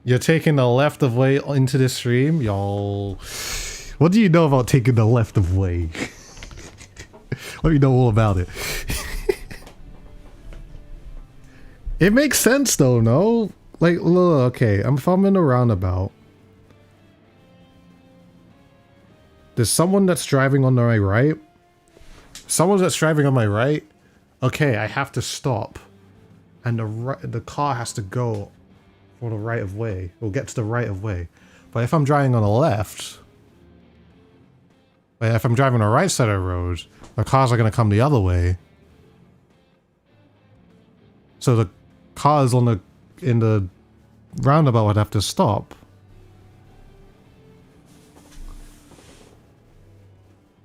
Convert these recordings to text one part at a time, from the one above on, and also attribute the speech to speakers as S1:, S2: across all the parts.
S1: You're taking the left of way into the stream? Yo. What do you know about taking the left of way? Let me know all about it. It makes sense though, no? Like, look, okay, if I'm in a roundabout. There's someone that's driving on my right. Someone that's driving on my right. Okay, I have to stop. And the car has to go for the right of way. Or get to the right of way. But if I'm driving on the left... if I'm driving on the right side of the road, the cars are going to come the other way. So the cars in the roundabout would have to stop.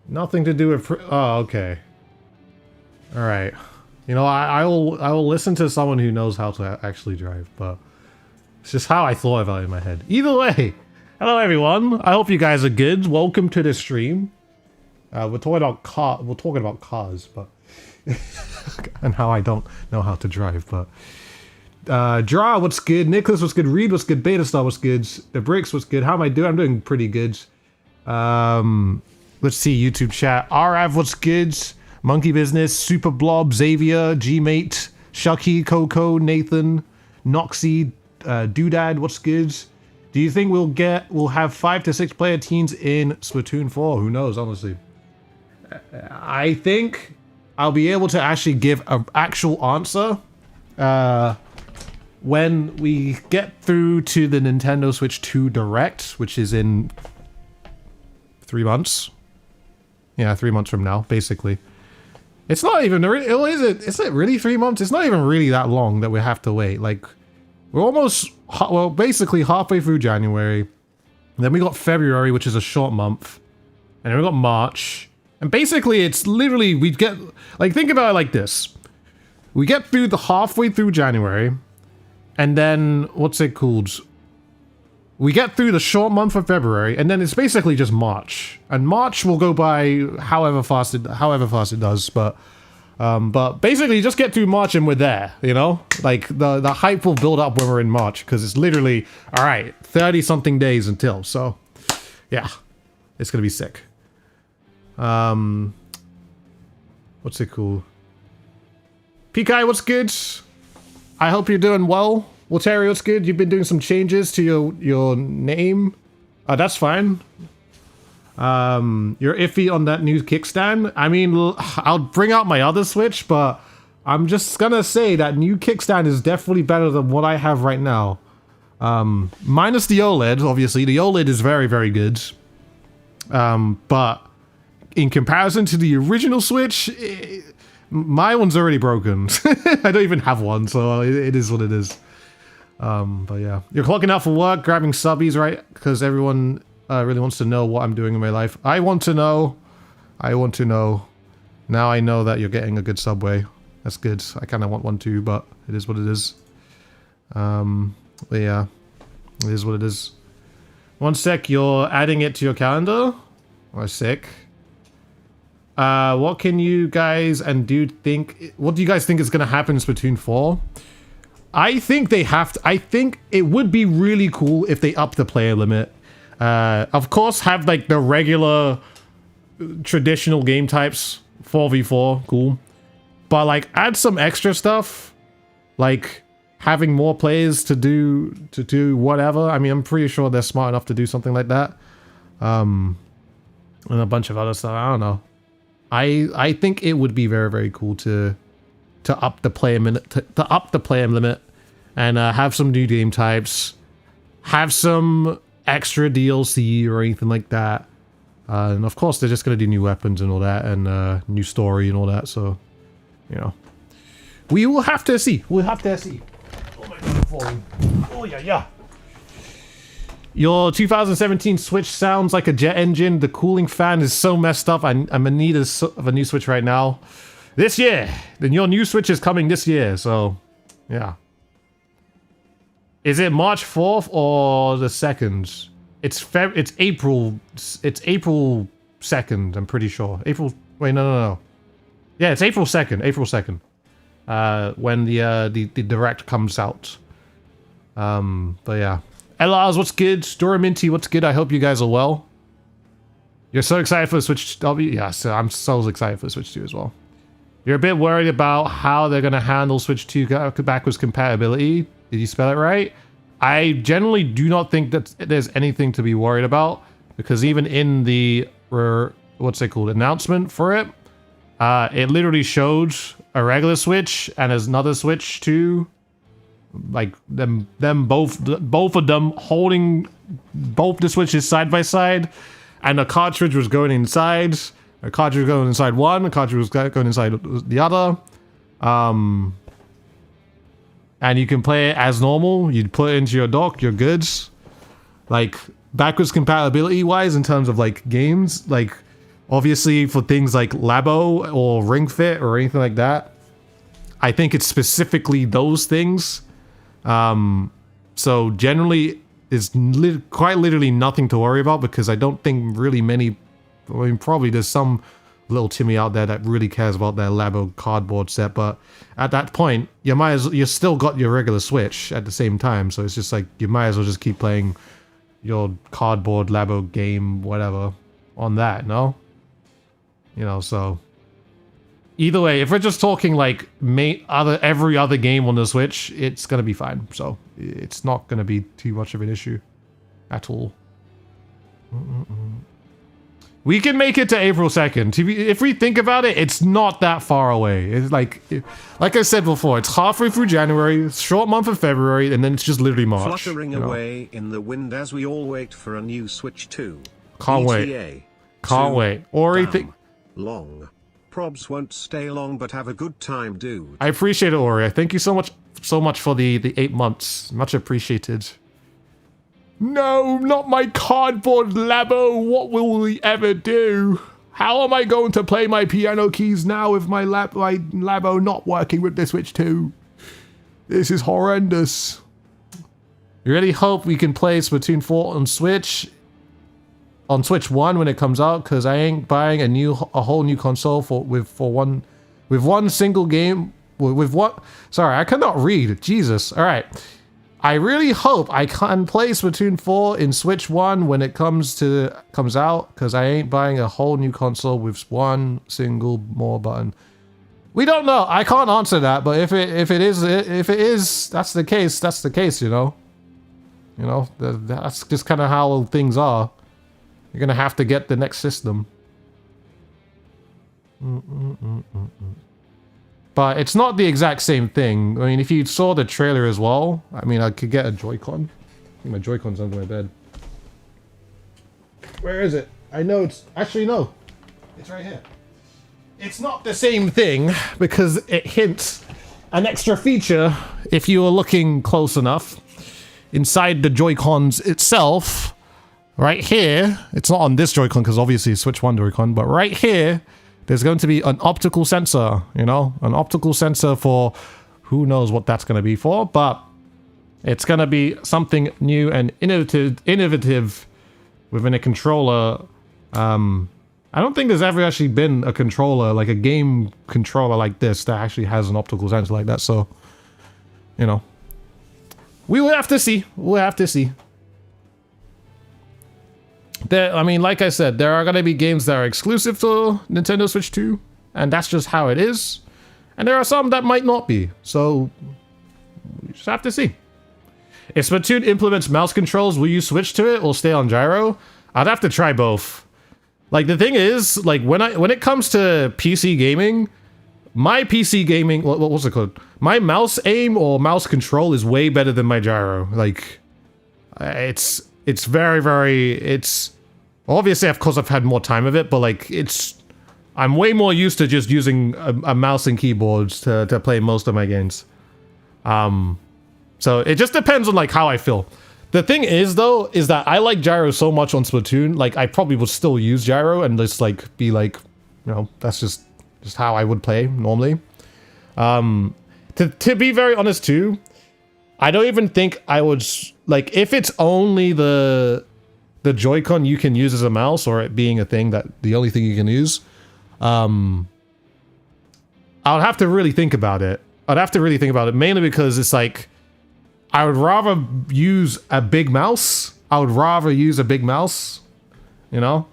S1: Nothing to do with... oh, okay. Alright. You know, I will listen to someone who knows how to actually drive, but... it's just how I thought about it in my head. Either way! Hello everyone! I hope you guys are good. Welcome to the stream. We're talking about cars, but... and how I don't know how to drive, but... Dra, what's good? Nicholas, what's good? Reed, what's good? Beta Star, what's good? The Bricks, what's good? How am I doing? I'm doing pretty good. Let's see, YouTube chat. Rav, what's good? Monkey Business, Super Blob, Xavier, Gmate, Shucky, Coco, Nathan, Noxy, Doodad, what's good? Do you think we'll have 5 to 6 player teams in Splatoon 4? Who knows, honestly. I think I'll be able to actually give an actual answer when we get through to the Nintendo Switch 2 Direct, which is in 3 months. Yeah, 3 months from now, basically. It's not even really, is it really 3 months? It's not even really that long that we have to wait. Like, we're almost, well, basically halfway through January. Then we got February, which is a short month. And then we got March. And basically, it's literally, we get, like, think about it like this. We get through the halfway through January. And then, what's it called? We get through the short month of February, and then it's basically just March. And March will go by however fast it does, but basically just get through March and we're there, you know? Like, the hype will build up when we're in March, because it's literally, alright, 30-something days until, so, yeah. It's gonna be sick. What's it called? PK, what's good? I hope you're doing well. Walteri, what's good? You've been doing some changes to your name. That's fine. You're iffy on that new kickstand. I mean, I'll bring out my other Switch, but I'm just gonna say that new kickstand is definitely better than what I have right now. Minus the OLED, obviously. The OLED is very, very good. But in comparison to the original Switch, my one's already broken. I don't even have one, so it is what it is. But yeah. You're clocking out for work, grabbing subbies, right? Because everyone really wants to know what I'm doing in my life. I want to know. I want to know. Now I know that you're getting a good Subway. That's good. I kind of want one too, but it is what it is. But yeah. It is what it is. One sec, you're adding it to your calendar? Oh, sick. What can you guys and dude think? What do you guys think is going to happen in Splatoon 4? I think they have to. I think it would be really cool if they up the player limit. Of course, have like the regular traditional game types, 4v4, cool. But like add some extra stuff, like having more players to do whatever. I mean, I'm pretty sure they're smart enough to do something like that. And a bunch of other stuff. I don't know. I think it would be very, very cool to up the player limit, to up the player limit, and have some new game types, have some extra DLC or anything like that. And of course, they're just gonna do new weapons and all that, and new story and all that. So, you know, we will have to see. We'll have to see. Oh my god, I'm falling. Oh yeah, yeah. Your 2017 Switch sounds like a jet engine. The cooling fan is so messed up. I'm in need of a new Switch right now. This year! Then your new Switch is coming this year, so... yeah. Is it March 4th or the 2nd? It's April... It's April 2nd, I'm pretty sure. April... wait, no. Yeah, it's April 2nd. April 2nd. When the Direct comes out. But yeah. Elars, what's good? Duraminty, what's good? I hope you guys are well. You're so excited for the Switch W? Yeah, so I'm so excited for the Switch 2 as well. You're a bit worried about how they're going to handle Switch 2 backwards compatibility. Did you spell it right? I generally do not think that there's anything to be worried about, because even in the, what's it called, announcement for it, it literally showed a regular Switch and there's another Switch too. Like them both of them holding both the Switches side by side, and a cartridge was going inside. A cartridge was going inside one, a cartridge was going inside the other. And you can play it as normal. You'd put it into your dock, you're good. Like, backwards compatibility wise, in terms of like games, like obviously for things like Labo or Ring Fit or anything like that, I think it's specifically those things. So generally it's quite literally nothing to worry about, because I don't think really many, I mean, probably there's some little Timmy out there that really cares about their Labo cardboard set, but at that point you still got your regular Switch at the same time, so it's just like you might as well just keep playing your cardboard Labo game, whatever, on that, no? You know, so either way, if we're just talking like every other game on the Switch, it's gonna be fine. So it's not gonna be too much of an issue at all. We can make it to April 2nd. If we think about it, it's not that far away. It's like I said before, it's halfway through January, short month of February, and then it's just literally March.
S2: Fluttering away in the wind as we all wait for a new Switch 2.
S1: Can't wait. Can't wait. Ori,
S2: long. Probs won't stay long, but have a good time, dude.
S1: I appreciate it, Ori. Thank you so much for the 8 months. Much appreciated. No, not my cardboard Labo. What will we ever do? How am I going to play my piano keys now with my Labo not working with the Switch 2? This is horrendous. I really hope we can play Splatoon 4 on Switch. On Switch 1 when it comes out, because I ain't buying a whole new console with one single game. With what? Sorry, I cannot read. Jesus. All right. I really hope I can play Splatoon 4 in Switch 1 when it comes out, because I ain't buying a whole new console with one single more button. We don't know. I can't answer that, but if it is that's the case, you know. You know, that's just kind of how things are. You're gonna have to get the next system. But it's not the exact same thing. I mean, if you saw the trailer as well, I mean, I could get a Joy-Con. I think my Joy-Con's under my bed. Where is it? I know it's... Actually, no. It's right here. It's not the same thing, because it hints an extra feature, if you were looking close enough, inside the Joy-Cons itself. Right here, it's not on this Joy-Con because obviously it's Switch 1 Joy-Con, but right here, there's going to be an optical sensor, you know? An optical sensor for who knows what that's going to be for, but it's going to be something new and innovative within a controller. I don't think there's ever actually been a controller, like a game controller like this, that actually has an optical sensor like that, so, you know. We will have to see. We'll have to see. I mean, like I said, there are going to be games that are exclusive to Nintendo Switch 2, and that's just how it is. And there are some that might not be, so we just have to see. If Splatoon implements mouse controls, will you switch to it or stay on Gyro? I'd have to try both. Like, the thing is, like, when it comes to PC gaming, my PC gaming, what's it called? My mouse aim or mouse control is way better than my gyro. Like, it's very, very, obviously, of course, I've had more time of it, but like, I'm way more used to just using a mouse and keyboards to play most of my games. So it just depends on like how I feel. The thing is though, is that I like gyro so much on Splatoon, like I probably would still use gyro and just like be like, you know, that's just how I would play normally. To be very honest too, I don't even think I would, like, if it's only the Joy-Con you can use as a mouse, or it being a thing that the only thing you can use, I'll have to really think about it. I'd have to really think about it, mainly because it's like, I would rather use a big mouse. I would rather use a big mouse, you know,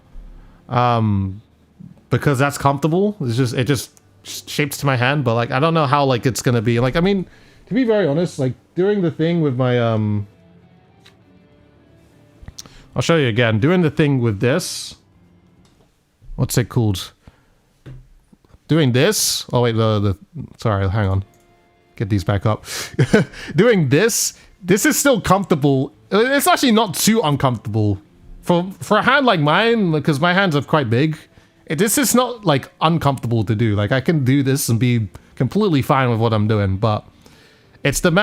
S1: because that's comfortable. It just shapes to my hand. But like, I don't know how like it's gonna be. Like, I mean, to be very honest, like doing the thing with my I'll show you again. Doing the thing with this. What's it called? Doing this. Oh wait, sorry, hang on. Get these back up. Doing this is still comfortable. It's actually not too uncomfortable for a hand like mine, because my hands are quite big. This is not like uncomfortable to do. Like I can do this and be completely fine with what I'm doing. But it's just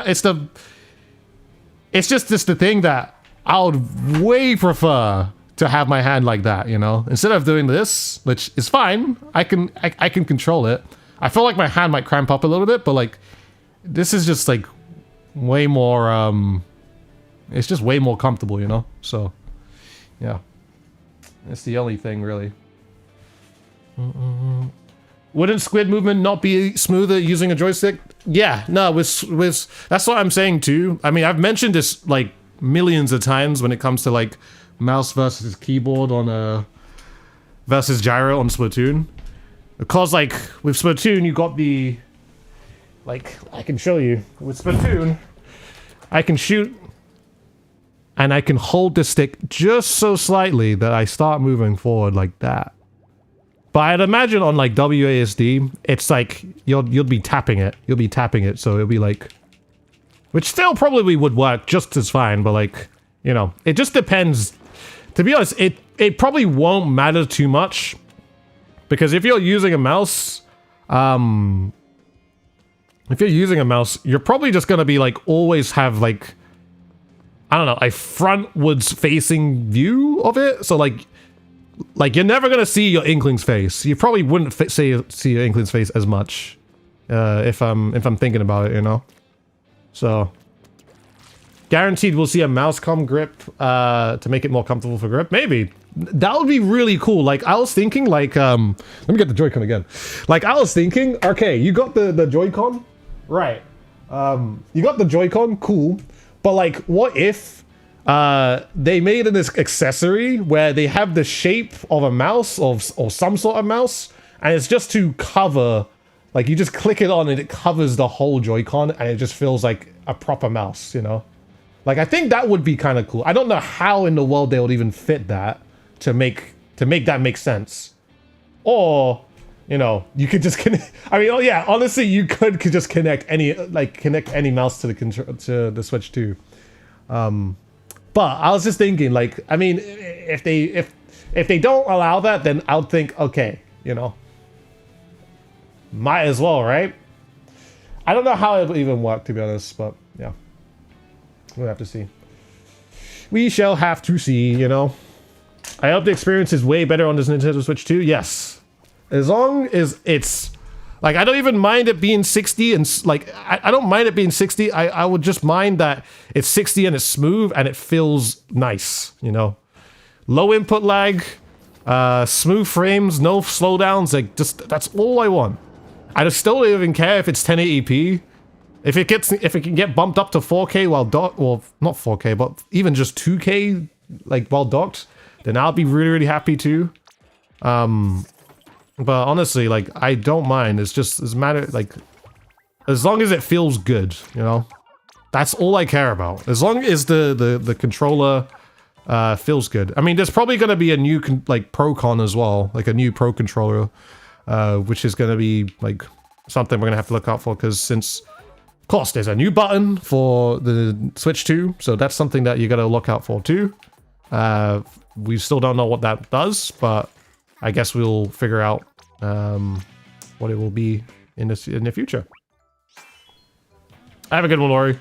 S1: the thing that I would way prefer to have my hand like that. You know, instead of doing this, which is fine. I can control it. I feel like my hand might cramp up a little bit, but like. This is just like way more it's just way more comfortable, you know? So yeah, it's the only thing really. Wouldn't squid movement not be smoother using a joystick? Yeah, no, with that's what I'm saying too. I mean, I've mentioned this like millions of times when it comes to like mouse versus keyboard on versus gyro on Splatoon, because like with Splatoon you got the like, I can show you. With Splatoon, I can shoot and I can hold the stick just so slightly that I start moving forward like that. But I'd imagine on like WASD, it's like you'll be tapping it. You'll be tapping it, so it'll be like, which still probably would work just as fine, but like, you know, it just depends. To be honest, it probably won't matter too much, because if you're using a mouse, you're probably just gonna be like always have like, I don't know, a frontwards facing view of it. So like you're never gonna see your Inkling's face. You probably wouldn't see your Inkling's face as much, if I'm thinking about it, you know. So guaranteed we'll see a mouse com grip to make it more comfortable for grip. Maybe that would be really cool. Like I was thinking, like let me get the Joy-Con again. Like I was thinking, okay, you got the Joy-Con. Right. You got the Joy-Con, cool. But like, what if they made this accessory where they have the shape of a mouse or some sort of mouse, and it's just to cover, like you just click it on and it covers the whole Joy-Con and it just feels like a proper mouse, you know? Like I think that would be kind of cool. I don't know how in the world they would even fit that to make that make sense. Or you know, you could just connect. I mean, oh yeah, honestly, you could just connect any mouse to the Switch too. But I was just thinking, like, I mean, if they don't allow that, then I'll think, okay, you know, might as well, right? I don't know how it will even work, to be honest, but yeah, we'll have to see. We shall have to see, you know. I hope the experience is way better on this Nintendo Switch 2. Yes. As long as it's like, I don't even mind it being 60 and like, I don't mind it being 60. I would just mind that it's 60 and it's smooth and it feels nice, you know, low input lag, smooth frames, no slowdowns. Like just, that's all I want. I just still don't even care if it's 1080p. If it can get bumped up to 4K while docked, well, not 4K, but even just 2K, like while docked, then I'll be really, really happy too. But honestly, like, I don't mind. It's just, it's matter, like, as long as it feels good, you know? That's all I care about. As long as the controller feels good. I mean, there's probably going to be a new, like, Pro-Con as well. Like, a new Pro controller, which is going to be, like, something we're going to have to look out for. Because since, of course, there's a new button for the Switch 2. So that's something that you got to look out for, too. We still don't know what that does, but I guess we'll figure out what it will be in the future. Have a good one, Lori.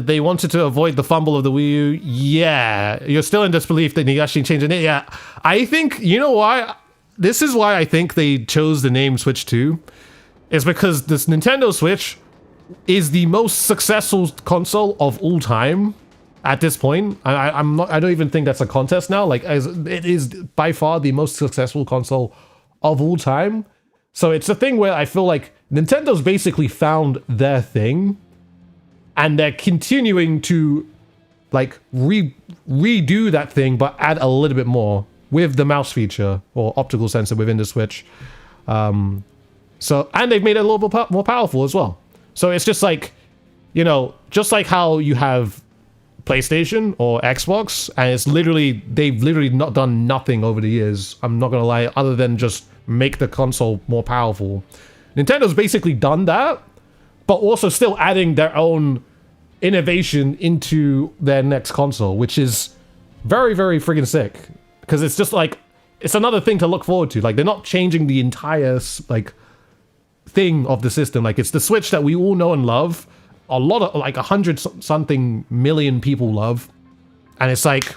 S1: They wanted to avoid the fumble of the Wii U. Yeah, you're still in disbelief that they actually changed it. Yeah, I think, you know why? This is why I think they chose the name Switch 2. Is because this Nintendo Switch is the most successful console of all time. At this point, I don't even think that's a contest now. Like, it is by far the most successful console of all time. So it's a thing where I feel like Nintendo's basically found their thing, and they're continuing to like redo that thing, but add a little bit more with the mouse feature or optical sensor within the Switch. So, and they've made it a little bit more powerful as well. So it's just like, you know, just like how you have PlayStation or Xbox, and it's literally, they've literally not done nothing over the years, I'm not gonna lie, other than just make the console more powerful. Nintendo's basically done that, but also still adding their own innovation into their next console, which is very, very friggin' sick. Because it's just like, it's another thing to look forward to. Like, they're not changing the entire, like, thing of the system. Like, it's the Switch that we all know and love. A lot of, like, 100-something million people love. And it's like,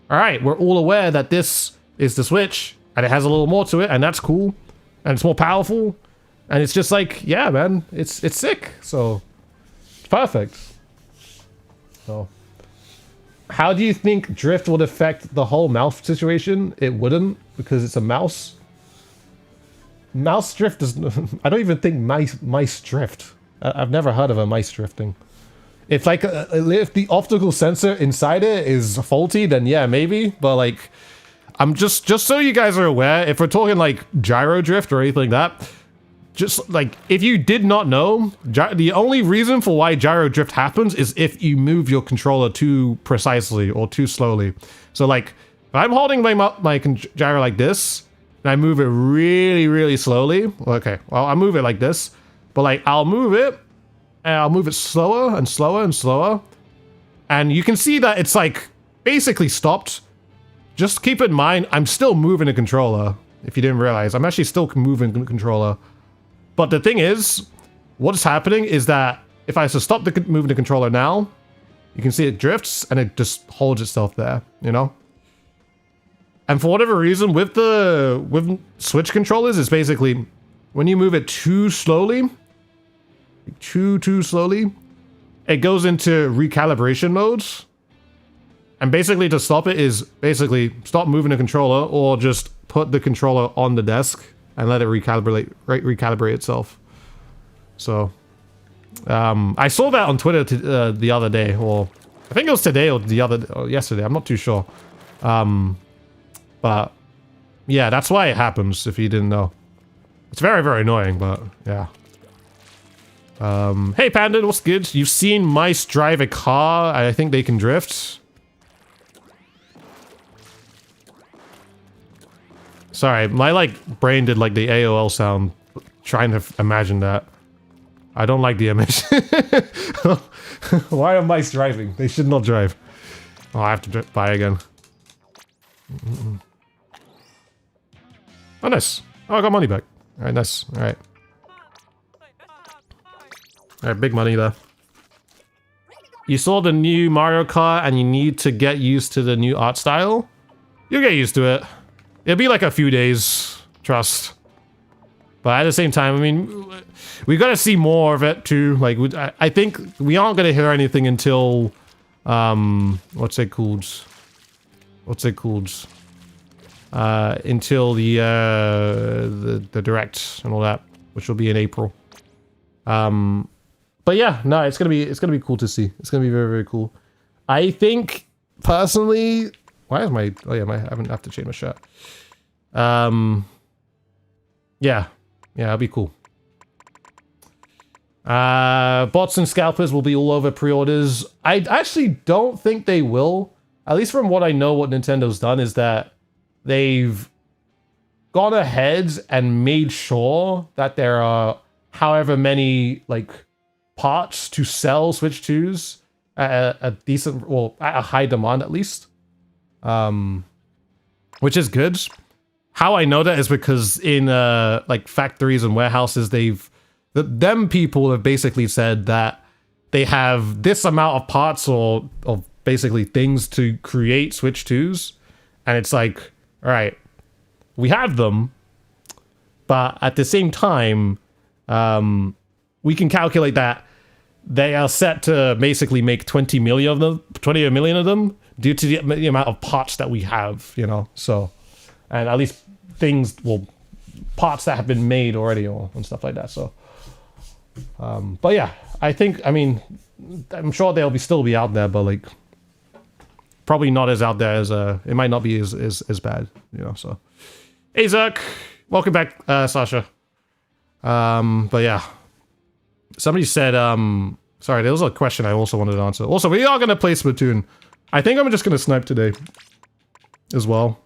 S1: all right, we're all aware that this is the Switch, and it has a little more to it, and that's cool. And it's more powerful. And it's just like, yeah, man, it's sick. So, it's perfect. So, how do you think drift would affect the whole mouse situation? It wouldn't, because it's a mouse. Mouse drift is... I don't even think mice drift. I've never heard of a mice drifting. If like if the optical sensor inside it is faulty, then yeah, maybe. But like, I'm just so you guys are aware, if we're talking like gyro drift or anything like that, just like, if you did not know, the only reason for why gyro drift happens is if you move your controller too precisely or too slowly. So like, if I'm holding my gyro like this, and I move it really, really slowly, okay, well, I'll move it like this, but like, I'll move it, and I'll move it slower and slower and slower, and you can see that it's like, basically stopped. Just keep in mind, I'm still moving the controller, if you didn't realize. I'm actually still moving the controller. But the thing is, what's happening is that if I stop moving the controller now, you can see it drifts and it just holds itself there, you know? And for whatever reason, with Switch controllers, it's basically when you move it too slowly, too slowly, it goes into recalibration modes. And basically to stop it is basically stop moving the controller or just put the controller on the desk and let it recalibrate itself. So, I saw that on Twitter the other day, or I think it was today or yesterday. I'm not too sure. But yeah, that's why it happens. If you didn't know, it's very, very annoying. But yeah. Hey Panda, what's good? You've seen mice drive a car? I think they can drift. Sorry, my like brain did like the AOL sound trying to imagine that. I don't like the image. Why are mice driving? They should not drive. Oh, I have to buy again. Oh, nice. Oh, I got money back. Alright, nice. Alright. Alright, big money there. You saw the new Mario Kart and you need to get used to the new art style? You'll get used to it. It'll be like a few days, trust. But at the same time, I mean, we gotta see more of it too. Like, I think we aren't gonna hear anything until, what's it called? Until the direct and all that, which will be in April. But yeah, no, it's gonna be cool to see. It's gonna be very, very cool. I think personally, why is my, oh yeah, I have to change my shirt. Yeah, it'll be cool. Bots and scalpers will be all over pre-orders. I actually don't think they will. At least from what I know, what Nintendo's done is that they've gone ahead and made sure that there are however many like parts to sell Switch 2s at a decent, well, at a high demand at least. Which is good. How I know that is because in like factories and warehouses, them people have basically said that they have this amount of parts or of basically things to create Switch 2s, and it's like, all right, we have them, but at the same time, we can calculate that they are set to basically make 20 million of them due to the amount of parts that we have, you know. So, and at least things, well, parts that have been made already and stuff like that. So, but yeah, I think, I mean, I'm sure they'll still be out there, but like probably not as out there as it might not be as bad, you know. So hey Zerk, welcome back, Sasha. But yeah, somebody said sorry, there was a question I also wanted to answer. Also, we are gonna play Splatoon. I think I'm just gonna snipe today as well,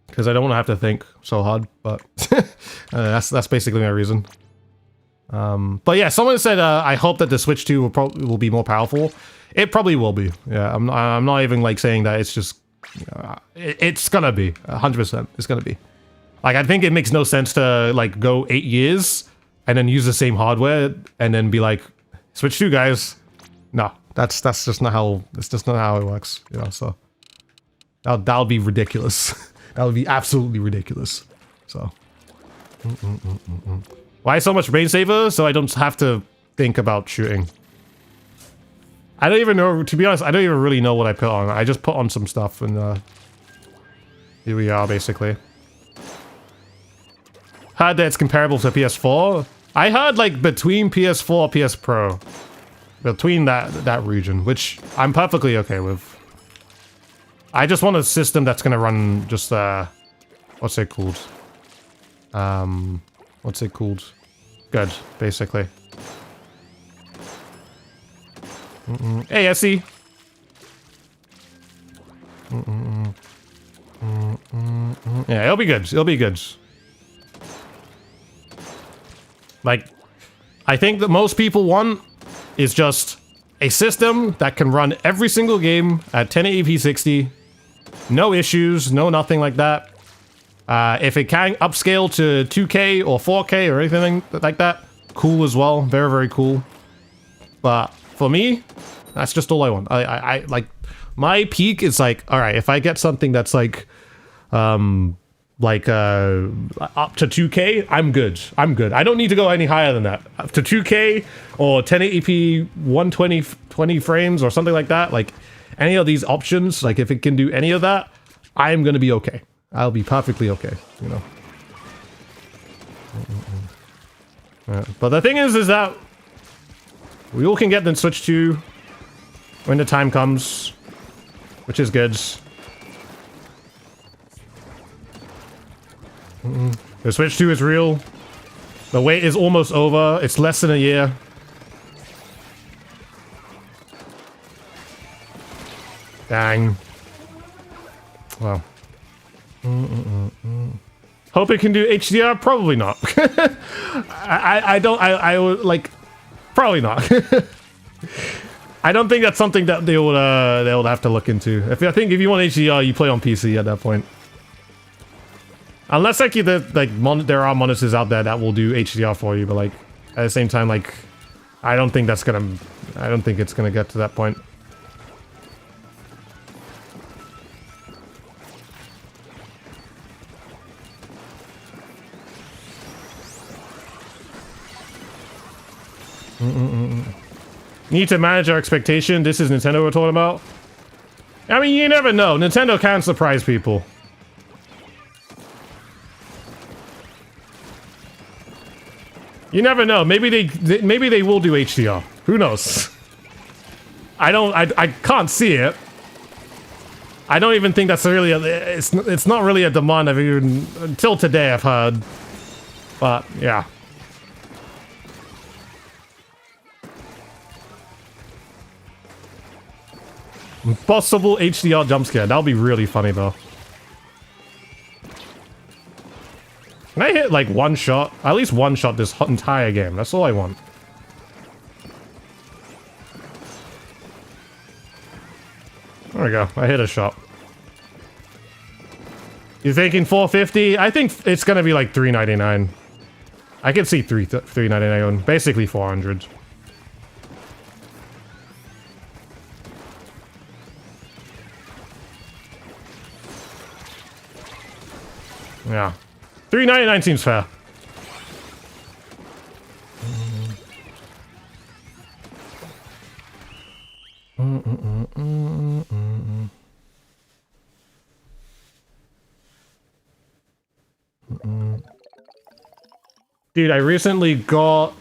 S1: because I don't want to have to think so hard. But that's basically my reason. But yeah, someone said I hope that the Switch 2 will be more powerful. It probably will be. Yeah, I'm not even like saying that. It's just it's gonna be 100%. It's gonna be. Like, I think it makes no sense to like go 8 years and then use the same hardware and then be like, Switch 2 guys. No, that's just not how it works. You know, so that'll be ridiculous. That would be absolutely ridiculous. So. Why so much brain saver? So I don't have to think about shooting. I don't even know, to be honest, I don't even really know what I put on. I just put on some stuff and here we are basically. Heard that it's comparable to PS4. I heard like between PS4 and PS Pro. Between that region, which I'm perfectly okay with. I just want a system that's gonna run just what's it called? What's it called? Good, basically. Hey, Essie! Yeah, it'll be good. It'll be good. Like, I think that most people want is just a system that can run every single game at 1080p 60. No issues, no nothing like that. If it can upscale to 2K or 4K or anything like that, cool as well. Very, very cool. But for me, that's just all I want. I like, my peak is like, all right, if I get something that's like up to 2K, I'm good. I'm good. I don't need to go any higher than that. Up to 2K or 1080p 120 frames or something like that. Like any of these options, like if it can do any of that, I'm gonna be okay. I'll be perfectly okay, you know. But the thing is that we all can get the Switch 2 when the time comes, which is good. The Switch 2 is real. The wait is almost over. It's less than a year. Dang. Well. Hope it can do HDR? Probably not. I would like, probably not. I don't think that's something that they would have to look into. I think if you want HDR, you play on PC at that point. Unless like there are monitors out there that will do HDR for you, but like at the same time, like I don't think it's gonna get to that point. Need to manage our expectation. This is Nintendo we're talking about. I mean, you never know. Nintendo can surprise people. You never know. Maybe they will do HDR. Who knows? I can't see it. I don't even think that's really it's not really a demand I've even until today I've heard. But yeah. Possible HDR jump scare. That'll be really funny though. Can I hit like one shot? At least one shot this entire game. That's all I want. There we go. I hit a shot. You thinking 450? I think it's gonna be like 399. I can see 399. Basically 400. Yeah. 399 seems fair. Dude, I recently got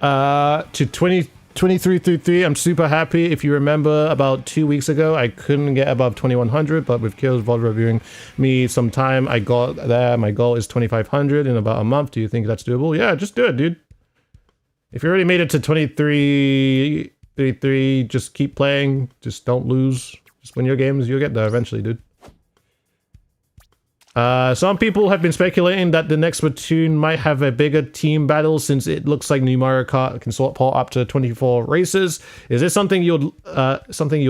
S1: to 20 2333, I'm super happy. If you remember, about 2 weeks ago, I couldn't get above 2100, but with Kills VOD reviewing me some time, I got there. My goal is 2500 in about a month. Do you think that's doable? Yeah, just do it, dude. If you already made it to 2333, just keep playing. Just don't lose. Just win your games. You'll get there eventually, dude. Some people have been speculating that the next Splatoon might have a bigger team battle since it looks like new Mario Kart can support up to 24 races. Is this something you'd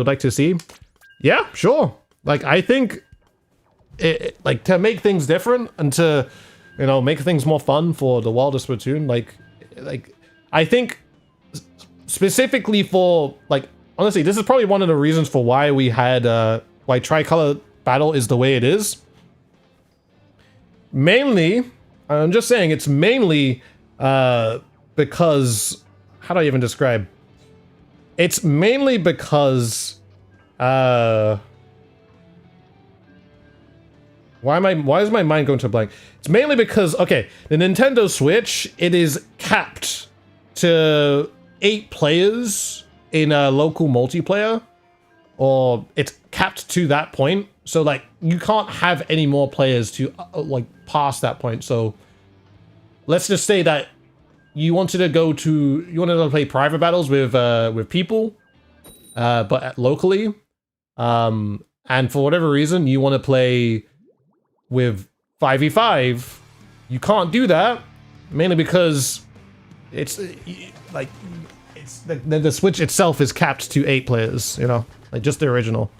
S1: like to see? Yeah, sure. Like, I think like to make things different and to, you know, make things more fun for the world of Splatoon, like I think specifically for, like, honestly, this is probably one of the reasons for why we had why Tricolor Battle is the way it is. Mainly, I'm just saying, it's mainly because, how do I even describe? It's mainly because why is my mind going to blank? It's mainly because, okay, the Nintendo Switch, it is capped to 8 players in a local multiplayer, or it's capped to that point. So, like, you can't have any more players to, like, past that point. So, let's just say that you wanted to play private battles with people, but locally, and for whatever reason, you want to play with 5v5, you can't do that, mainly because it's, like, it's the Switch itself is capped to 8 players, you know, like just the original.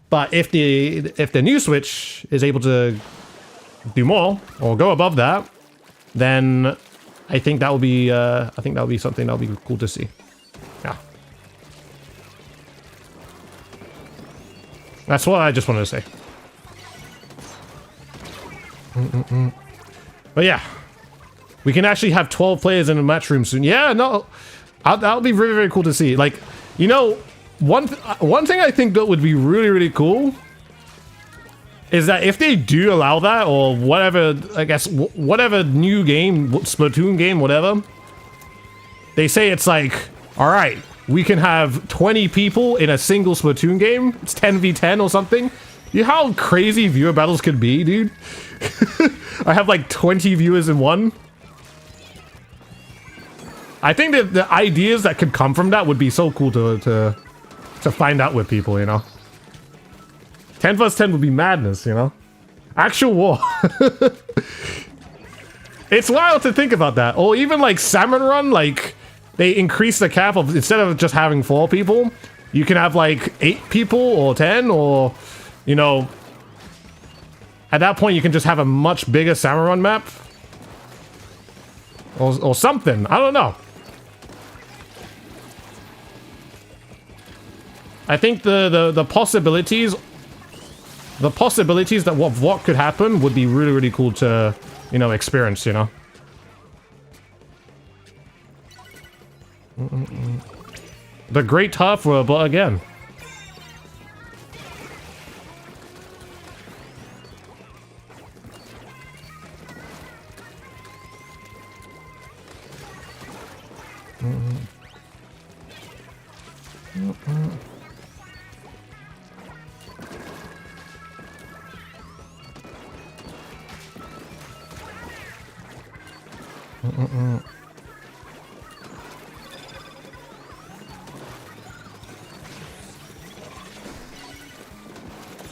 S1: But if the new Switch is able to do more or go above that, then I think that will be something that will be cool to see. Yeah, that's what I just wanted to say. But yeah, we can actually have 12 players in a match room soon. Yeah, no, that'll be very, very cool to see. Like, you know, one thing I think that would be really, really cool is that if they do allow that, or whatever, I guess, whatever new game, Splatoon game, whatever, they say it's like, all right, we can have 20 people in a single Splatoon game. It's 10v10 or something. You know how crazy viewer battles could be, dude? I have like 20 viewers in one. I think that the ideas that could come from that would be so cool to find out with people, you know? 10 vs 10 would be madness, you know? Actual war. It's wild to think about that. Or even like Salmon Run, like, they increase the cap of, instead of just having 4 people, you can have like 8 people or 10, or, you know, at that point you can just have a much bigger Salmon Run map. Or something. I don't know. I think the possibilities that what could happen would be really, really cool to, you know, experience, you know. The Great Tough Robot again.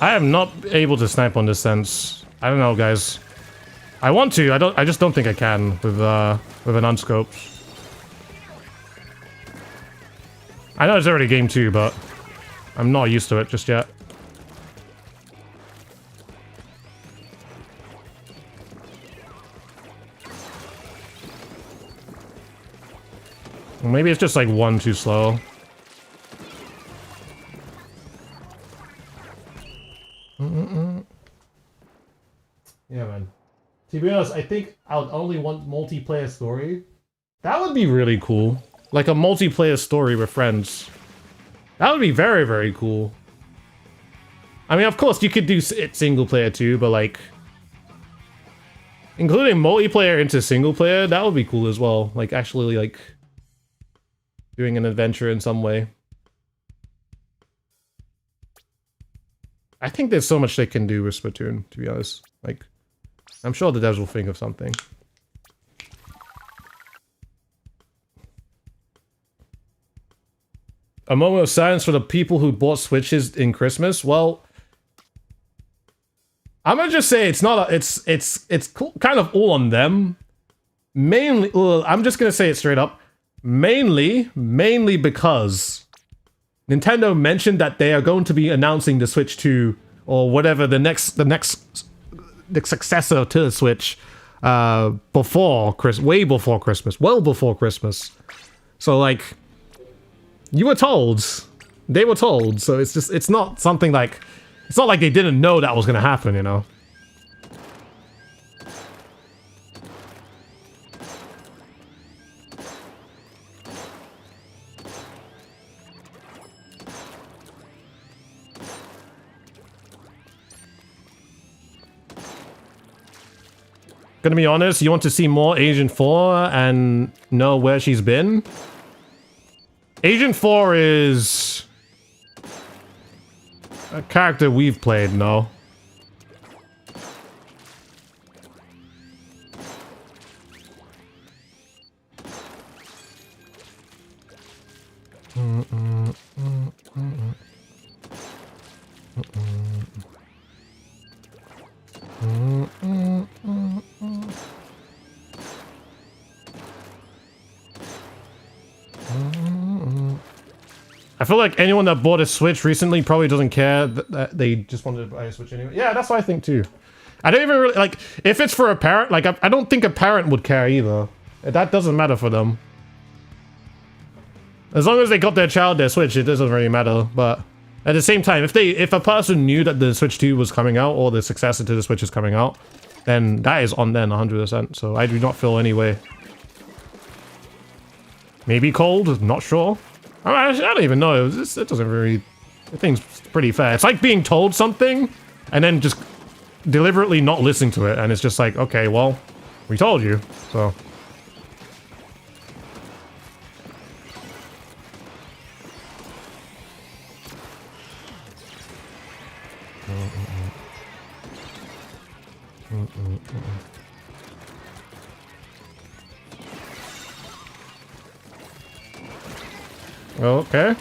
S1: I am not able to snipe on this sense. I don't know, guys. I want to. I just don't think I can with an unscope. I know it's already game 2, but I'm not used to it just yet. Maybe it's just like 1 too slow. Yeah, man. To be honest, I think I would only want multiplayer story. That would be really cool. Like a multiplayer story with friends. That would be very, very cool. I mean, of course, you could do it single player too, but like, including multiplayer into single player, that would be cool as well. Like, actually, like, doing an adventure in some way. I think there's so much they can do with Splatoon, to be honest. Like, I'm sure the devs will think of something. A moment of silence for the people who bought Switches in Christmas. Well, I'm gonna just say it's not a, it's kind of all on them. Mainly, I'm just gonna say it straight up. Mainly because Nintendo mentioned that they are going to be announcing the Switch 2 or whatever the successor to the Switch before Christmas, way before Christmas, well before Christmas. So like, you were told, they were told. So it's just, it's not something like, it's not like they didn't know that was gonna happen, you know. Gonna be honest, you want to see more Agent 4 and know where she's been? Agent 4 is a character we've played, no? I feel like anyone that bought a Switch recently probably doesn't care that they just wanted to buy a Switch anyway. Yeah, that's what I think too. I don't even really, like, if it's for a parent, like, I don't think a parent would care either. That doesn't matter for them. As long as they got their child their Switch, it doesn't really matter. But at the same time, if a person knew that the Switch 2 was coming out, or the successor to the Switch is coming out, then that is on them 100%. So I do not feel any way. Maybe cold, not sure. I don't even know. It doesn't really... The thing's pretty fair. It's like being told something, and then just deliberately not listening to it, and it's just like, okay, well, we told you, so... Okay.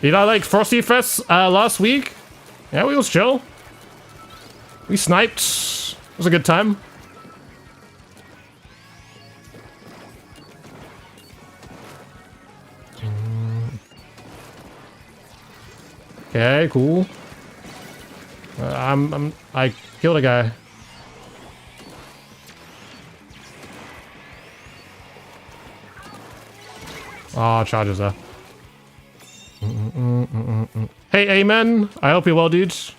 S1: Did I like Frosty Fest last week? Yeah, we was chill. We sniped. It was a good time. Okay, cool. I killed a guy. Oh, charges there. Hey, Amen. I hope you're well, dudes.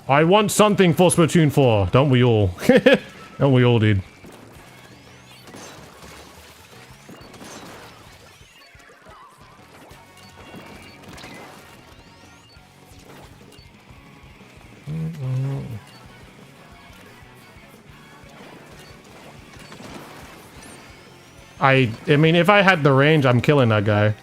S1: I want something for Splatoon 4. Don't we all? Don't we all, dude? I mean, if I had the range, I'm killing that guy.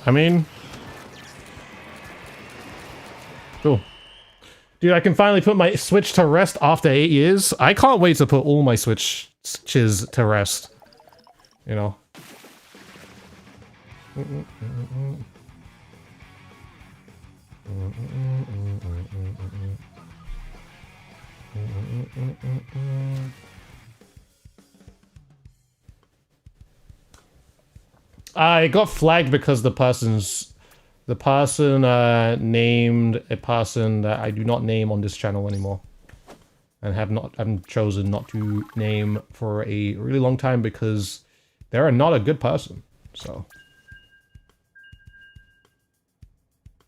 S1: I mean... Cool. Dude, I can finally put my Switch to rest after 8 years. I can't wait to put all my Switches to rest. You know? I got flagged because the person named a person that I do not name on this channel anymore, and I've chosen not to name for a really long time because they're not a good person. So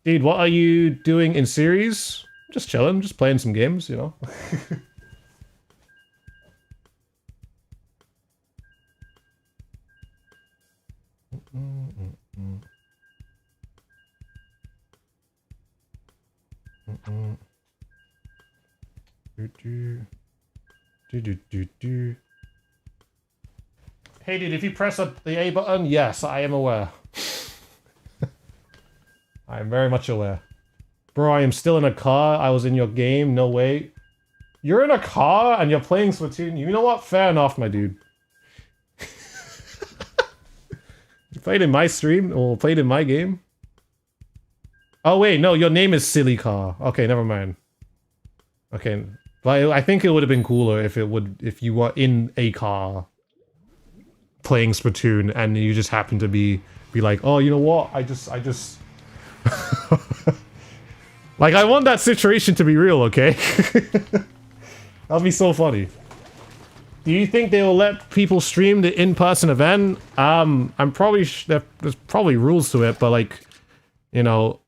S1: Dude, what are you doing in series? Just chilling, just playing some games, you know? Hey dude, if you press the A button, yes, I am aware. I am very much aware. Bro, I am still in a car. I was in your game. No way. You're in a car and you're playing Splatoon. You know what? Fair enough, my dude. You played in my stream or played in my game? Oh wait, no, your name is Silly Car. Okay, never mind. Okay, but I think it would have been cooler if you were in a car playing Splatoon and you just happened to be like, oh, you know what? I just like, I want that situation to be real, okay? That'd be so funny. Do you think they will let people stream the in-person event? I'm probably there's probably rules to it, but like, you know,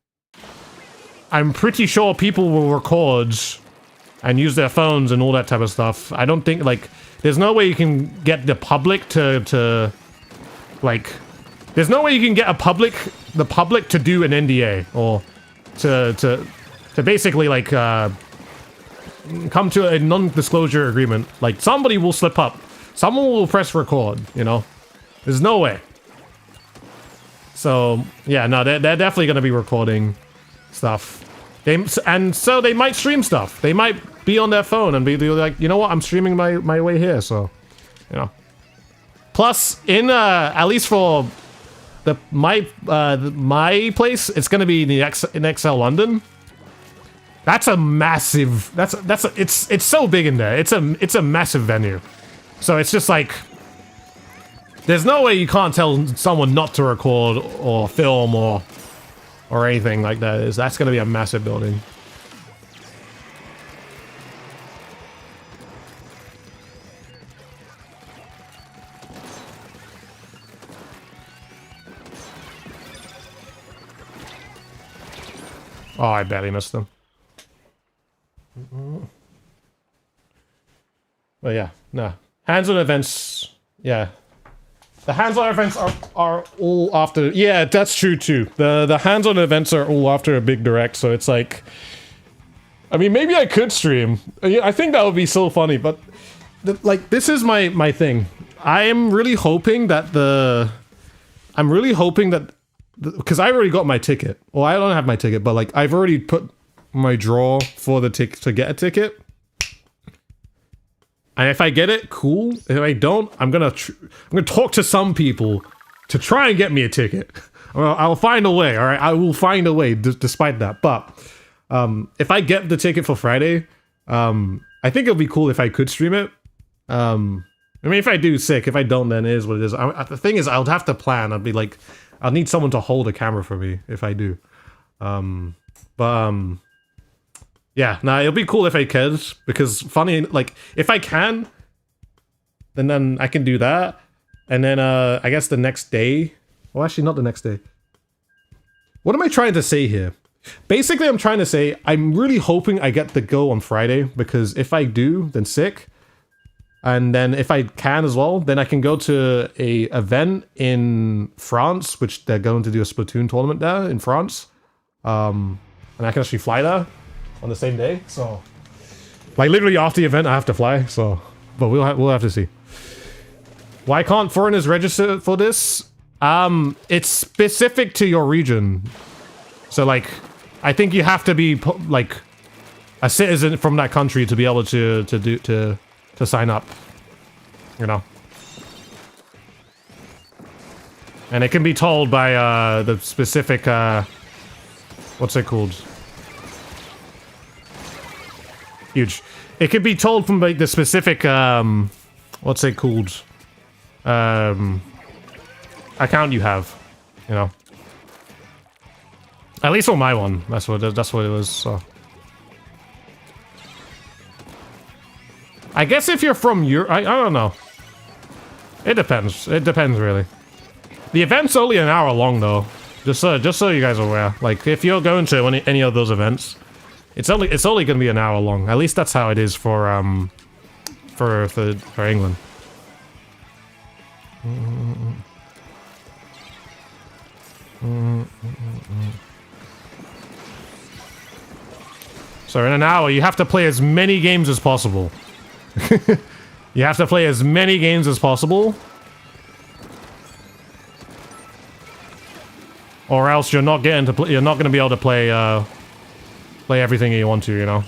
S1: I'm pretty sure people will record and use their phones and all that type of stuff. I don't think, like, there's no way you can get the public to like, there's no way you can get the public to do an NDA or to basically like come to a non-disclosure agreement. Like, somebody will slip up. Someone will press record, you know? There's no way. So, yeah, no, they're definitely going to be recording stuff. And so they might stream stuff. They might be on their phone and be like, you know what, I'm streaming my way here, so, you know. Plus, in, at least for my place, it's going to be in XL London. That's a massive, it's so big in there. It's a massive venue. So it's just like, there's no way you can't tell someone not to record or film or anything like that. That's going to be a massive building. Oh, I barely missed them. But yeah, no. Hands-on events, yeah. The hands-on events are all after... Yeah, that's true too. The hands-on events are all after a big direct, so it's like... I mean, maybe I could stream. I think that would be so funny, but... like, this is my thing. I am really hoping that because I already got my ticket. Well, I don't have my ticket, but like, I've already put my draw for the ticket to get a ticket. And if I get it, cool. If I don't, I'm gonna talk to some people to try and get me a ticket. I'll find a way. All right, I will find a way despite that. But if I get the ticket for Friday, I think it'll be cool if I could stream it. I mean, if I do, sick. If I don't, then it is what it is. The thing is, I'll have to plan. I'd be like, I'll need someone to hold a camera for me if I do. Yeah, nah, it'll be cool if I could, because funny, like, if I can, then I can do that, and then, I guess the next day, well, actually, not the next day. What am I trying to say here? Basically, I'm trying to say, I'm really hoping I get the go on Friday, because if I do, then sick, and then if I can as well, then I can go to a event in France, which they're going to do a Splatoon tournament there in France, and I can actually fly there on the same day, so like literally after the event I have to fly, so but we'll have to see. Why can't foreigners register for this? It's specific to your region, so like I think you have to be like a citizen from that country to be able to sign up, you know. And it can be told by the specific what's it called? Huge. It could be told from like the specific what's it called? Account you have, you know. At least on my one, that's what it was. So I guess if you're from Europe, I don't know. It depends. It depends really. The event's only an hour long though, Just so you guys are aware. Like, if you're going to any of those events, it's only going to be an hour long. At least that's how it is for England. So in an hour, you have to play as many games as possible. You have to play as many games as possible, or else you're not getting to play. You're not going to be able to play play everything you want to. You know.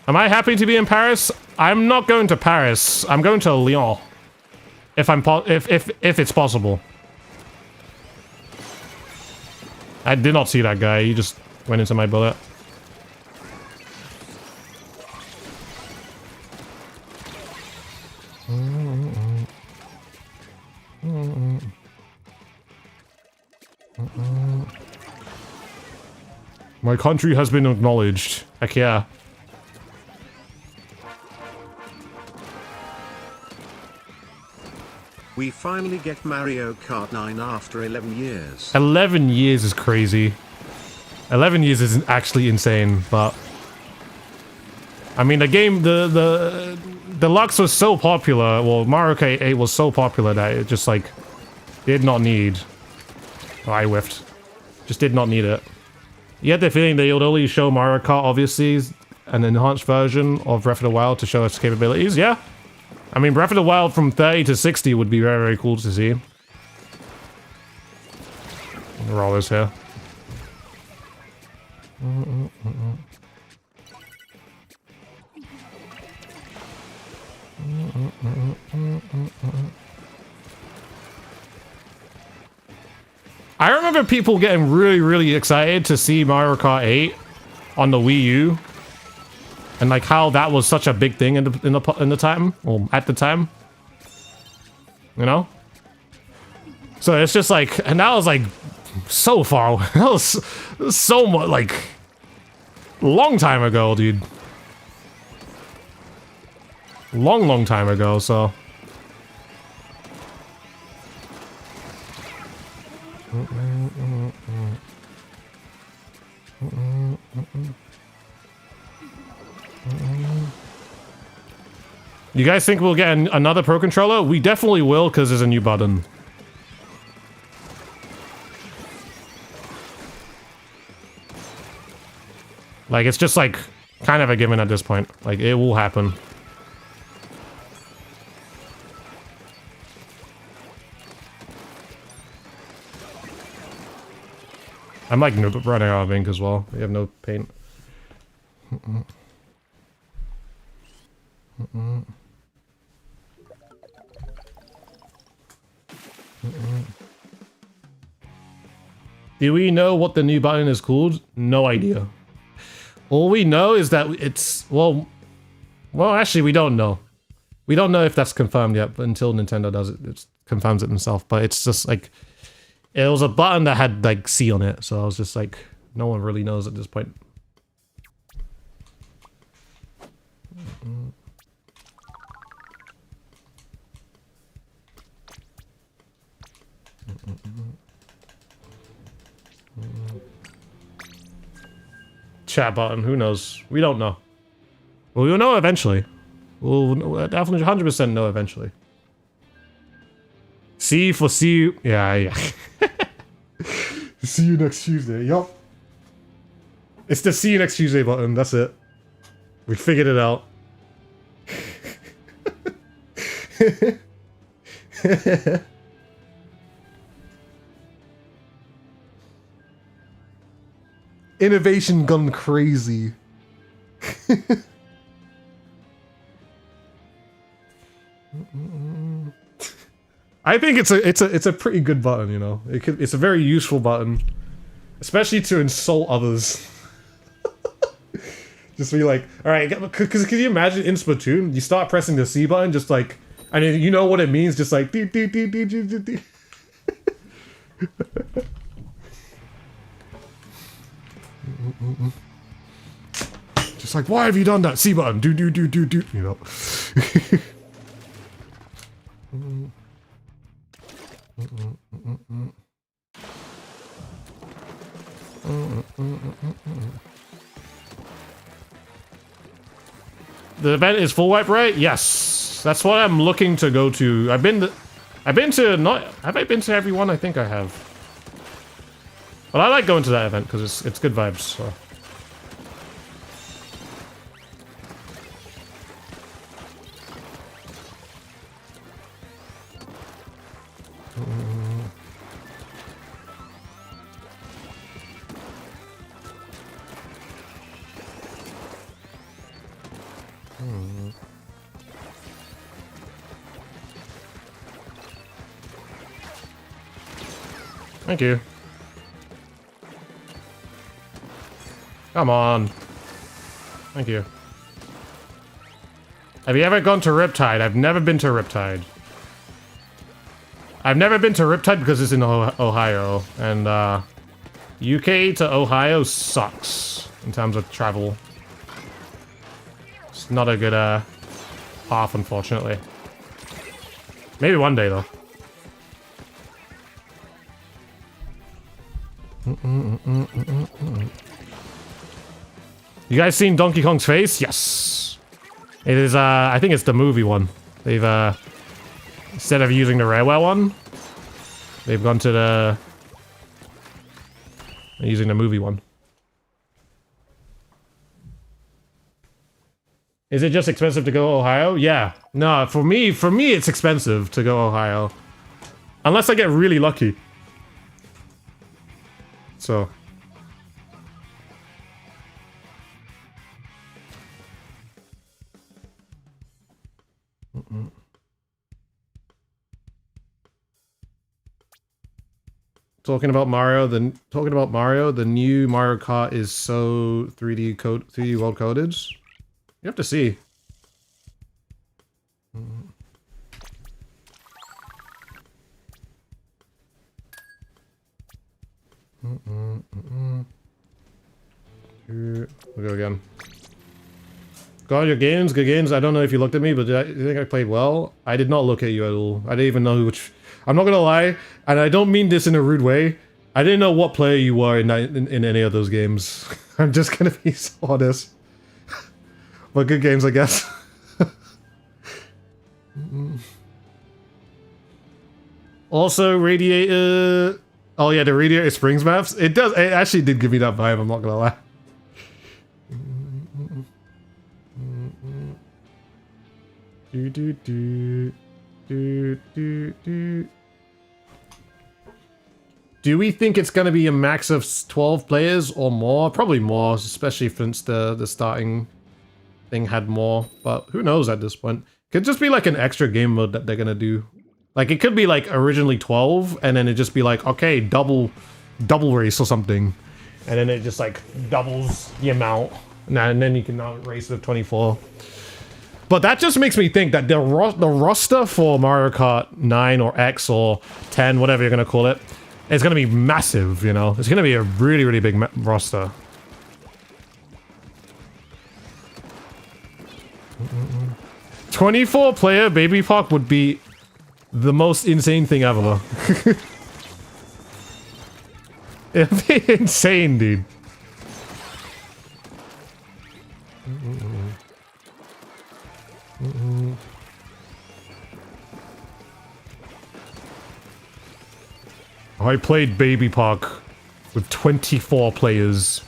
S1: Am I happy to be in Paris? I'm not going to Paris. I'm going to Lyon. If it's possible. I did not see that guy. He just went into my bullet. My country has been acknowledged. Heck yeah.
S2: We finally get Mario Kart 9 after 11 years.
S1: 11 years is crazy. 11 years is actually insane, but... I mean, the game, the Deluxe was so popular, well, Mario Kart 8 was so popular that it just, like, did not need... Oh, I whiffed. Just did not need it. You had the feeling they would only show Mario Kart, obviously, an enhanced version of Breath of the Wild to show its capabilities, yeah? I mean, Breath of the Wild from 30 to 60 would be very, very cool to see. Rollers here. I remember people getting really, really excited to see Mario Kart 8 on the Wii U. And like how that was such a big thing in the time, or at the time, you know. So it's just like, and that was like so far away. That was so much like long time ago, dude. Long time ago. So. You guys think we'll get another Pro Controller? We definitely will, because there's a new button. Like, it's just, like, kind of a given at this point. Like, it will happen. I'm, like, running out of ink as well. We have no paint. Do we know what the new button is called? No idea. All we know is that it's... Well, actually, we don't know. We don't know if that's confirmed yet, but until Nintendo does it, it confirms it themselves. But it's just like... It was a button that had, like, C on it, so I was just like... No one really knows at this point. Chat button, who knows? We don't know. Well, we'll know eventually. We'll definitely 100% know eventually. C for see you. Yeah. See you next Tuesday. Yup. It's the see you next Tuesday button. That's it. We figured it out. Innovation gone crazy. I think it's a pretty good button, you know. It's a very useful button, especially to insult others. Just be like, all right, because can you imagine in Splatoon, you start pressing the C button, just like, and you know what it means, just like, dee, dee, dee, dee, dee, dee, dee. Just like, why have you done that? C button, do, you know. The event is full wipe, right? Yes. That's what I'm looking to go to. Have I been to every one? I think I have. But I like going to that event because it's good vibes, so. Thank you. Come on. Thank you. Have you ever gone to Riptide? I've never been to Riptide. I've never been to Riptide because it's in Ohio, and UK to Ohio sucks in terms of travel. It's not a good path, unfortunately. Maybe one day though. You guys seen Donkey Kong's face? Yes. It is, I think it's the movie one. They've, instead of using the Rareware one, they've gone to the... using the movie one. Is it just expensive to go Ohio? Yeah. No, for me it's expensive to go Ohio. Unless I get really lucky. So... Talking about Mario, the new Mario Kart is so 3D world coded. You have to see. We'll go again. Got your games, good games. I don't know if you looked at me, but you think I played well? I did not look at you at all. I didn't even know which... I'm not gonna lie, and I don't mean this in a rude way. I didn't know what player you were in any of those games. I'm just gonna be so honest. But good games, I guess. Also, Radiator... Oh yeah, the Radiator Springs maps. It actually did give me that vibe, I'm not gonna lie. Do we think it's gonna be a max of 12 players or more? Probably more, especially since the starting thing had more. But who knows at this point? Could just be like an extra game mode that they're gonna do. Like it could be like originally 12, and then it just be like, okay, double race or something, and then it just like doubles the amount, and then you can now race with 24. But that just makes me think that the roster for Mario Kart 9 or X or 10, whatever you're gonna call it, is gonna be massive, you know? It's gonna be a really, really big roster. 24-player Baby Park would be the most insane thing ever. It'd be insane, dude. I played Baby Park with 24 players.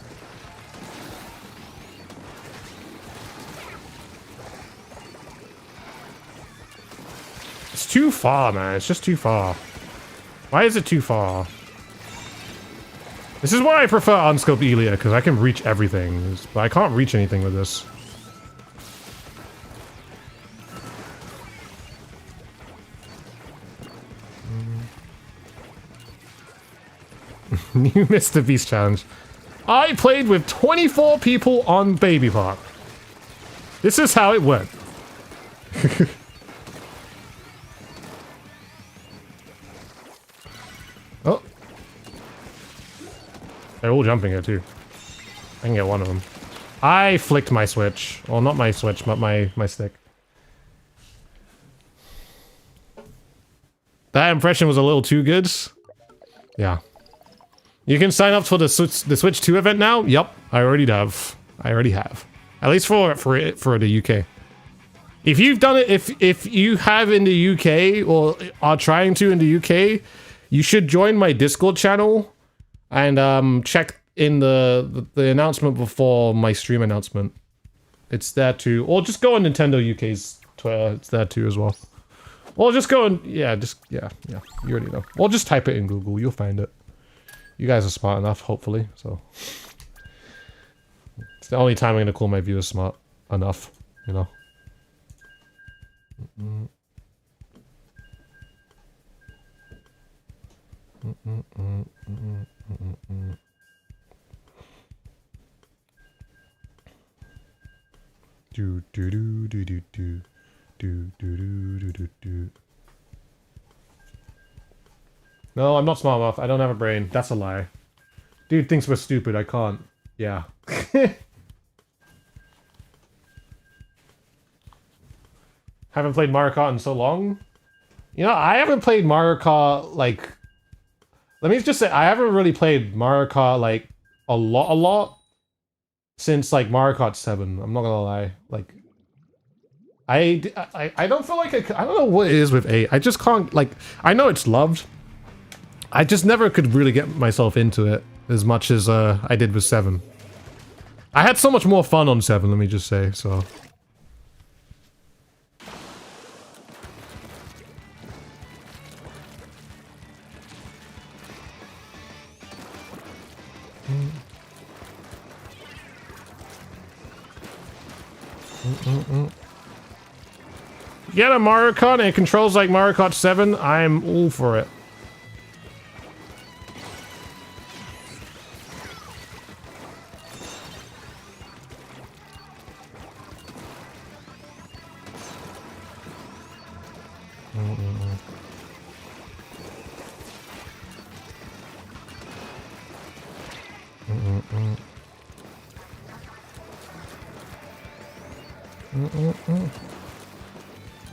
S1: It's too far, man. It's just too far. Why is it too far? This is why I prefer Unscoped Elia, because I can reach everything. But I can't reach anything with this. New Mr. Beast challenge. I played with 24 people on Baby Park. This is how it went. Oh. They're all jumping here too. I can get one of them. I flicked my switch. Well, not my switch, but my stick. That impression was a little too good. Yeah. You can sign up for the Switch 2 event now? Yep, I already have. At least for the UK. If you've done it, if you have in the UK or are trying to in the UK, you should join my Discord channel and check in the announcement before my stream announcement. It's there too. Or just go on Nintendo UK's Twitter. It's there too as well. Or just go and yeah. You already know. Or just type it in Google. You'll find it. You guys are smart enough, hopefully. So it's the only time I'm gonna call my viewers smart enough. You know. Do do do do do do do do do do do. No, I'm not smart enough. I don't have a brain. That's a lie. Dude thinks we're stupid. I can't. Yeah. Haven't played Mario Kart in so long. You know, I haven't played Mario Kart, like... Let me just say, I haven't really played Mario Kart, like, a lot, since, like, Mario Kart 7. I'm not gonna lie. Like... I don't feel like I don't know what it is with 8. I just can't, like... I know it's loved. I just never could really get myself into it as much as, I did with 7. I had so much more fun on 7, let me just say, so... Get a Mario Kart and it controls like Mario Kart 7, I'm all for it.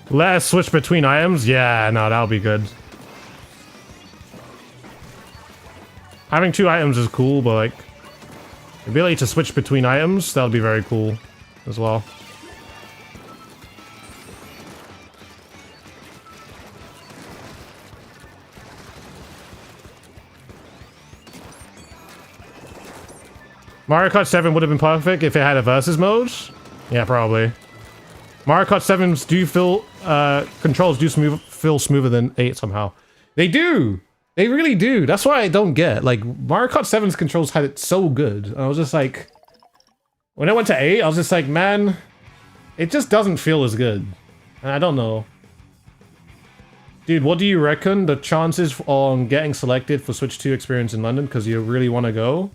S1: Let us switch between items? Yeah, no, that'll be good. Having 2 items is cool, but like... the ability to switch between items, that'll be very cool as well. Mario Kart 7 would have been perfect if it had a versus mode? Yeah, probably. Mario Kart 7's controls do feel smoother than 8 somehow. They do! They really do! That's why I don't get. Like, Mario Kart 7's controls had it so good. I was just like... when I went to 8, I was just like, man... it just doesn't feel as good. And I don't know. Dude, what do you reckon the chances on getting selected for Switch 2 experience in London because you really want to go?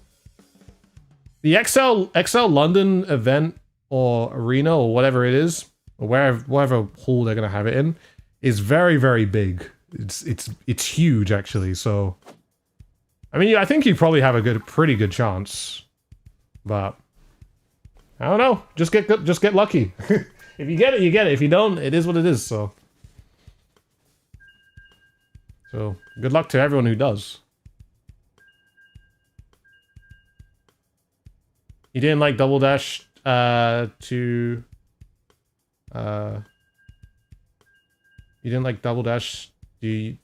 S1: The XL London event or arena or whatever it is, or whatever hall they're gonna have it in, is very, very big. It's huge actually. So, I mean, I think you probably have a pretty good chance, but I don't know. Just get lucky. If you get it, you get it. If you don't, it is what it is. So good luck to everyone who does. You didn't like Double Dash you didn't like Double Dash you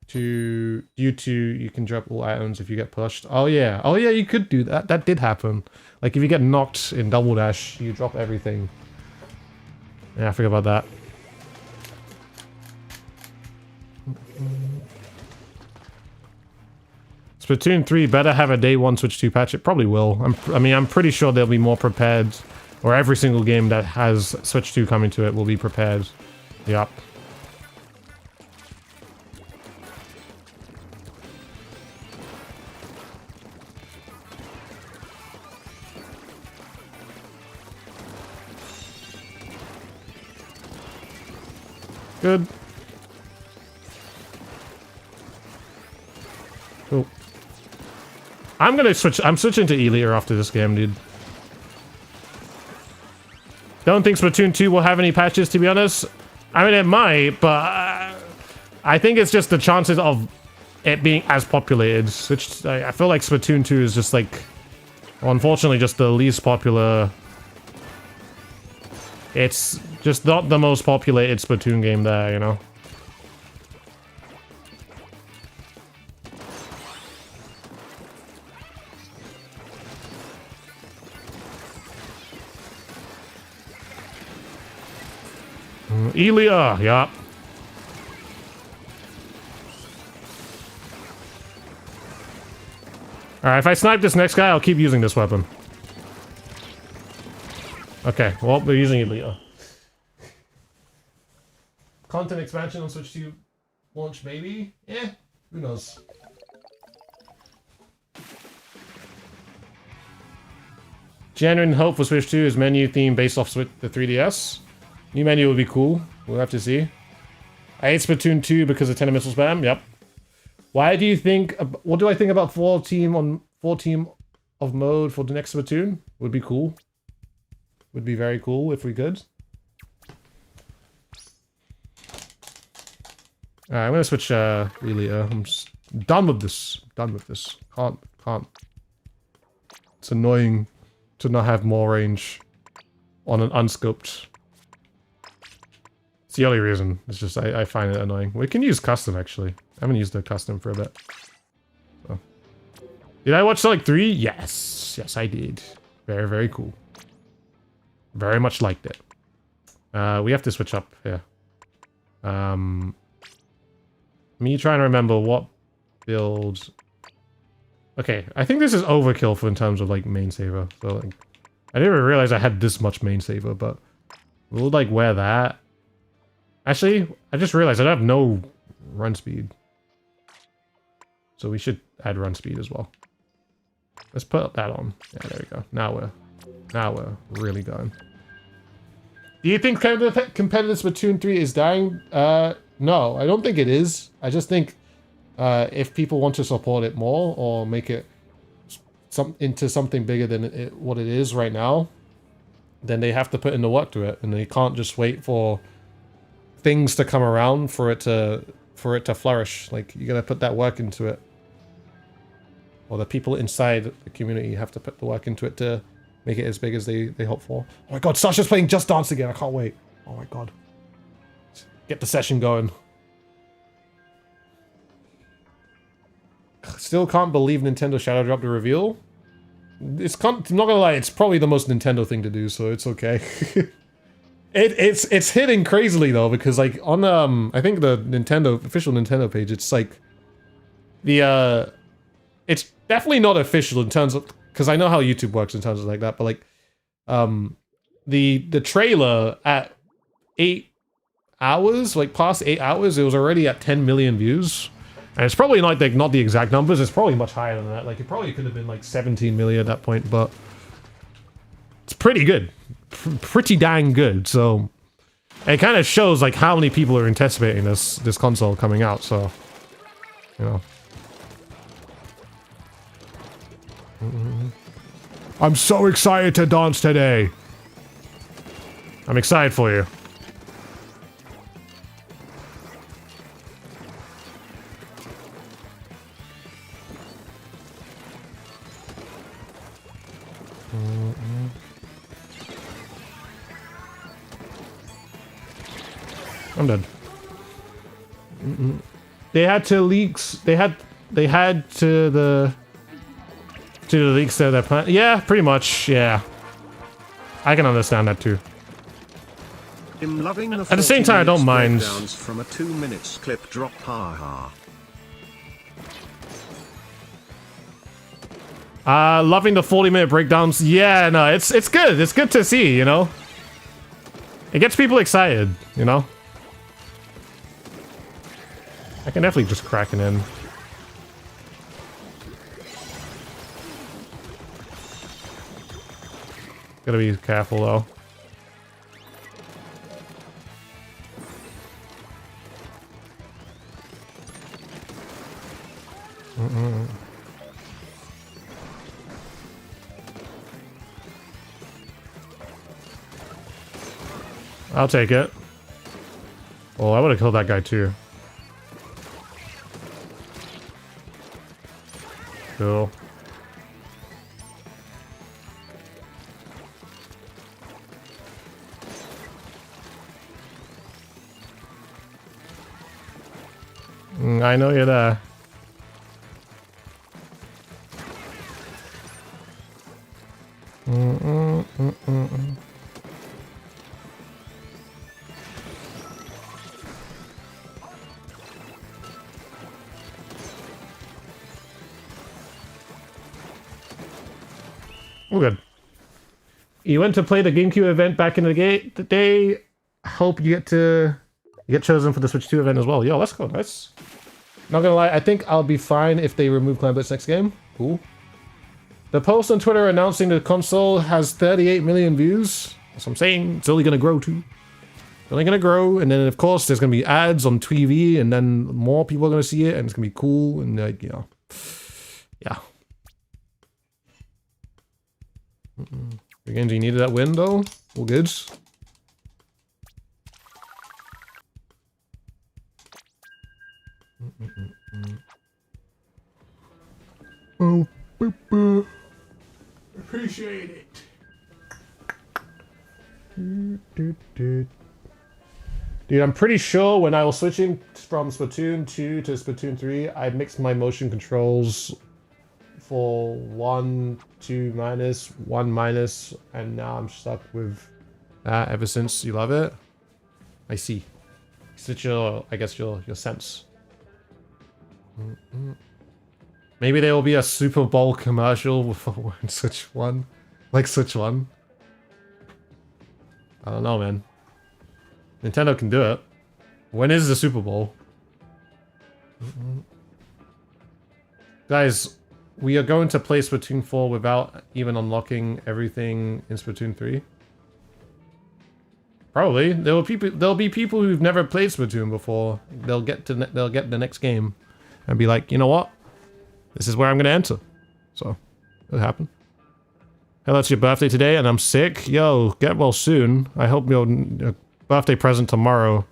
S1: can drop all items if you get pushed. Oh yeah, you could do that. That did happen. Like if you get knocked in Double Dash, you drop everything. Yeah, I forgot about that. Splatoon 3 better have a day 1 Switch 2 patch. It probably will. I'm pretty sure they'll be more prepared. Or every single game that has Switch 2 coming to it will be prepared. Yup. Good. Cool. I'm switching to Elite after this game, dude. Don't think Splatoon 2 will have any patches, to be honest. I mean, it might, but I think it's just the chances of it being as populated. Which I feel like Splatoon 2 is just like, well, unfortunately, just the least popular. It's just not the most populated Splatoon game there, you know? Elia, yeah. Alright, if I snipe this next guy, I'll keep using this weapon. Okay, well, we're using Elia. Content expansion on Switch 2 launch, maybe? Eh, who knows? Genuine hope for Switch 2 is menu theme based off the 3DS. New menu would be cool. We'll have to see. I hate Splatoon 2 because of 10 missile spam. Yep. Why do you think... What do I think about 4 team of mode for the next Splatoon? Would be cool. Would be very cool if we could. Alright, I'm gonna switch really. I'm just done with this. Done with this. Can't. It's annoying to not have more range on an unscoped. It's the only reason. It's just I find it annoying. We can use custom actually. I haven't used the custom for a bit. So. Did I watch Sonic 3? Yes. Yes, I did. Very, very cool. Very much liked it. We have to switch up here. Me trying to remember what build. Okay, I think this is overkill for in terms of like main saver. So like, I didn't even realize I had this much main saver, but we'll like wear that. Actually, I just realized I have no run speed. So we should add run speed as well. Let's put that on. Yeah, there we go. Now we're really going. Do you think competitive Splatoon 3 is dying? No, I don't think it is. I just think if people want to support it more or make it into something bigger than what it is right now, then they have to put in the work to it, and they can't just wait for things to come around for it to flourish. Like, you gotta put that work into it. Or the people inside the community have to put the work into it to make it as big as they hope for. Oh my god, Sasha's playing Just Dance again. I can't wait. Oh my god. Get the session going. Still can't believe Nintendo Shadow dropped a reveal. I'm not gonna lie, it's probably the most Nintendo thing to do, so it's okay. It's hitting crazily though, because like on I think the official Nintendo page, it's like the it's definitely not official in terms of, because I know how YouTube works in terms of like that, but like the trailer at 8 hours, like past 8 hours, it was already at 10 million views. And it's probably not like not the exact numbers, it's probably much higher than that. Like it probably could have been like 17 million at that point, but it's pretty good. Pretty dang good. So it kind of shows like how many people are anticipating this console coming out, so you know. I'm so excited to dance today. I'm excited for you. I'm dead. They had to leaks. They had to the leaks their plan. Yeah, pretty much. Yeah, I can understand that too.
S2: Loving
S1: At the same time, I don't mind.
S2: From a 2 minutes clip drop, haha.
S1: Loving the 40-minute breakdowns. Yeah, no, it's good. It's good to see, you know. It gets people excited, you know. I can definitely just crack it in. Gotta be careful though. I'll take it. Oh, I would have killed that guy too. Cool. I know you're there. We're good. You went to play the GameCube event back in the day. Hope you get chosen for the Switch 2 event as well. Yo, let's go. Nice. Not gonna lie, I think I'll be fine if they remove Clan Blitz next game. Cool. The post on Twitter announcing the console has 38 million views. That's what I'm saying. It's only gonna grow too. It's only gonna grow, and then of course there's gonna be ads on TV, and then more people are gonna see it, and it's gonna be cool, and like, you know, yeah. Again, you needed that win though. All good. Oh, boop, boop. Appreciate it. Dude, I'm pretty sure when I was switching from Splatoon 2 to Splatoon 3, I mixed my motion controls for 1, 2 minus, 1 minus, and now I'm stuck with that ever since. You love it? I see. It's your, I guess your sense. Maybe there will be a Super Bowl commercial for Switch 1. Like Switch 1. I don't know, man. Nintendo can do it. When is the Super Bowl? Guys, we are going to play Splatoon 4 without even unlocking everything in Splatoon 3. Probably. There'll be people who've never played Splatoon before. They'll get the next game and be like, you know what? This is where I'm gonna enter. So, it'll happen. Hello, it's your birthday today and I'm sick. Yo, get well soon. I hope your birthday present tomorrow,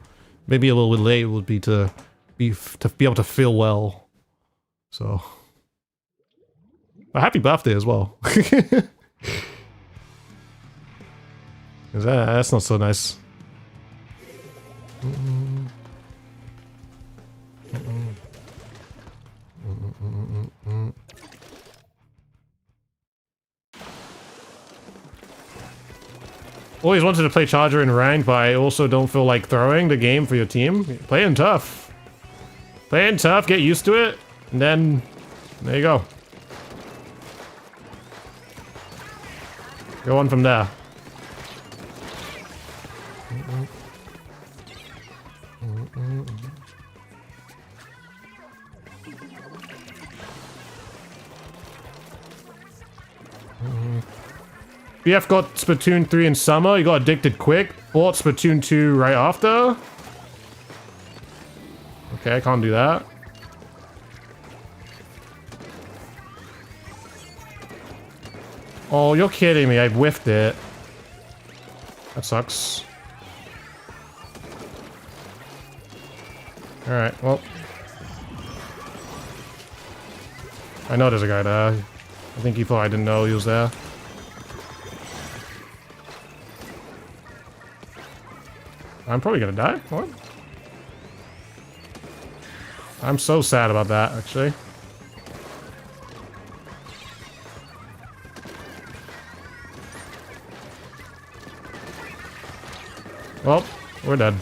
S1: maybe a little bit late, would be to be able to feel well. So, a happy birthday as well. That's not so nice. Always wanted to play Charger in rank, but I also don't feel like throwing the game for your team. Playing tough. Playing tough, get used to it, and then there you go. Go on from there. BF got Splatoon 3 in summer, he got addicted quick, bought Splatoon 2 right after. Okay, I can't do that. Oh, you're kidding me, I whiffed it. That sucks. Alright, well. I know there's a guy there. I think he thought I didn't know he was there. I'm probably gonna die. What? I'm so sad about that, actually. Well, we're dead.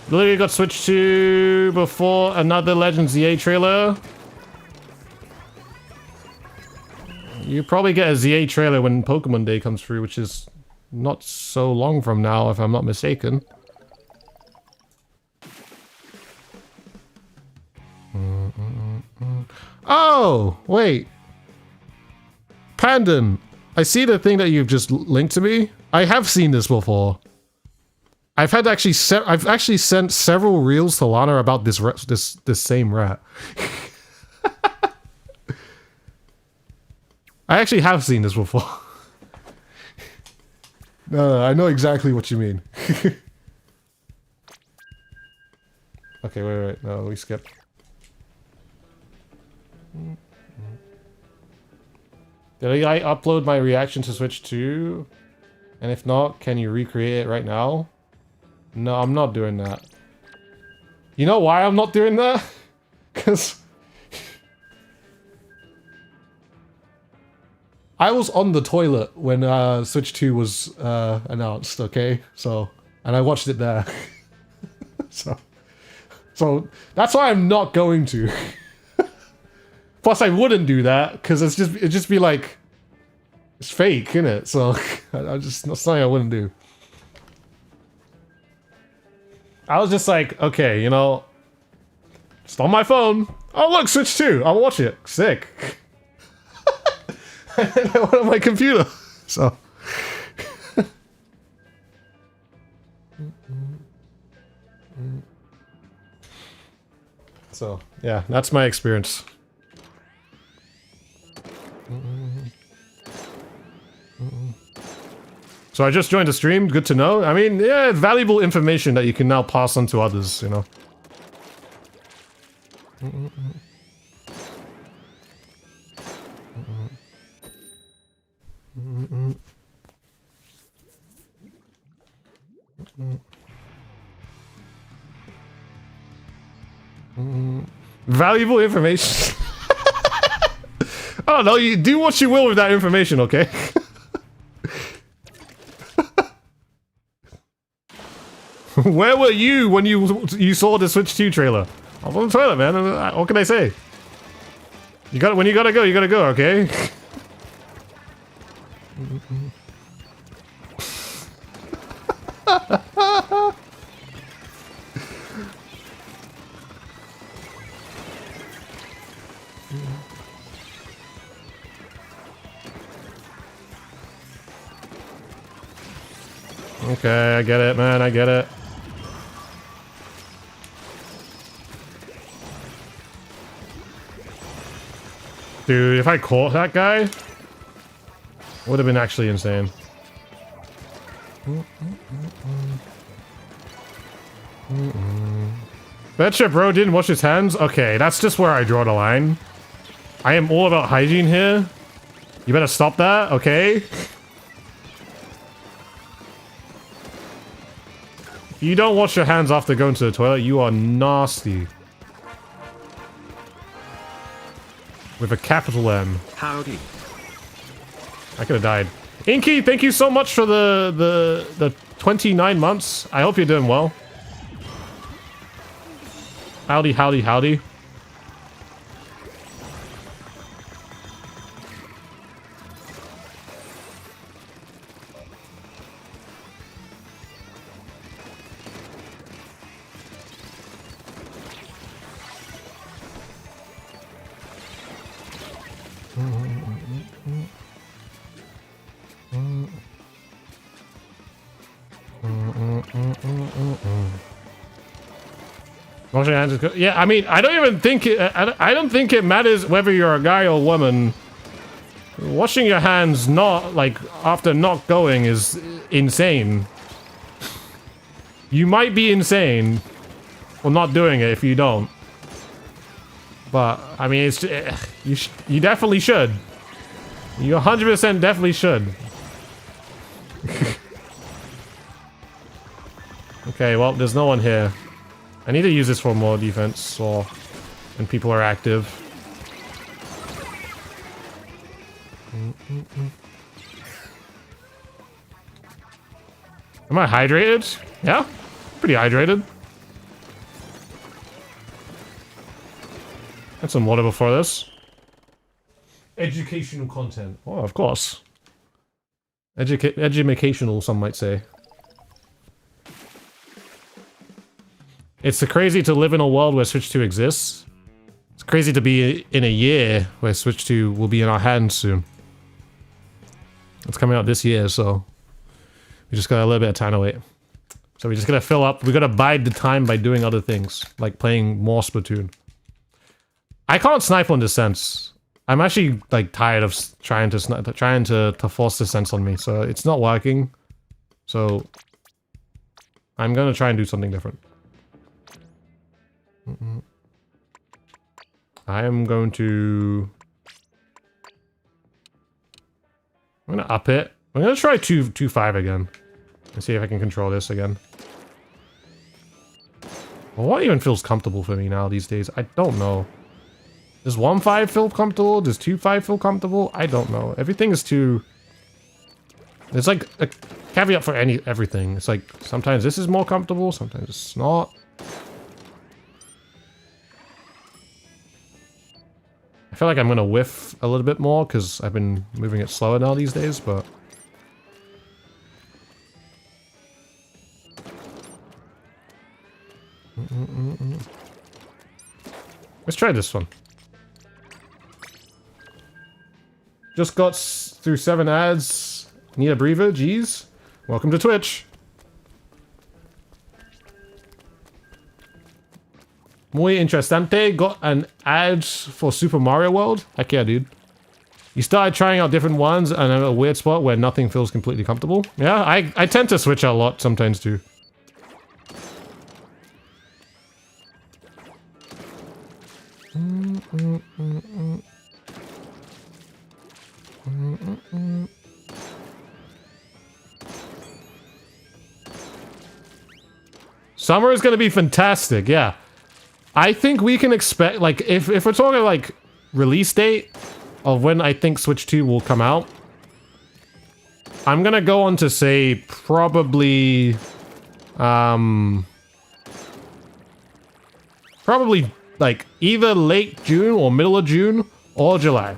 S1: Literally got switched to before another Legends ZA trailer. You probably get a ZA trailer when Pokemon Day comes through, which is not so long from now, if I'm not mistaken. Oh, wait. Pandon, I see the thing that you've just linked to me. I have seen this before. I've actually sent several reels to Lana about this same rat. I actually have seen this before. No, I know exactly what you mean. Okay, wait. No, we skipped. Did I upload my reaction to Switch 2? And if not, can you recreate it right now? No, I'm not doing that. You know why I'm not doing that? Because I was on the toilet when Switch 2 was announced, okay? So, and I watched it there. so that's why I'm not going to. Plus, I wouldn't do that because it'd just be like it's fake, innit? So that's something I wouldn't do. I was just like, okay, you know, just on my phone. Oh look, Switch 2. I'll watch it. Sick. And then I went on my computer. So. So yeah, that's my experience. So I just joined the stream, good to know. I mean, yeah, valuable information that you can now pass on to others, you know. Valuable information. Oh no, you do what you will with that information, okay? Where were you when you saw the Switch 2 trailer? I was on the toilet, man. What can I say? When you gotta go, okay? Okay, I get it, man. I get it. Dude, if I caught that guy, would have been actually insane. Betcha bro didn't wash his hands? Okay, that's just where I draw the line. I am all about hygiene here. You better stop that, okay? If you don't wash your hands after going to the toilet, you are nasty. With a capital M.
S2: Howdy.
S1: I could have died. Inky, thank you so much for the 29 months. I hope you're doing well. Howdy, howdy, howdy. Washing hands is good. Yeah, I mean, I don't even think I don't think it matters whether you're a guy or a woman. Washing your hands not like after not going is insane. You might be insane for not doing it if you don't. But I mean, it's you definitely should. You 100% definitely should. Okay, well, there's no one here. I need to use this for more defense, or when people are active. Am I hydrated? Yeah, pretty hydrated. Had some water before this. Educational content. Oh, of course. Educational, some might say. It's crazy to live in a world where Switch 2 exists. It's crazy to be in a year where Switch 2 will be in our hands soon. It's coming out this year, so we just got a little bit of time to wait. So we just gotta fill up. We gotta bide the time by doing other things, like playing more Splatoon. I can't snipe on Descents. I'm actually like tired of trying to force Descents on me, so it's not working. So I'm gonna try and do something different. I am going to... I'm gonna up it. I'm gonna try 2.5 again. And see if I can control this again. Well, what even feels comfortable for me now these days? I don't know. Does 1.5 feel comfortable? Does 2.5 feel comfortable? I don't know. Everything is too... It's like a caveat for everything. It's like sometimes this is more comfortable, sometimes it's not. I feel like I'm gonna whiff a little bit more because I've been moving it slower now these days, but... Let's try this one. Just got through 7 ads. Need a breather? Jeez. Welcome to Twitch. Muy interesante. Got an ad for Super Mario World? Heck yeah, dude. You started trying out different ones and I'm at a weird spot where nothing feels completely comfortable. Yeah, I tend to switch out a lot sometimes too. Summer is going to be fantastic, yeah. I think we can expect, like, if we're talking, like, release date of when I think Switch 2 will come out, I'm going to go on to say probably, like, either late June or middle of June or July.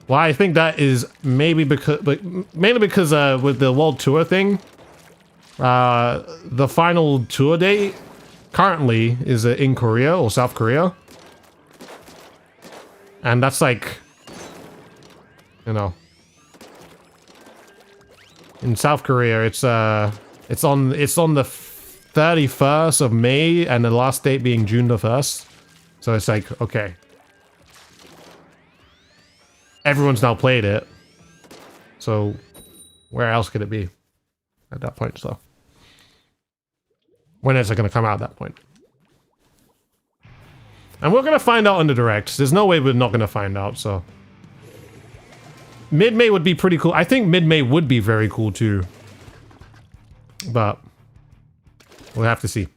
S1: Well, I think that is maybe because, but mainly because with the World Tour thing, the final tour date currently is in Korea or South Korea. And that's like, you know, in South Korea, it's on the 31st of May and the last date being June the 1st. So it's like, okay. Everyone's now played it. So where else could it be at that point, so? When is it going to come out at that point? And we're going to find out in the direct. There's no way we're not going to find out, so. Mid-May would be pretty cool. I think mid-May would be very cool too. But we'll have to see.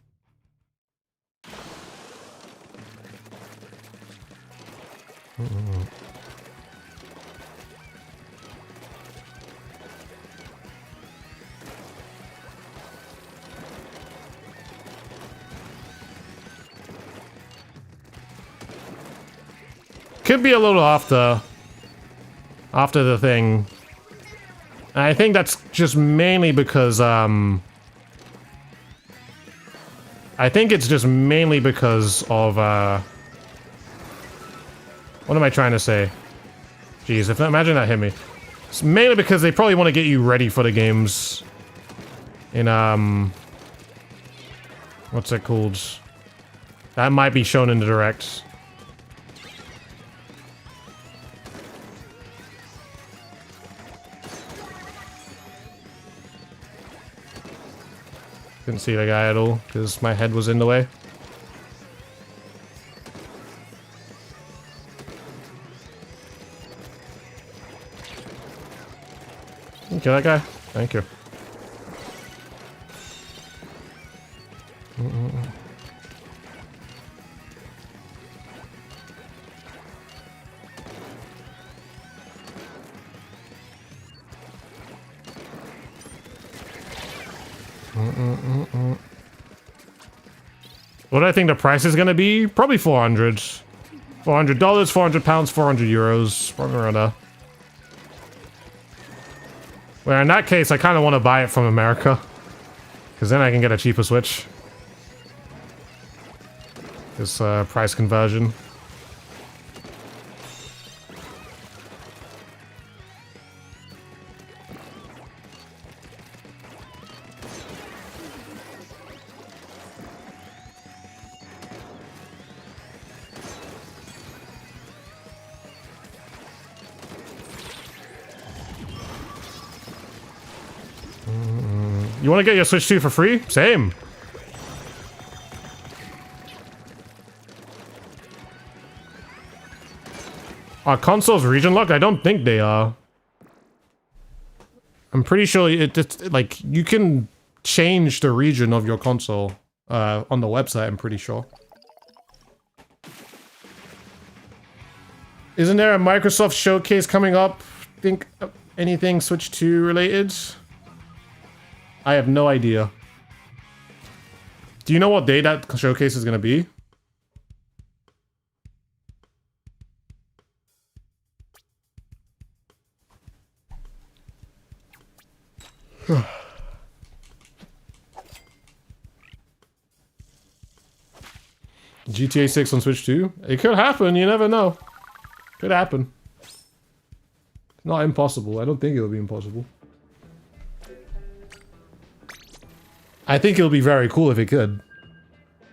S1: Could be a little after the thing. I think that's just mainly because, I think it's just mainly because of, what am I trying to say? Jeez, imagine that hit me. It's mainly because they probably want to get you ready for the games in, what's it called? That might be shown in the direct. Couldn't see the guy at all, because my head was in the way. Can you kill that guy? Thank you. What do I think the price is going to be? Probably 400. $400, 400 pounds, 400 euros. Probably around there. Where in that case, I kind of want to buy it from America. Because then I can get a cheaper Switch. This price conversion. You want to get your Switch 2 for free? Same. Are consoles region locked? I don't think they are. I'm pretty sure it just, like, you can change the region of your console on the website, I'm pretty sure. Isn't there a Microsoft showcase coming up? Think anything Switch 2 related? I have no idea. Do you know what day that showcase is going to be? GTA 6 on Switch 2? It could happen, you never know. Could happen. It's not impossible. I don't think it'll be impossible. I think it'll be very cool if it could.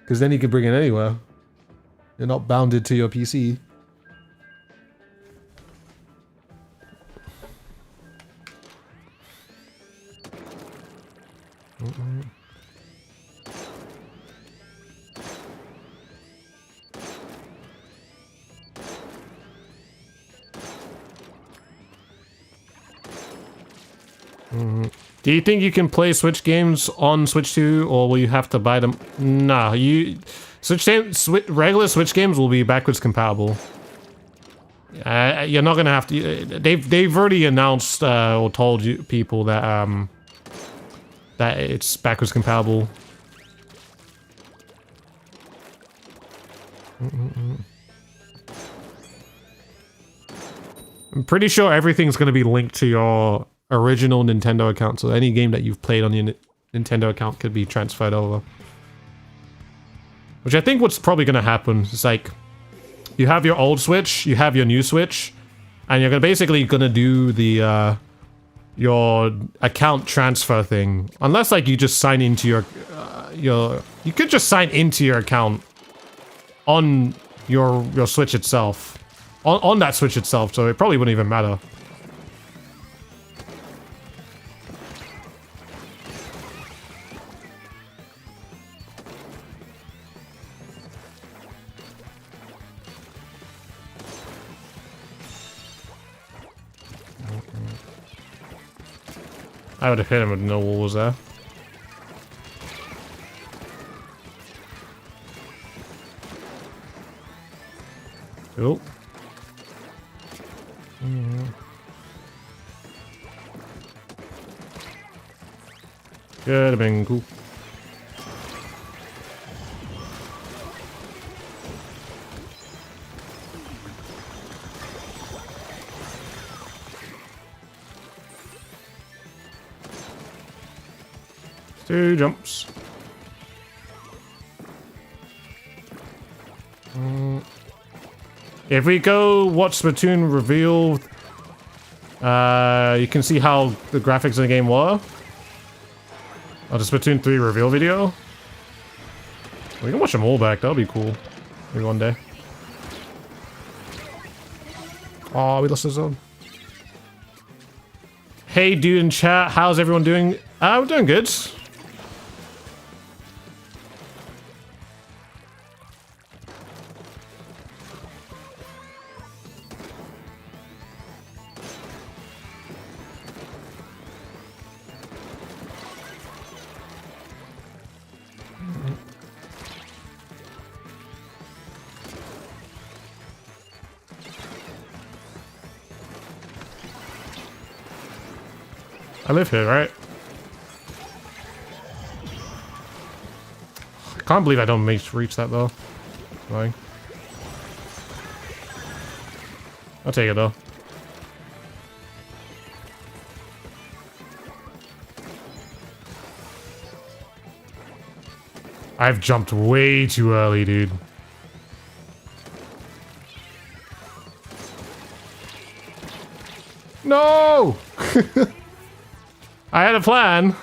S1: Because then you could bring it anywhere. You're not bounded to your PC. Do you think you can play Switch games on Switch 2, or will you have to buy them? Nah, regular Switch games will be backwards compatible. You're not gonna have to. They've already announced or told you people that that it's backwards compatible. I'm pretty sure everything's gonna be linked to your original Nintendo account, so any game that you've played on your Nintendo account could be transferred over. Which I think what's probably going to happen is, like, you have your old Switch, you have your new Switch, and you're basically going to do the your account transfer thing. Unless, like, you just sign into your you could just sign into your account on your Switch itself, on that Switch itself, so it probably wouldn't even matter. I would have hit him with no walls there. Cool. Could have been cool. Two jumps. If we go watch Splatoon reveal, you can see how the graphics in the game were. Oh, the Splatoon 3 reveal video. We can watch them all back. That'll be cool. Maybe one day. Oh, we lost the zone. Hey, dude in chat, how's everyone doing? We're doing good. I live here, right? I can't believe I don't reach that though. Annoying. I'll take it though. I've jumped way too early, dude. No! I had a plan.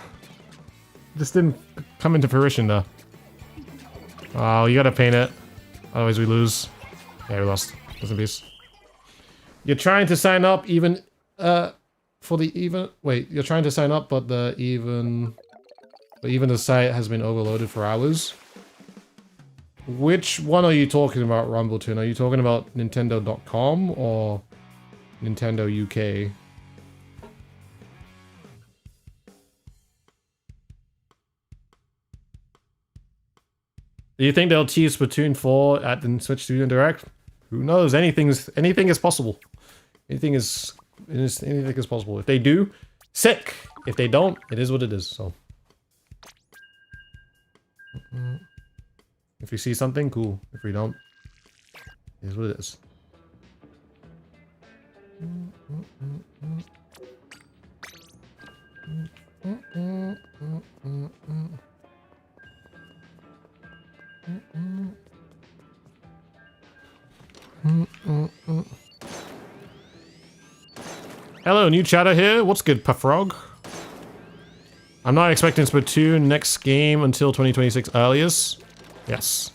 S1: This didn't come into fruition though. Oh, you gotta paint it. Otherwise we lose. Yeah, we lost. Rest in peace. You're trying to sign up even for the even wait, you're trying to sign up but even the site has been overloaded for hours. Which one are you talking about, Rumbleton? Are you talking about Nintendo.com or Nintendo UK? Do you think they'll tease Splatoon 4 at the Switch Studio Direct? Who knows? Anything is possible. Anything is possible. If they do, sick. If they don't, it is what it is. So, if we see something, cool. If we don't, it is what it is. Hello, new chatter here. What's good, Puffrog? I'm not expecting Splatoon next game until 2026 earliest. Yes.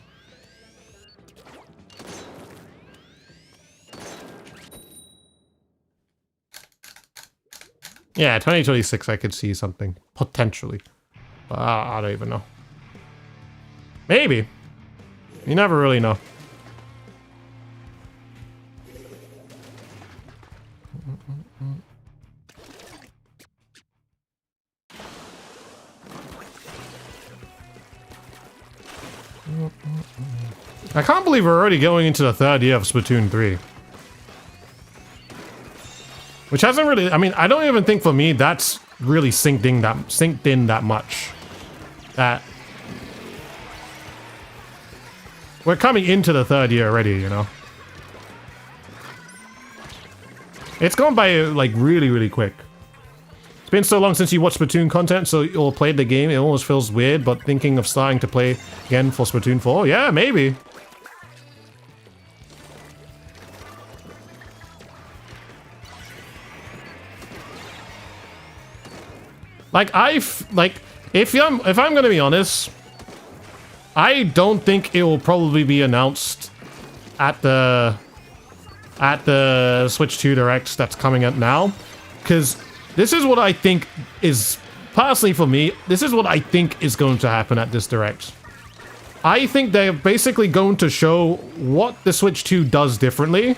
S1: Yeah, 2026 I could see something. Potentially. But I don't even know. Maybe. You never really know. I can't believe we're already going into the third year of Splatoon 3. Which hasn't really, I mean, I don't even think for me that's really synced in that much. That we're coming into the third year already, you know. It's gone by like really, really quick. It's been so long since you watched Splatoon content, so or played the game, it almost feels weird, but thinking of starting to play again for Splatoon 4? Yeah, maybe. Like, if I'm gonna be honest, I don't think it will probably be announced at the Switch 2 Direct that's coming up now, because this is what I think is, personally for me, this is what I think is going to happen at this Direct. I think they're basically going to show what the Switch 2 does differently,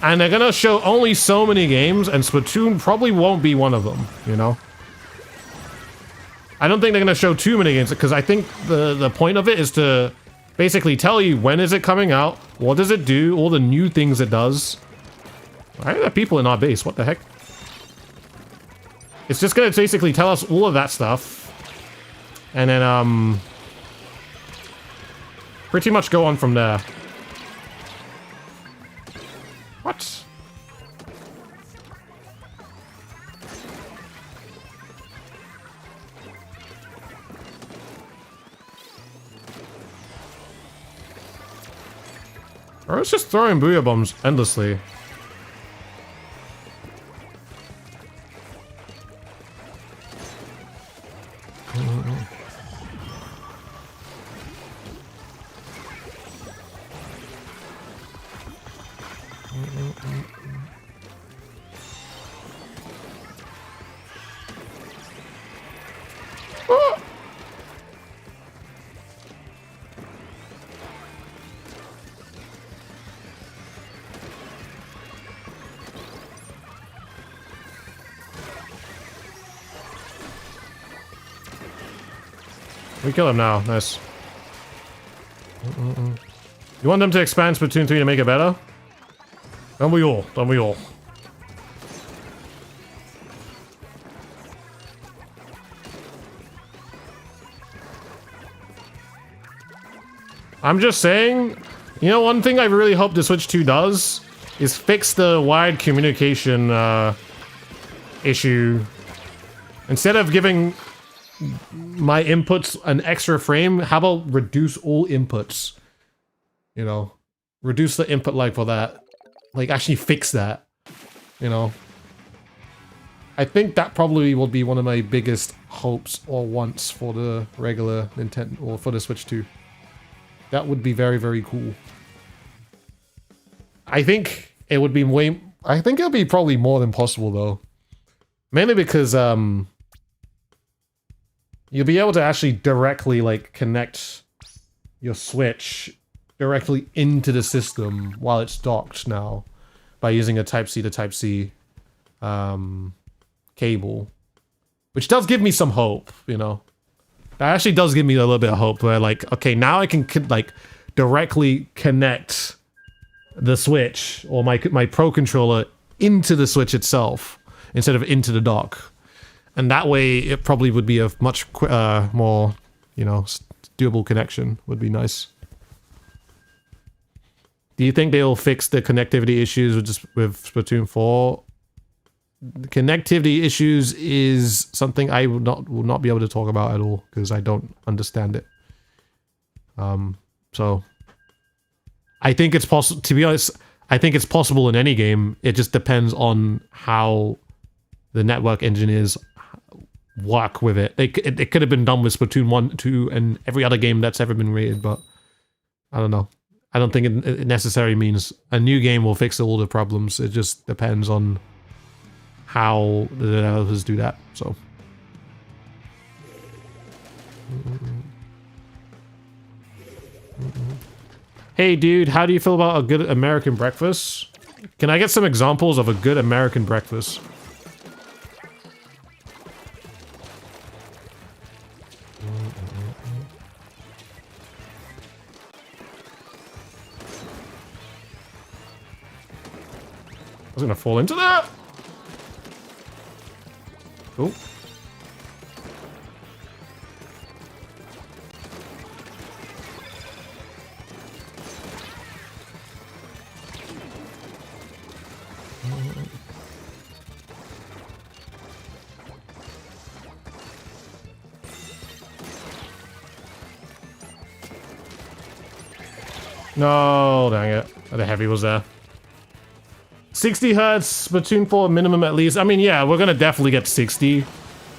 S1: and they're gonna show only so many games, and Splatoon probably won't be one of them, you know? I don't think they're gonna show too many games, because I think the point of it is to basically tell you when is it coming out, what does it do, all the new things it does. Why are there people in our base? What the heck? It's just gonna basically tell us all of that stuff, and then pretty much go on from there. What? Or it's just throwing booyah bombs endlessly. We kill him now. Nice. You want them to expand Splatoon 3 to make it better? Don't we all? Don't we all? I'm just saying, you know, one thing I really hope the Switch 2 does is fix the wired communication issue. Instead of giving my inputs an extra frame, how about reduce all inputs? You know, reduce the input lag for that. Like, actually fix that, you know. I think that probably will be one of my biggest hopes or wants for the regular Nintendo, or for the Switch 2. That would be very, very cool. I think it would be I think it'll be probably more than possible, though. Mainly because, you'll be able to actually directly, like, connect your Switch directly into the system while it's docked now by using a Type-C to Type-C cable, which does give me some hope, you know. That actually does give me a little bit of hope where, like, okay, now I can like directly connect the Switch or my Pro Controller into the Switch itself instead of into the dock. And that way it probably would be a much more, you know, doable connection. Would be nice. Do you think they'll fix the connectivity issues with Splatoon 4? The connectivity issues is something I will not be able to talk about at all because I don't understand it. So I think it's possible. To be honest, I think it's possible in any game. It just depends on how the network engineers work with it. It could have been done with Splatoon 1, 2, and every other game that's ever been rated, but I don't know. I don't think it necessarily means a new game will fix all the problems. It just depends on how the developers do that, so. Hey dude, how do you feel about a good American breakfast? Can I get some examples of a good American breakfast? I was gonna fall into that! Cool. No, dang it. The heavy was there. 60 hertz, Splatoon 4 minimum at least. I mean, yeah, we're gonna definitely get 60.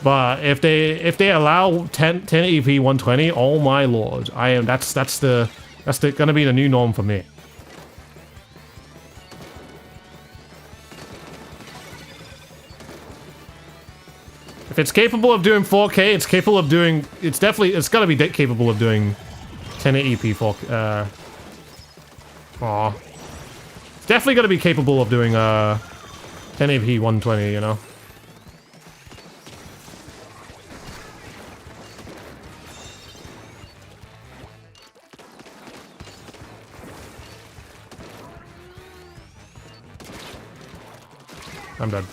S1: But if they allow 1080p 120, oh my lord. That's gonna be the new norm for me. If it's capable of doing 4K, it's gotta be capable of doing 1080p 4K. Aw. It's definitely gonna be capable of doing 1080p 120, you know? I'm dead.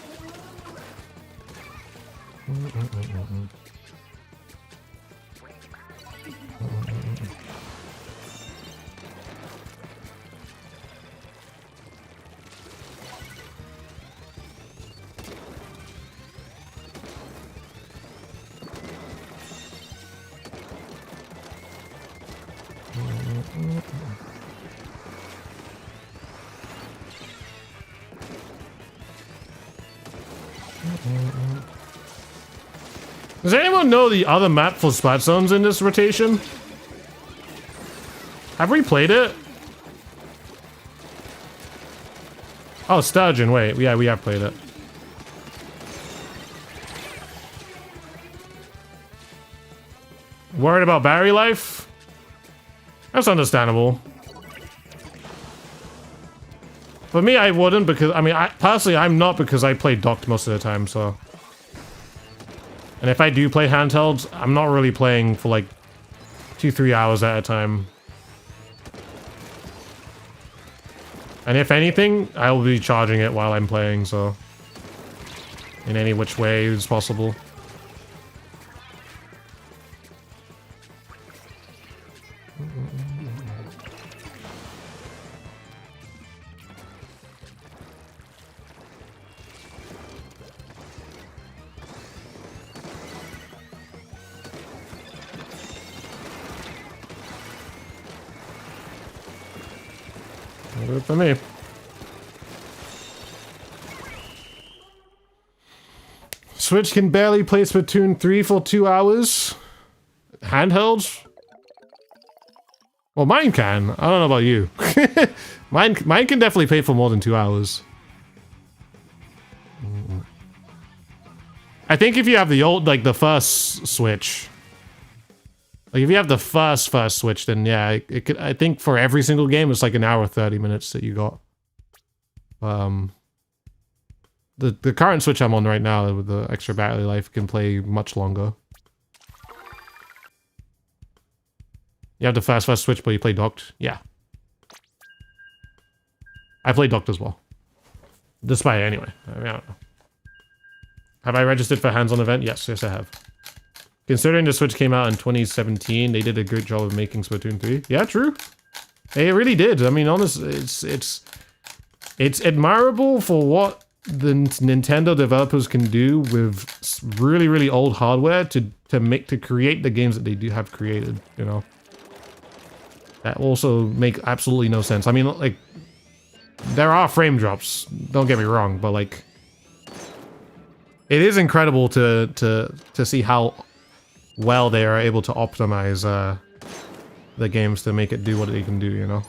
S1: Does anyone know the other map for Splat Zones in this rotation? Have we played it? Oh, Sturgeon, wait. Yeah, we have played it. Worried about battery life? That's understandable. For me, I wouldn't because, I mean, personally, I'm not because I play docked most of the time, so. And if I do play handhelds, I'm not really playing for like 2-3 hours at a time. And if anything, I will be charging it while I'm playing, so. In any which way is possible. Good for me. Switch can barely play Splatoon 3 for 2 hours. Handhelds? Well, mine can. I don't know about you. mine can definitely play for more than 2 hours. I think if you have the old, like the first Switch, Like if you have the first Switch, then yeah, it could. I think for every single game, it's like an hour 30 minutes that you got. The current Switch I'm on right now with the extra battery life can play much longer. You have the first Switch, but you play docked? Yeah. I play docked as well. Despite it anyway. I mean, I don't know. Have I registered for hands-on event? Yes, yes I have. Considering the Switch came out in 2017, they did a good job of making Splatoon 3. Yeah, true. They really did. I mean, honestly, it's admirable for what the Nintendo developers can do with really, really old hardware to create the games that they do have created, you know. That also make absolutely no sense. I mean, like, there are frame drops, don't get me wrong, but like, it is incredible to see how well they are able to optimize the games to make it do what they can do, you know.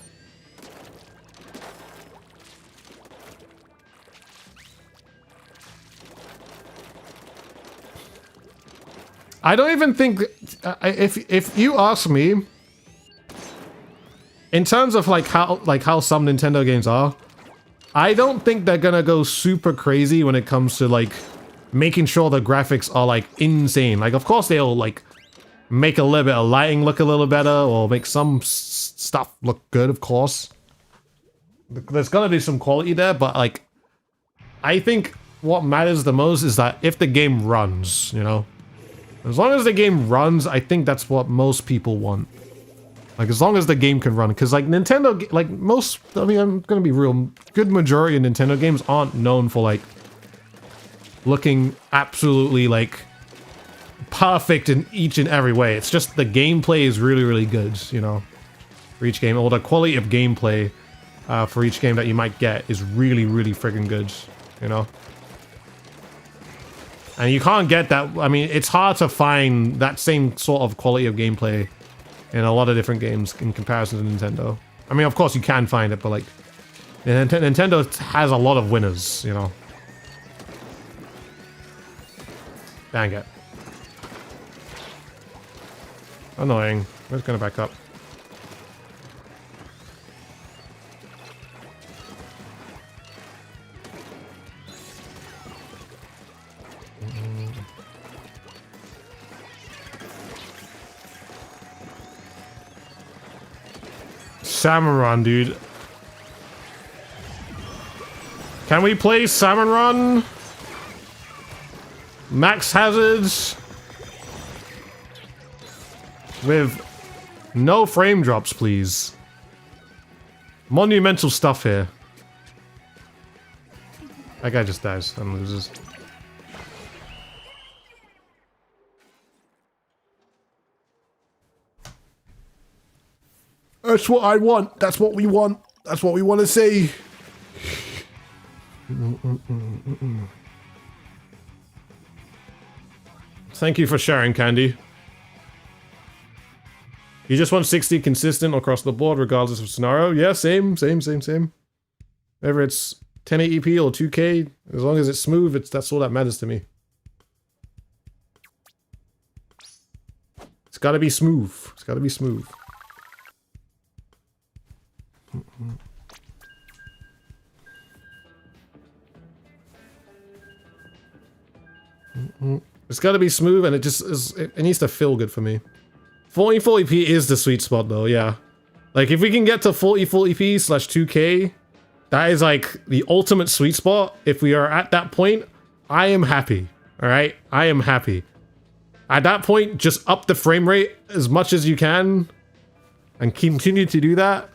S1: I don't even think if you ask me, in terms of like how some Nintendo games are, I don't think they're gonna go super crazy when it comes to like making sure the graphics are like insane. Like, of course they'll like make a little bit of lighting look a little better or make some stuff look good, of course. There's gonna be some quality there, but like, I think what matters the most is that if the game runs, you know? As long as the game runs, I think that's what most people want. Like, as long as the game can run, because like Nintendo, like most, I mean, I'm gonna be real, good majority of Nintendo games aren't known for like looking absolutely like perfect in each and every way. It's just the gameplay is really, really good, you know, for each game, or the quality of gameplay for each game that you might get is really, really friggin' good, you know. And you can't get that. I mean, it's hard to find that same sort of quality of gameplay in a lot of different games in comparison to Nintendo. I mean, of course you can find it, but like, Nintendo has a lot of winners, you know. Dang it. Annoying. We're just gonna back up. Salmon Run, dude. Can we play Salmon Run? Max Hazards with no frame drops, please. Monumental stuff here. That guy just dies and loses. That's what I want. That's what we want. That's what we want to see. Thank you for sharing, Candy. You just want 60 consistent across the board, regardless of scenario? Yeah, same. Whether it's 1080p or 2K, as long as it's smooth, that's all that matters to me. It's gotta be smooth. It's gotta be smooth. It's got to be smooth, and it just is. It needs to feel good for me. 4040p is the sweet spot, though. Yeah, like if we can get to 4040p / 2K, that is like the ultimate sweet spot. If we are at that point, I am happy. All right, I am happy. At that point, just up the frame rate as much as you can, and continue to do that.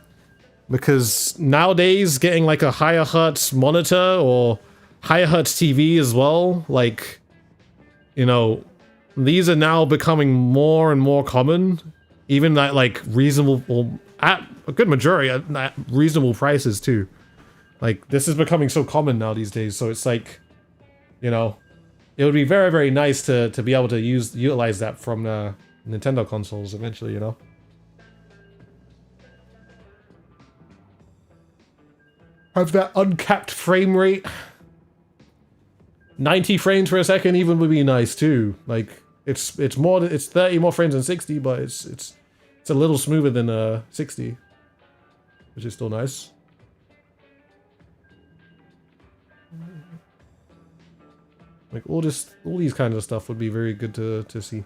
S1: Because nowadays, getting like a higher hertz monitor or higher hertz TV as well, like, you know, these are now becoming more and more common, even at like reasonable, or at a good majority at reasonable prices too. Like, this is becoming so common now these days, so it's like, you know, it would be very, very nice to be able to utilize that from Nintendo consoles eventually, you know. Have that uncapped frame rate. 90 frames per second even would be nice too. Like, It's 30 more frames than 60, but it's a little smoother than 60, which is still nice. Like all these kinds of stuff would be very good to see.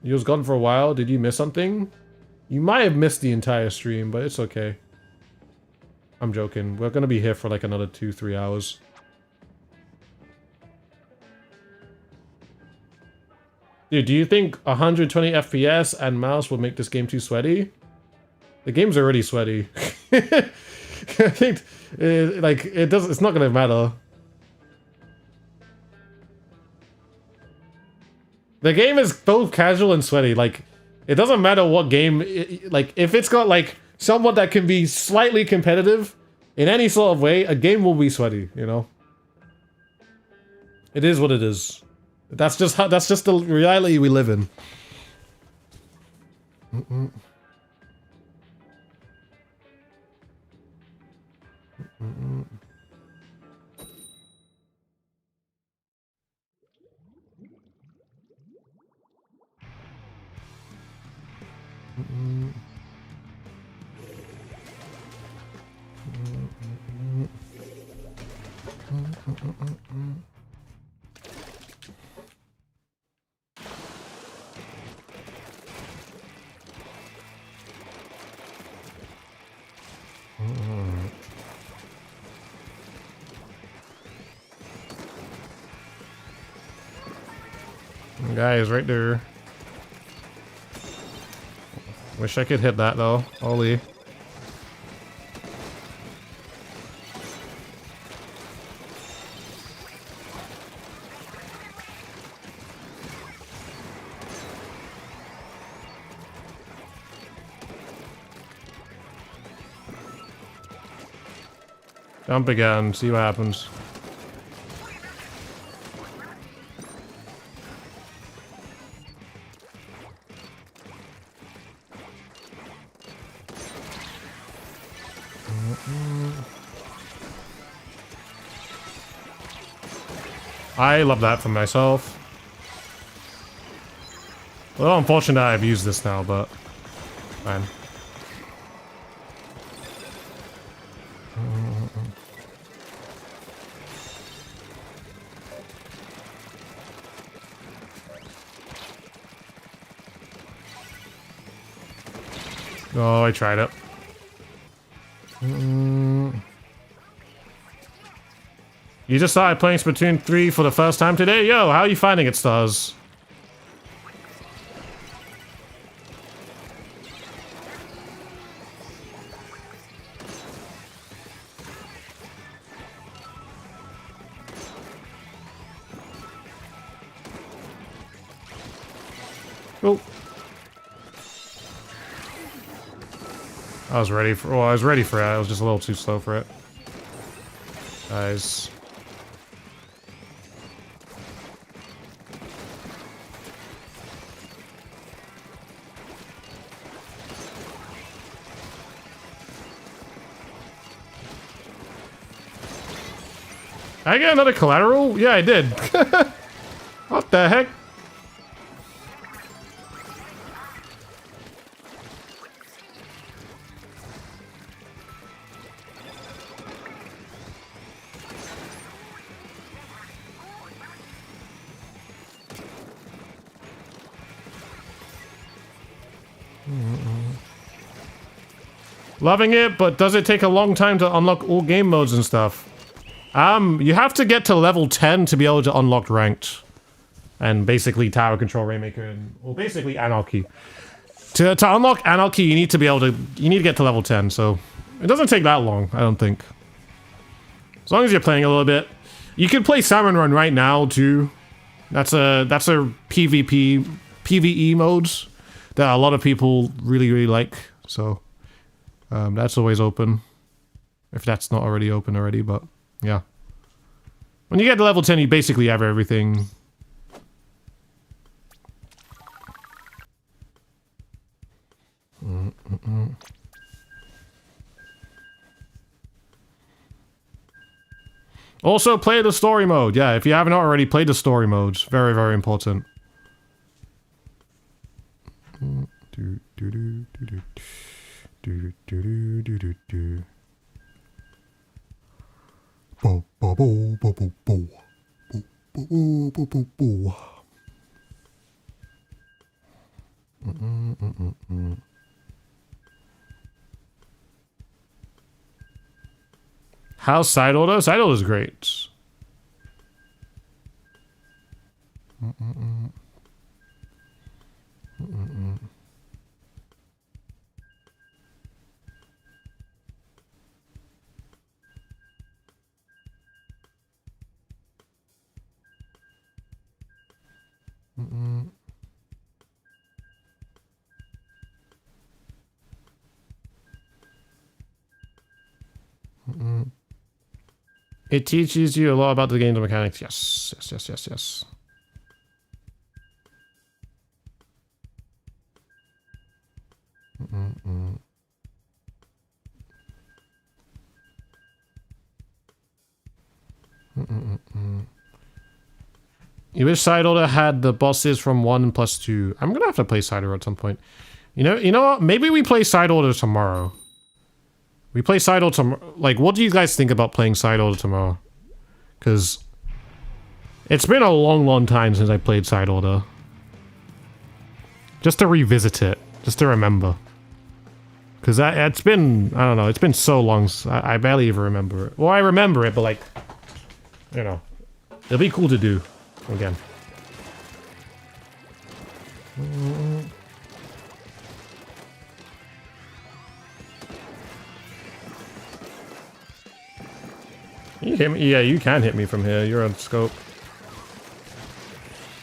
S1: You was gone for a while. Did you miss something? You might have missed the entire stream, but it's okay. I'm joking. We're gonna be here for like another 2-3 hours. Dude, do you think 120 FPS and mouse would make this game too sweaty? The game's already sweaty. I think, it's not gonna matter. The game is both casual and sweaty. Like, it doesn't matter what game. Like, if it's got like someone that can be slightly competitive in any sort of way, a game will be sweaty. You know. It is what it is. That's just the reality we live in. Guy is right there. Wish I could hit that though. Ollie. Jump again, see what happens. I love that for myself. Well, unfortunately I've used this now, but fine. Oh, I tried it. You just started playing Splatoon 3 for the first time today? Yo, how are you finding it, Stars? Oh. I was ready for it. I was just a little too slow for it. Nice. I get another collateral? Yeah, I did. What the heck? Loving it, but does it take a long time to unlock all game modes and stuff? You have to get to level 10 to be able to unlock ranked. And basically Tower Control, Rainmaker, and well, basically Anarchy. To unlock Anarchy, you need to get to level 10, so it doesn't take that long, I don't think. As long as you're playing a little bit. You can play Salmon Run right now too. That's a PvP, PvE modes that a lot of people really like. So that's always open. If that's not already open already, but yeah. When you get to level 10, you basically have everything. Also, play the story mode. Yeah, if you haven't already played the story mode, very, very important. How's side order? Side order is great. It teaches you a lot about the game's mechanics. Yes, yes, yes, yes, yes. You wish side order had the bosses from 1 plus 2. I'm gonna have to play side order at some point. You know what? Maybe we play side order tomorrow. We play side order tomorrow. Like, what do you guys think about playing side order tomorrow? Because it's been a long, long time since I played side order. Just to revisit it, just to remember. Because it's been, I don't know, it's been so long. I barely even remember it. Well, I remember it, but like, you know, it'll be cool to do again. You hit me? Yeah, you can hit me from here. You're on scope.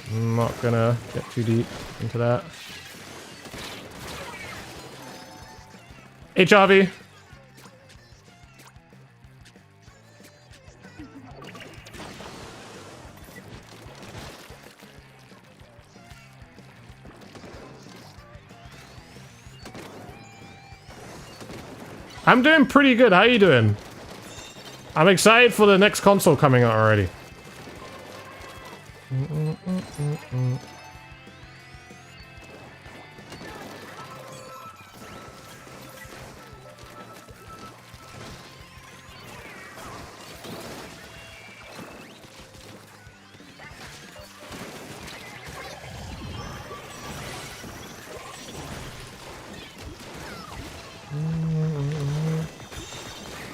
S1: I'm not gonna get too deep into that. HRV. I'm doing pretty good. How you doing? I'm excited for the next console coming out already.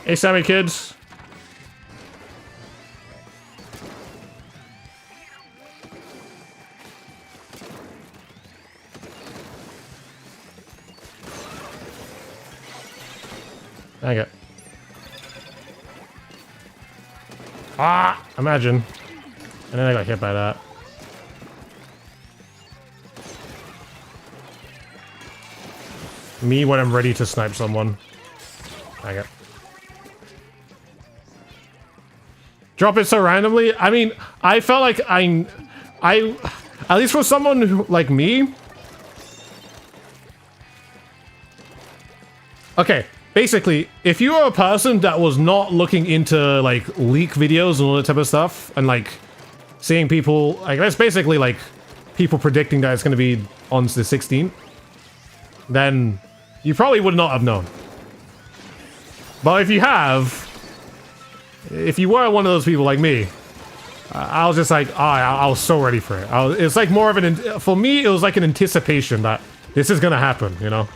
S1: Hey, Sammy kids. Dang it. Ah! Imagine. And then I got hit by that. Me when I'm ready to snipe someone. Dang it. Drop it so randomly? I mean, I felt like I at least for someone who, like me. Okay, basically, if you are a person that was not looking into like leak videos and all that type of stuff, and like seeing people, like that's basically like people predicting that it's going to be on the 16th, then you probably would not have known. But if you have, if you were one of those people like me, I was just like, I was so ready for it. It's like more of an, for me, it was like an anticipation that this is gonna happen, you know?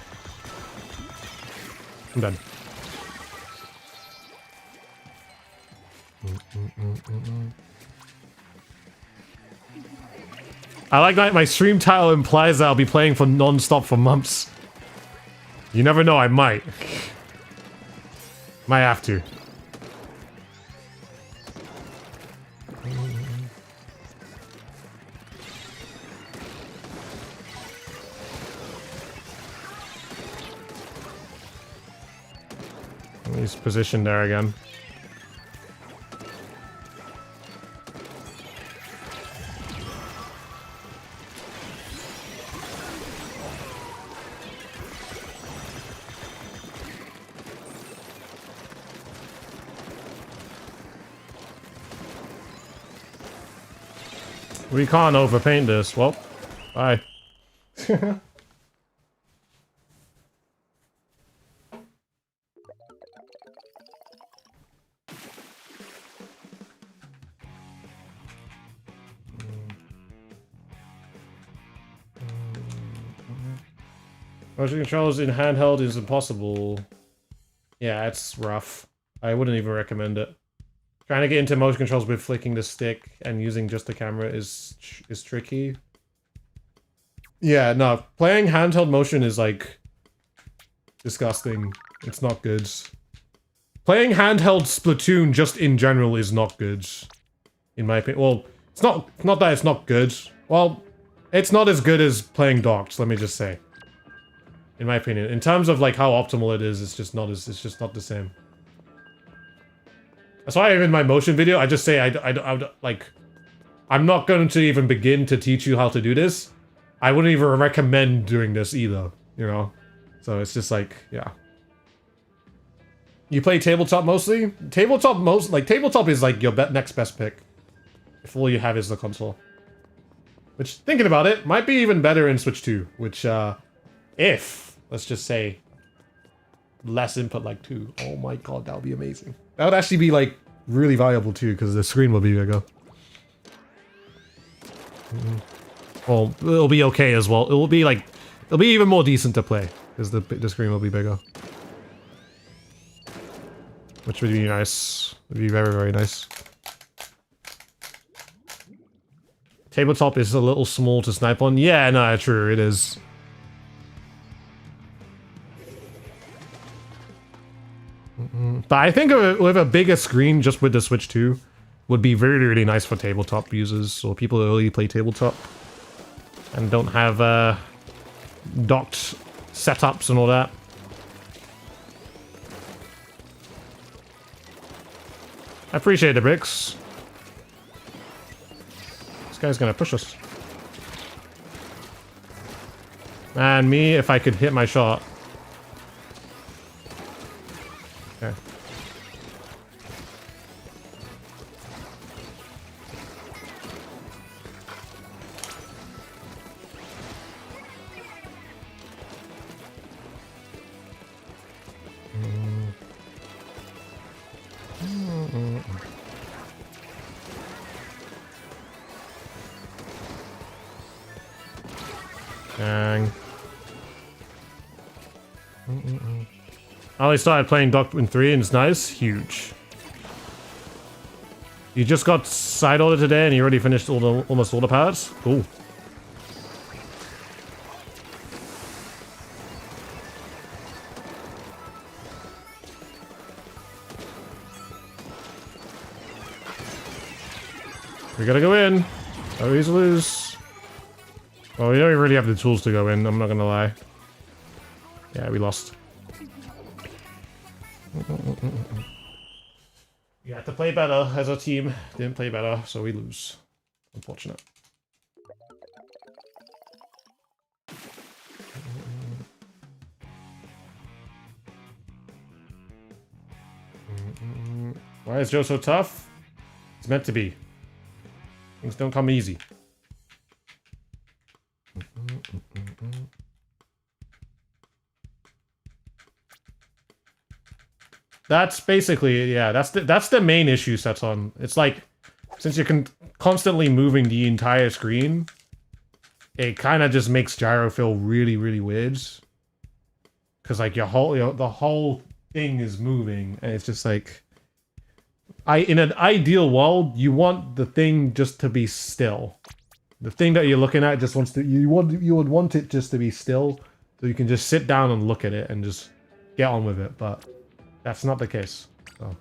S1: I'm done. I like that my stream title implies that I'll be playing for non-stop for months. You never know, I might. Might have to. He's positioned there again. We can't overpaint this. Well, bye. Motion controls in handheld is impossible. Yeah, it's rough. I wouldn't even recommend it. Trying to get into motion controls with flicking the stick and using just the camera is tricky. Yeah, no, playing handheld motion is like disgusting. It's not good. Playing handheld Splatoon just in general is not good, in my opinion. Well, it's not that it's not good. Well, it's not as good as playing docked. Let me just say. In my opinion, in terms of like how optimal it is, it's just not the same. That's why in my motion video, I just say I'm not going to even begin to teach you how to do this. I wouldn't even recommend doing this either, you know? So it's just like, yeah. You play tabletop mostly? Tabletop is like your next best pick. If all you have is the console. Which, thinking about it, might be even better in Switch 2. Which, if, let's just say, less input like 2. Oh my god, that would be amazing. That would actually be like really valuable too, because the screen will be bigger. Well, it'll be okay as well. It'll be even more decent to play, because the screen will be bigger. Which would be nice. Would be very, very nice. Tabletop is a little small to snipe on. Yeah, no, true, it is. But I think with a bigger screen, just with the Switch 2, would be really, really nice for tabletop users, or people who only play tabletop and don't have docked setups and all that. I appreciate the bricks. This guy's gonna push us. And me, if I could hit my shot. Okay. Dang. I only started playing Docked in 3 and it's nice. Huge. You just got side order today and you already finished almost all the parts? Cool. We gotta go in. Always lose. Well, we don't really have the tools to go in, I'm not gonna lie. Yeah, we lost. You had to play better as a team. Didn't play better, so we lose. Unfortunate. Why is Joe so tough? It's meant to be. Things don't come easy. That's basically, yeah, that's the main issue sets on. It's like, since you're constantly moving the entire screen, it kind of just makes Gyro feel really, really weird. Because like the whole thing is moving, and it's just like, in an ideal world, you want the thing just to be still. The thing that you're looking at just wants to, you would want it just to be still, so you can just sit down and look at it and just get on with it, but that's not the case, so.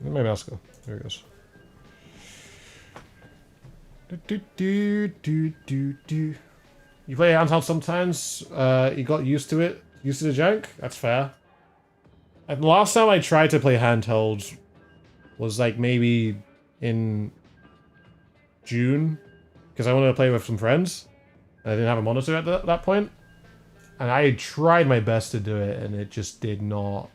S1: Where'd my mouse go? There it goes. You play handheld sometimes, you got used to it, used to the jank? That's fair. And the last time I tried to play Handheld was like maybe in June, because I wanted to play with some friends. And I didn't have a monitor at that point. And I tried my best to do it, and it just did not.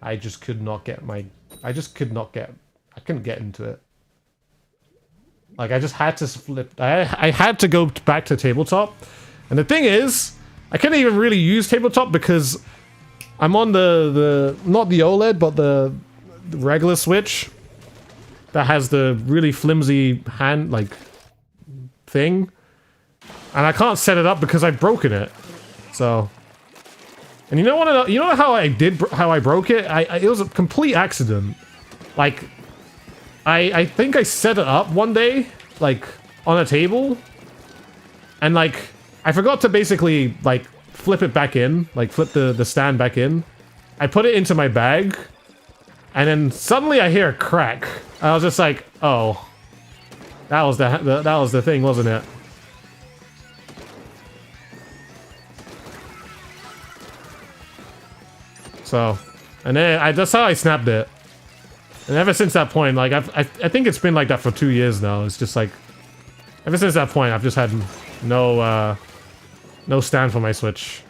S1: I just could not get my. I couldn't get into it. Like, I just had to flip. I had to go back to tabletop. And the thing is, I couldn't even really use tabletop because I'm on the not the OLED, but the regular Switch that has the really flimsy hand, like, thing. And I can't set it up because I've broken it. So, and you know what? You know how I broke it? It was a complete accident. Like, I think I set it up one day, like, on a table, and like I forgot to basically like flip it back in, like flip the stand back in. I put it into my bag, and then suddenly I hear a crack. I was just like, oh, that was the thing, wasn't it? So, and then that's how I snapped it. And ever since that point, like, I think it's been like that for 2 years now. It's just like, ever since that point, I've just had no stand for my Switch.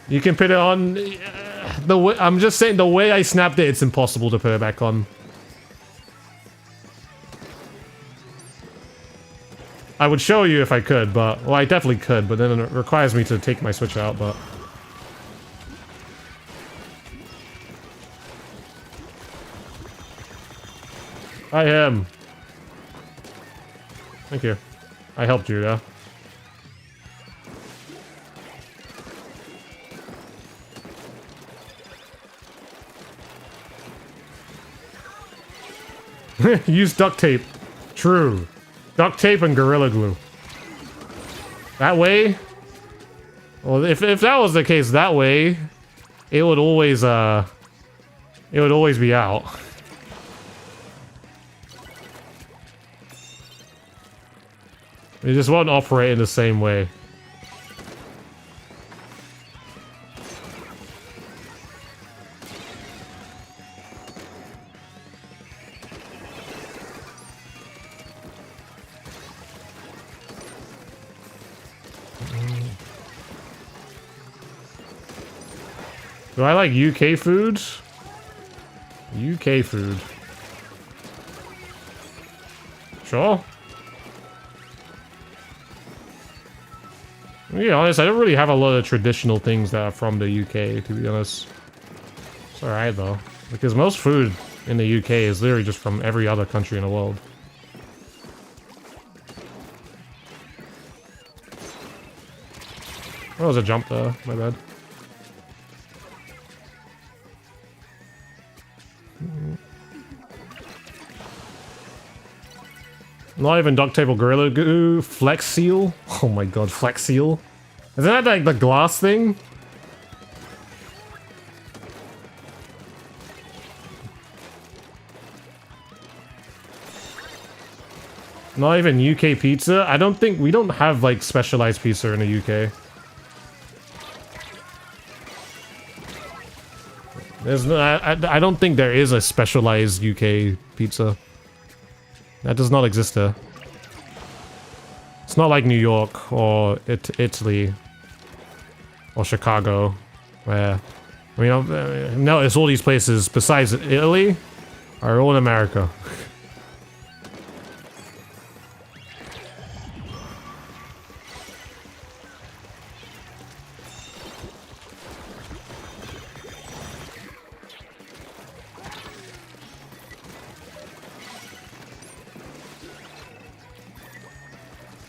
S1: You can put it on, the way, I'm just saying, the way I snapped it, it's impossible to put it back on. I would show you if I could, but... Well, I definitely could, but then it requires me to take my Switch out, but... I am. Thank you. I helped you, yeah? Use duct tape. True. Duct tape and Gorilla Glue. That way... Well, if that was the case that way, it would always be out. It just won't operate in the same way. Do I like UK food? UK food. Sure. To be honest, I don't really have a lot of traditional things that are from the UK, to be honest. It's alright though. Because most food in the UK is literally just from every other country in the world. Oh, there's a jump there. My bad. Not even duct tape or Gorilla Glue. Flex Seal. Oh my god, Flex Seal. Isn't that like the glass thing? Not even UK pizza? I don't think... We don't have like specialized pizza in the UK. There's no... I don't think there is a specialized UK pizza. That does not exist there. It's not like New York or Italy or Chicago, where I mean, no, it's all these places besides Italy are all in America.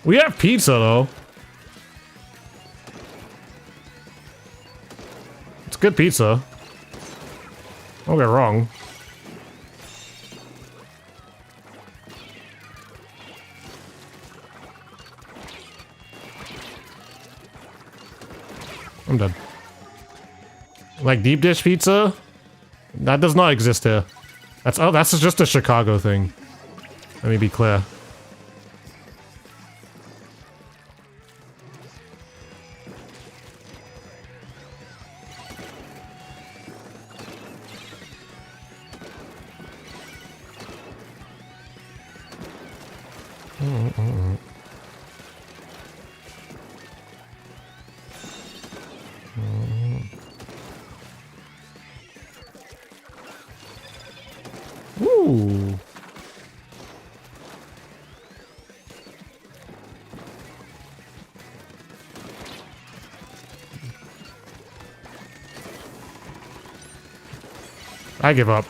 S1: We have pizza, though. It's good pizza. Don't get wrong. I'm done. Like deep dish pizza? That does not exist here. That's just a Chicago thing. Let me be clear. Ooh. I give up.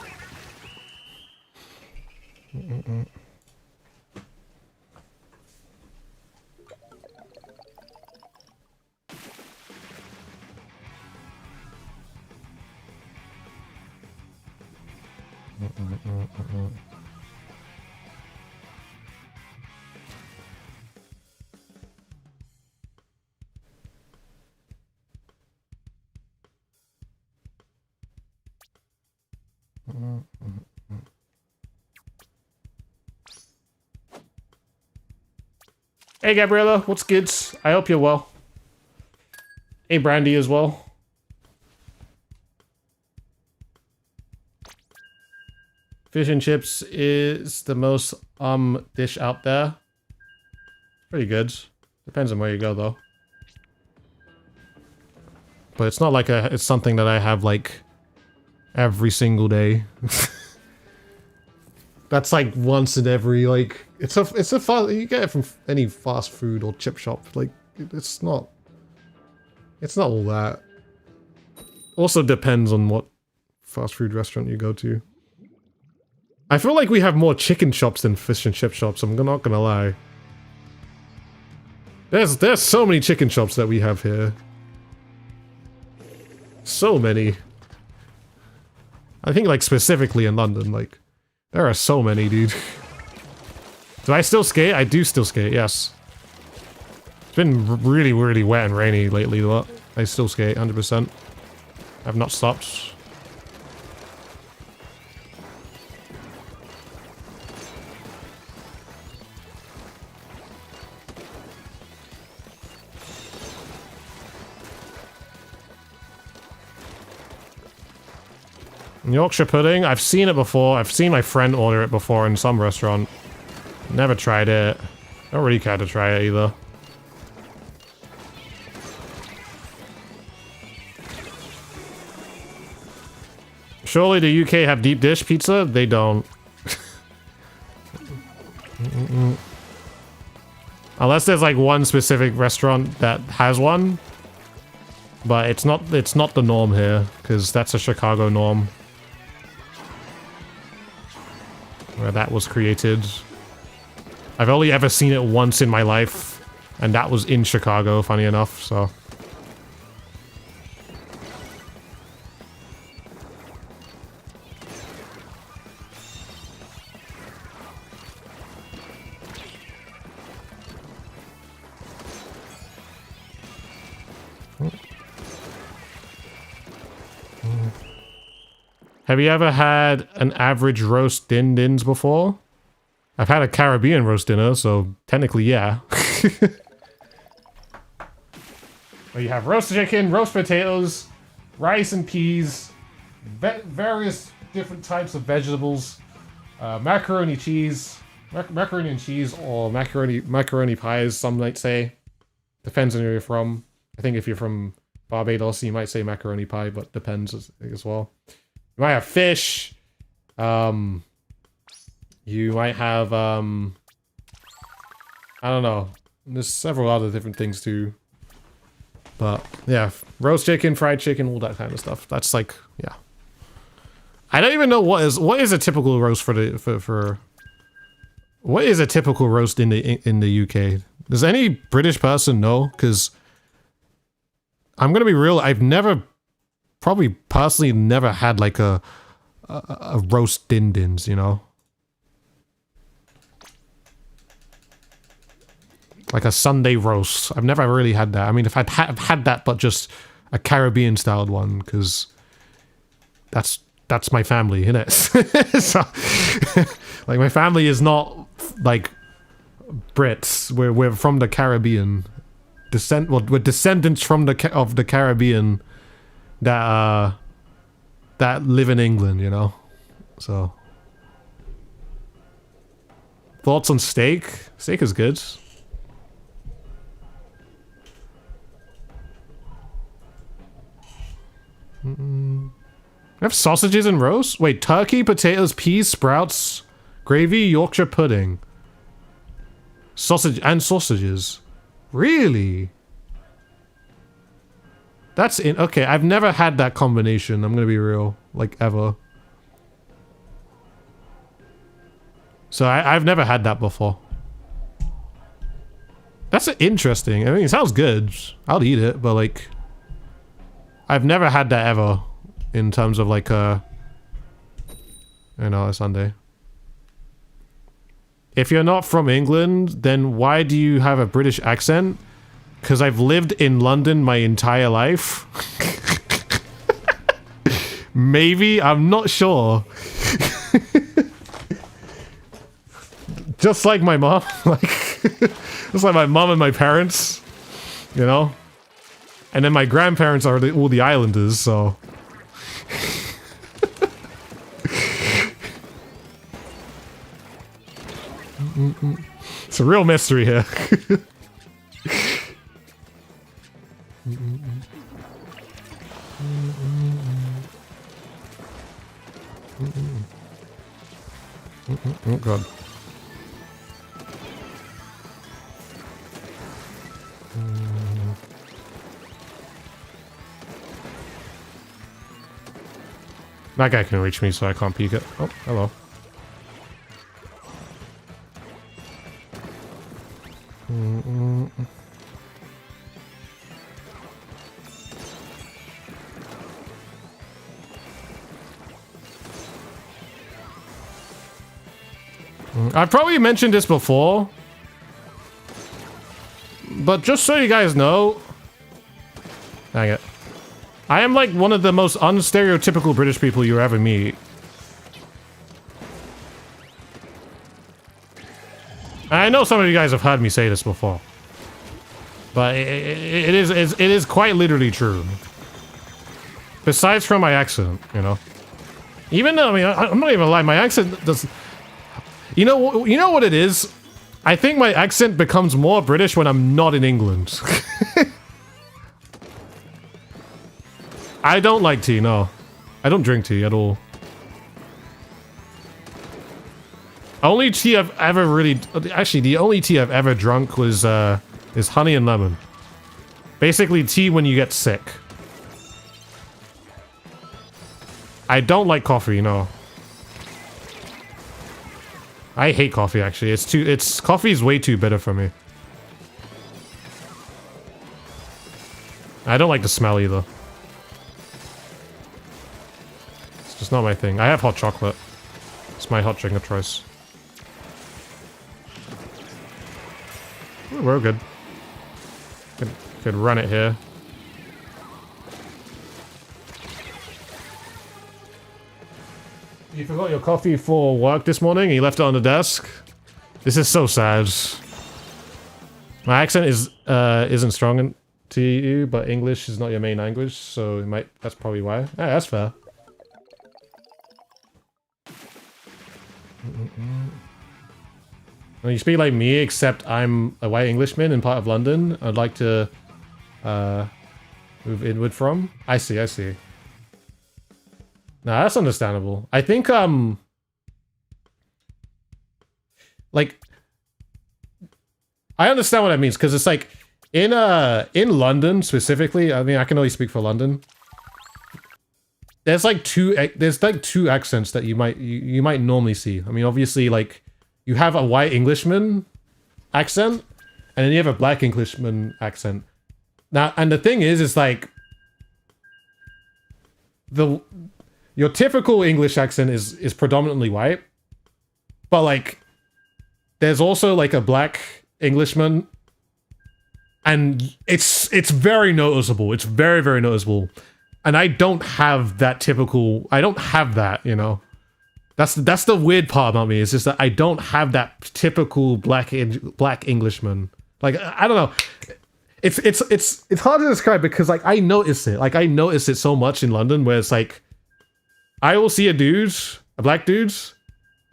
S1: Hey Gabriella, what's good? I hope you're well. Hey Brandy as well. Fish and chips is the most dish out there. Pretty good. Depends on where you go though. But it's not like it's something that I have like every single day. That's like once in every like it's a you get it from any fast food or chip shop. Like it's not all that. Also depends on what fast food restaurant you go to. I feel like we have more chicken shops than fish and chip shops, I'm not gonna lie. There's so many chicken shops that we have here. So many. I think like specifically in London, like there are so many, dude. Do I still skate? I do still skate, yes. It's been really, really wet and rainy lately, but I still skate, 100%. I've not stopped. Yorkshire pudding? I've seen it before. I've seen my friend order it before in some restaurant. Never tried it. Don't really care to try it either. Surely the UK have deep dish pizza? They don't. Unless there's like one specific restaurant that has one. But it's not the norm here, because that's a Chicago norm. Where that was created. I've only ever seen it once in my life, and that was in Chicago, funny enough, so. Have you ever had an average roast din-dins before? I've had a Caribbean roast dinner, so technically, yeah. Well, you have roast chicken, roast potatoes, rice and peas, various different types of vegetables, macaroni cheese, macaroni and cheese, or macaroni pies, some might say. Depends on where you're from. I think if you're from Barbados, you might say macaroni pie, but depends as well. You might have fish. You might have, I don't know. There's several other different things too. But, yeah. Roast chicken, fried chicken, all that kind of stuff. That's like, yeah. I don't even know what is a typical roast for what is a typical roast in the UK? Does any British person know? Because I'm gonna be real, I've probably personally never had like a roast din-dins, you know? Like a Sunday roast. I've never really had that. I mean, if I've had that, but just a Caribbean styled one, because that's my family, innit? So, like my family is not like Brits. We're from the Caribbean. We're descendants from the Caribbean that live in England, you know? So Thoughts on steak? Steak is good. I have sausages and roast? Wait, turkey, potatoes, peas, sprouts, gravy, Yorkshire pudding. Sausage and sausages. Really? That's in. Okay, I've never had that combination. I'm gonna be real. Like, ever. So I've never had that before. That's interesting. I mean, it sounds good. I'll eat it, but like... I've never had that ever. In terms of like, a Sunday. If you're not from England, then why do you have a British accent? Because I've lived in London my entire life. Maybe, I'm not sure. Just like my mom, just like my mom and my parents, you know? And then my grandparents are all the islanders, so... It's a real mystery here. Oh god. That guy can reach me, so I can't peek it. Oh, hello. I've probably mentioned this before, but just so you guys know, dang it, I am like one of the most unstereotypical British people you ever meet. I know some of you guys have heard me say this before, but it is quite literally true. Besides from my accent, you know. Even though, I mean, I'm not even gonna lie, my accent does. You know what it is? I think my accent becomes more British when I'm not in England. I don't like tea, no. I don't drink tea at all. Only tea I've ever really... Actually, the only tea I've ever drunk was, is honey and lemon. Basically, tea when you get sick. I don't like coffee, no. I hate coffee, actually. Coffee's way too bitter for me. I don't like the smell either. It's just not my thing. I have hot chocolate. It's my hot drink of choice. We're good. Could run it here. You forgot your coffee for work this morning and you left it on the desk? This is so sad. My accent isn't strong to you, but English is not your main language, so it might, that's probably why. Yeah, that's fair. When you speak like me, except I'm a white Englishman in part of London, I'd like to move inward from. I see, I see. Nah, that's understandable. I think, like, I understand what that means, because it's like, in London specifically, I mean, I can only speak for London. There's like two accents that you might normally see. I mean, obviously, like, you have a white Englishman accent, and then you have a black Englishman accent. Now, and the thing is like, your typical English accent is predominantly white, but like, there's also like a black Englishman, and it's very noticeable. It's very, very noticeable. And I don't have that typical, I don't have that, you know. That's the weird part about me, is just that I don't have that typical black Englishman. Like, I don't know. It's hard to describe because like I notice it. Like I notice it so much in London where it's like I will see a black dude,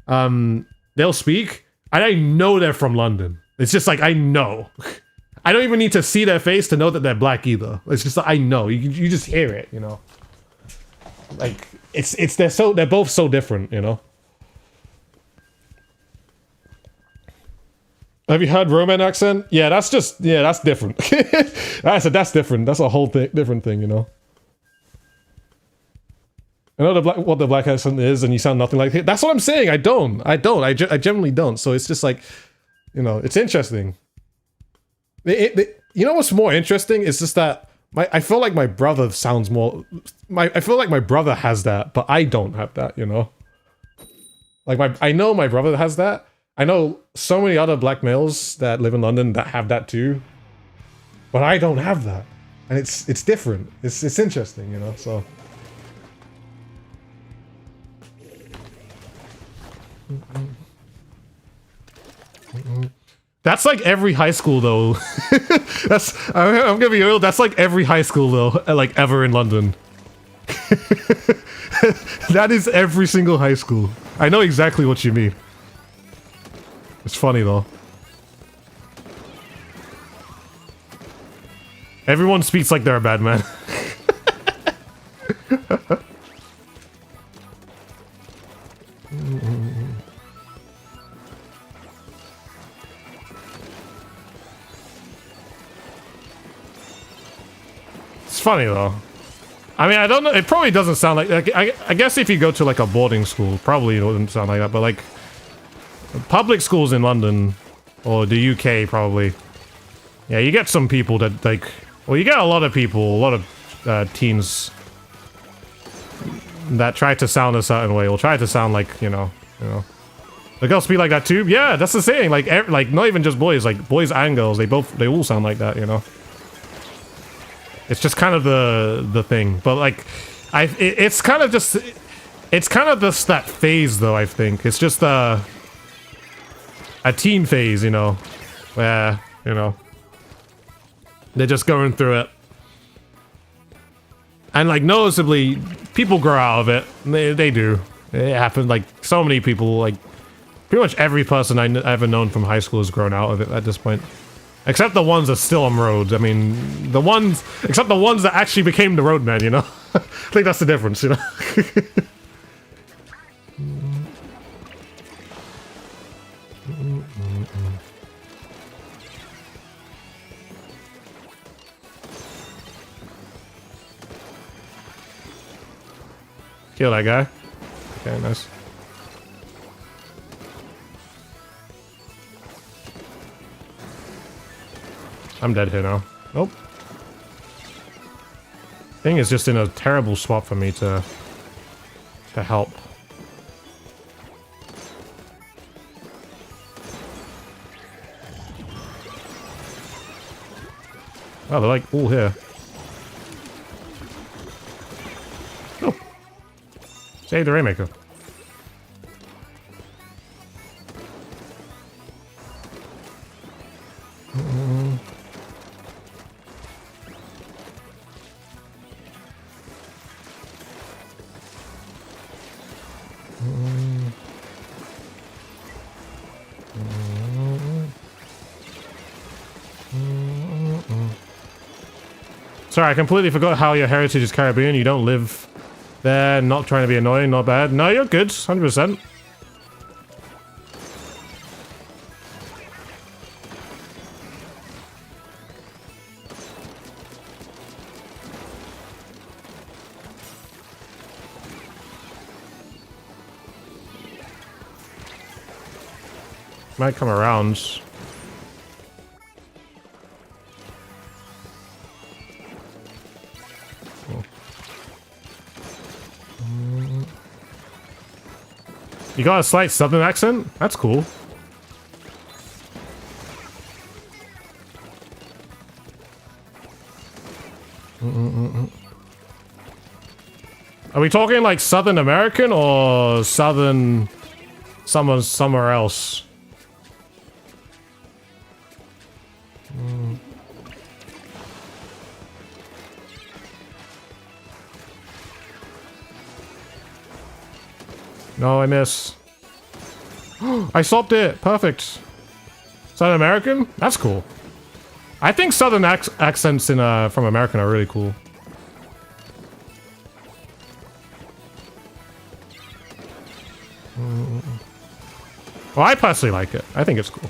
S1: they'll speak, And I know they're from London. It's just like, I know. I don't even need to see their face to know that they're black either. It's just like, I know. You just hear it, you know? Like, they're both so different, you know? Have you heard Roman accent? Yeah, that's different. That's different. That's a whole different thing, you know? I know what the black accent is, and you sound nothing like it. That's what I'm saying. I don't. I generally don't. So it's just like, you know, it's interesting. You know what's more interesting? It's just that I feel like my brother sounds more. I feel like my brother has that, but I don't have that. You know, like I know my brother has that. I know so many other black males that live in London that have that too, but I don't have that, and it's different. It's interesting, you know. So. That's like every high school though. I'm gonna be real. That's like every high school though, like ever in London. That is every single high school. I know exactly what you mean. It's funny though. Everyone speaks like they're a bad man. It's funny though. I mean, I don't know. It probably doesn't sound like I guess if you go to like a boarding school, probably it wouldn't sound like that. But like public schools in London or the UK, probably. Yeah, you get some people that like. Well, you get a lot of people, a lot of teens that try to sound a certain way, or try to sound like you know. The girls speak like that too. Yeah, that's the saying. Like not even just boys, like boys and girls. They all sound like that, you know. It's just kind of the thing, but like, it's kind of just that phase though. I think it's just a teen phase, you know, where you know they're just going through it, and like noticeably, people grow out of it. They do. It happens. Like so many people, like pretty much every person I've ever known from high school has grown out of it at this point. Except the ones that still on roads. I mean, except the ones that actually became the roadman, you know? I think that's the difference, you know? Kill that guy. Okay, nice. I'm dead here now. Nope. Thing is just in a terrible spot for me to help. Oh, they're like all here. Oh. Save the Rainmaker. Sorry, I completely forgot how your heritage is Caribbean. You don't live there, not trying to be annoying, not bad. No, you're good, 100%. Might come around. You got a slight southern accent? That's cool. Are we talking like Southern American or Southern somewhere else? No, I miss. I swapped it. Perfect. Southern American? That's cool. I think Southern accents in from American are really cool. Well, I personally like it. I think it's cool.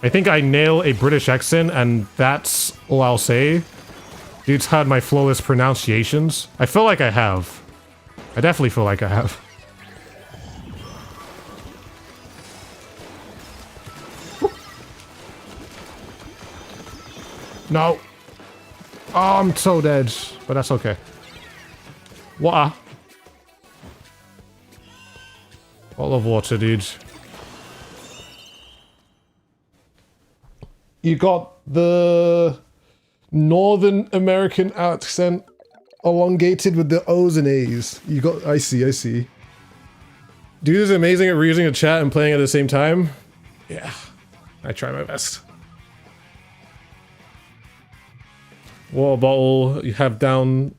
S1: I think I nail a British accent, and that's all I'll say. Dude's had my flawless pronunciations. I feel like I have. I definitely feel like I have. No. Oh, I'm so dead, but that's okay. Water. Bottle of water, dude. You got the Northern American accent elongated with the O's and A's. You got, I see. Dude is amazing at reusing a chat and playing at the same time. Yeah, I try my best. Water bottle, you have down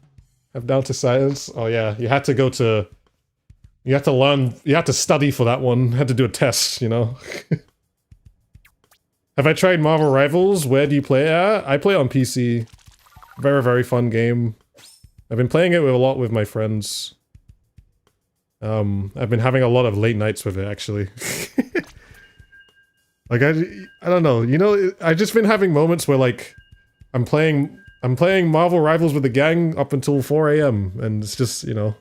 S1: to science. Oh yeah, you had to go to, you have to learn, you have to study for that one. Had to do a test, you know. Have I tried Marvel Rivals? Where do you play it at? I play it on PC. Very, very fun game. I've been playing it a lot with my friends. I've been having a lot of late nights with it, actually. Like, I don't know, you know, I've just been having moments where, like, I'm playing Marvel Rivals with the gang up until 4 AM, and it's just, you know...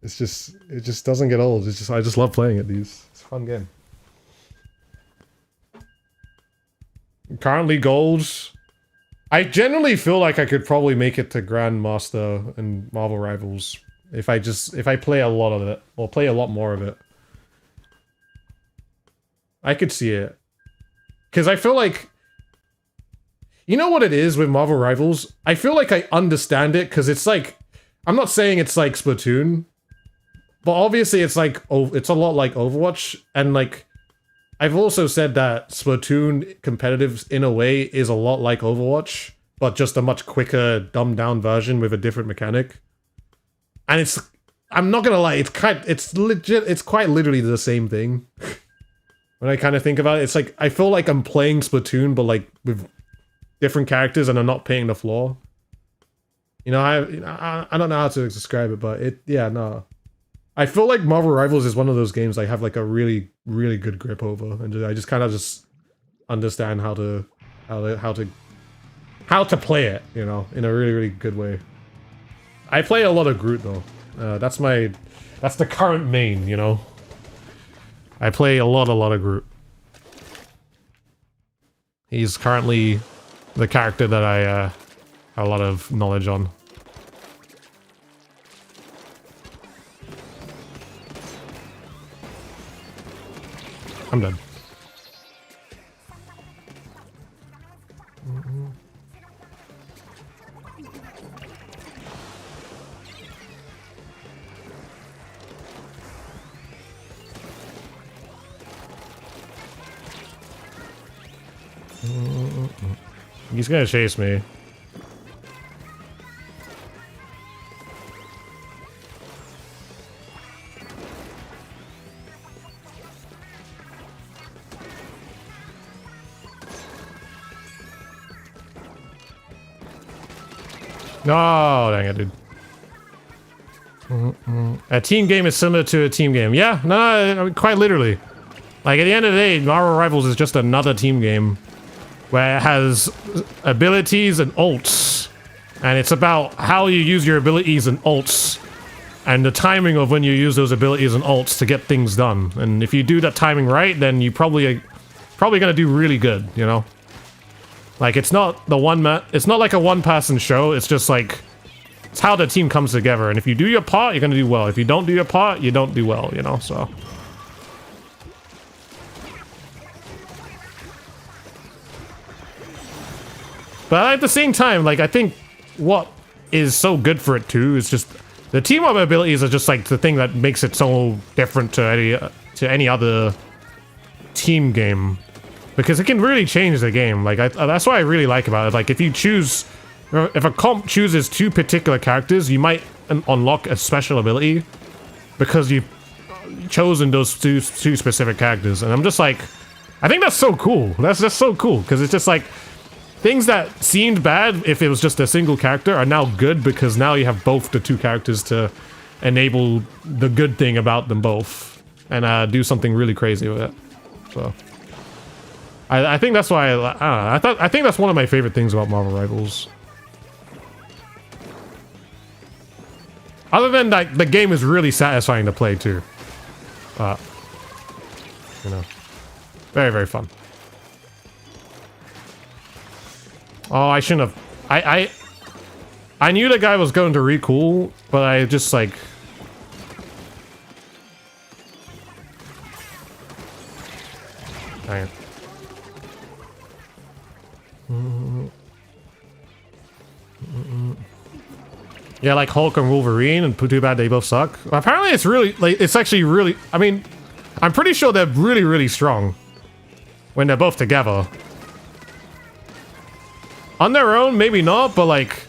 S1: it just doesn't get old. It's just, I just love playing it, It's a fun game. Currently gold. I generally feel like I could probably make it to Grandmaster and Marvel Rivals if I play a lot of it, or play a lot more of it. I could see it. Because I feel like, you know what it is with Marvel Rivals? I feel like I understand it, because it's like, I'm not saying it's like Splatoon, but obviously it's like, oh, it's a lot like Overwatch, and like, I've also said that Splatoon competitive, in a way, is a lot like Overwatch, but just a much quicker, dumbed-down version with a different mechanic. And it's, I'm not gonna lie, it's quite literally the same thing. When I kind of think about it, it's like, I feel like I'm playing Splatoon, but like, with different characters, and I'm not paying the floor. You know, I don't know how to describe it, but yeah, no. I feel like Marvel Rivals is one of those games I have like a really, really good grip over, and I just kind of just understand how to play it, you know, in a really, really good way. I play a lot of Groot though. That's the current main, you know. I play a lot of Groot. He's currently the character that I have a lot of knowledge on. I'm done. He's gonna chase me. No, dang it, dude. A team game is similar to a team game. Yeah, no, quite literally. Like, at the end of the day, Marvel Rivals is just another team game where it has abilities and ults. And it's about how you use your abilities and ults and the timing of when you use those abilities and ults to get things done. And if you do that timing right, then you probably gonna do really good, you know? Like, it's not it's not like a one-person show, it's just like, it's how the team comes together, and if you do your part, you're gonna do well. If you don't do your part, you don't do well, you know, so. But at the same time, like, I think what is so good for it too. It's just the team up abilities are just like the thing that makes it so different to any other team game, because it can really change the game. Like that's what I really like about it. Like if a comp chooses 2 particular characters, you might unlock a special ability because you've chosen those two specific characters. And I'm just like, I think that's so cool. That's just so cool, because it's just like things that seemed bad if it was just a single character are now good because now you have both the 2 characters to enable the good thing about them both and do something really crazy with it. So I think that's why I think that's one of my favorite things about Marvel Rivals. Other than that, the game is really satisfying to play too. You know, very, very fun. Oh, I shouldn't have. I knew the guy was going to recool, but I just like. Dang it. Yeah, like Hulk and Wolverine, and too bad they both suck. Apparently it's really, like, it's actually really, I mean, I'm pretty sure they're really, really strong when they're both together. On their own, maybe not, but like,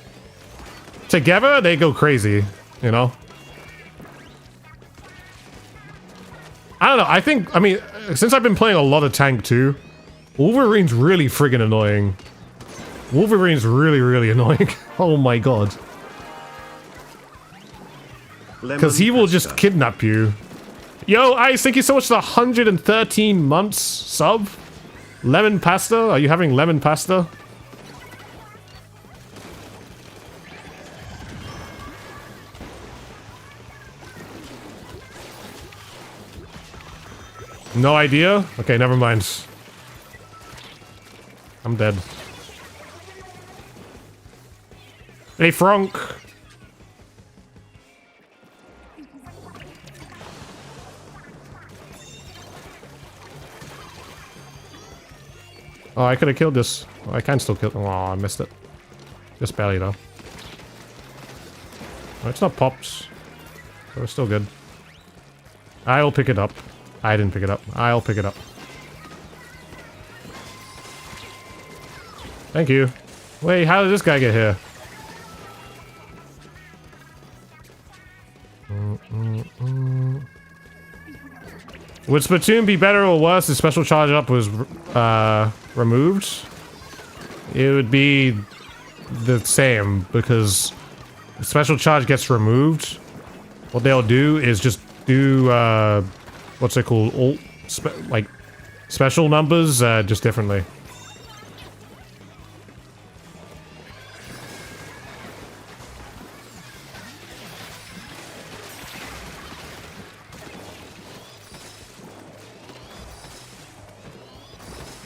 S1: together, they go crazy, you know? I don't know, I mean, since I've been playing a lot of tank too, Wolverine's really friggin' annoying. Wolverine's really, really annoying. Oh my god. Because he will just kidnap you. Yo, Ice, thank you so much for the 113 months sub. Lemon pasta? Are you having lemon pasta? No idea? Okay, never mind. I'm dead. Hey, Frank! Oh, I could have killed this. Oh, I can still kill. Oh, I missed it. Just barely, though. Oh, it's not popped. So it's still good. I'll pick it up. I didn't pick it up. I'll pick it up. Thank you. Wait, how did this guy get here? Would Splatoon be better or worse if special charge up was removed? It would be the same, because if special charge gets removed, what they'll do is just do what's it called? Like special numbers just differently.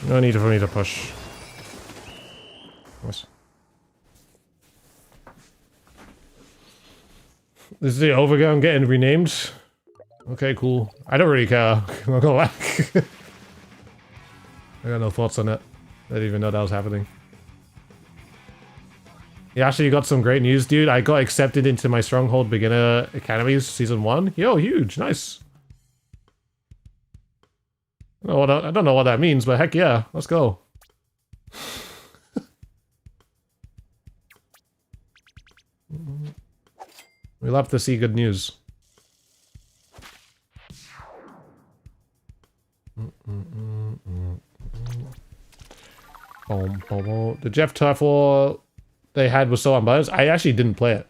S1: No need for me to push. Nice. This is the overground getting renamed. Okay, cool. I don't really care. I'll go back. I got no thoughts on it. I didn't even know that was happening. Yeah, actually, you got some great news, dude. I got accepted into my Stronghold Beginner Academies Season 1. Yo, huge. Nice. I don't know what that means, but heck yeah. Let's go. We love to see good news. The Jeff Turf War they had was so unbiased. I actually didn't play it.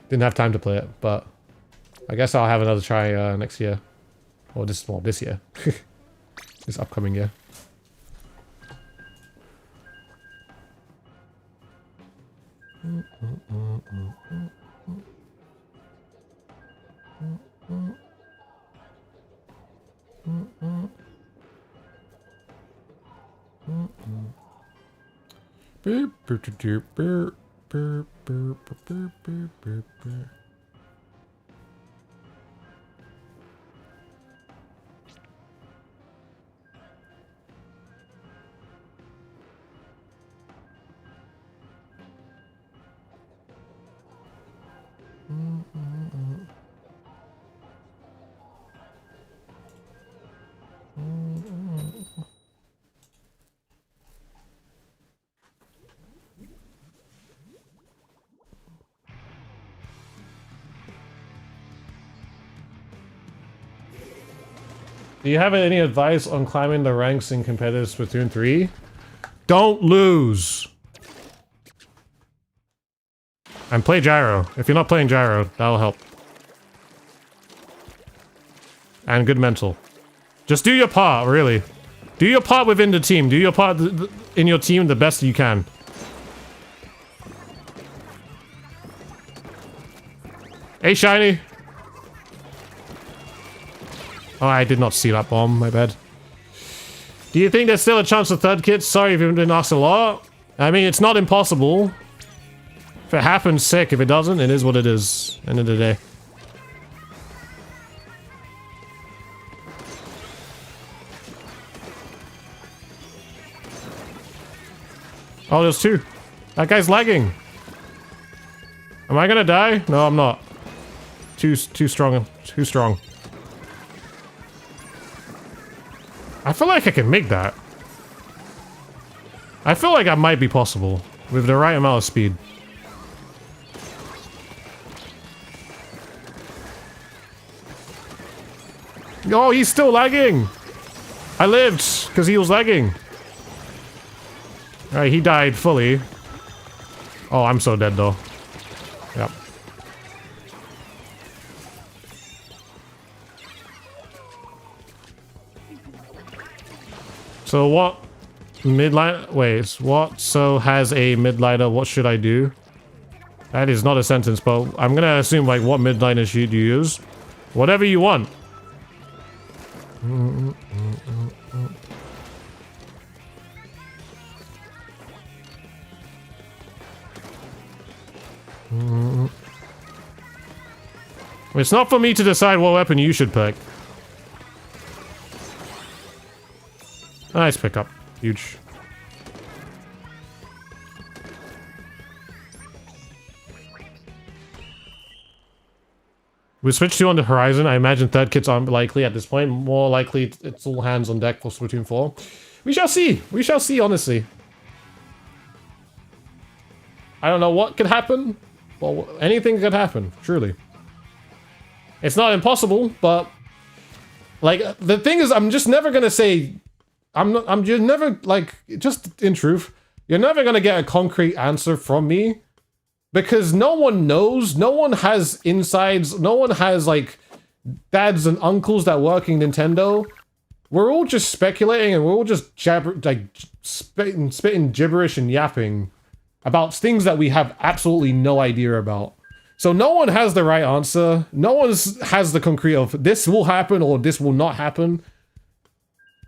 S1: Didn't have time to play it, but I guess I'll have another try next year. Or this year. This upcoming year. Do you have any advice on climbing the ranks in competitive Splatoon 3? Don't lose! And play Gyro. If you're not playing Gyro, that'll help. And good mental. Just do your part, really. Do your part within the team. Do your part in your team the best you can. Hey, Shiny! Oh, I did not see that bomb, my bad. Do you think there's still a chance of third kits? Sorry if you've been asked a lot. I mean, it's not impossible. If it happens, sick. If it doesn't, it is what it is. End of the day. Oh, there's two. That guy's lagging. Am I gonna die? No, I'm not. Too strong. Too strong. I feel like I can make that. I feel like that might be possible with the right amount of speed. Oh, he's still lagging. I lived because he was lagging. Alright, he died fully. Oh, I'm so dead though. Yep. So what midline? Wait, what? So has a midliner? What should I do? That is not a sentence, but I'm gonna assume like what midliner should you use? Whatever you want. It's not for me to decide what weapon you should pick. Nice pickup. Huge. We switched to on the horizon. I imagine third kits aren't likely at this point. More likely, it's all hands on deck for Splatoon 4. We shall see. We shall see, honestly. I don't know what could happen. Well, anything could happen, truly. It's not impossible, but... like, the thing is, I'm just never gonna say... I'm just never, like, just in truth, you're never gonna get a concrete answer from me. Because no one knows, no one has insides, no one has, like, dads and uncles that work in Nintendo. We're all just speculating and we're all just spitting gibberish and yapping about things that we have absolutely no idea about. So no one has the right answer. No one has the concrete of this will happen or this will not happen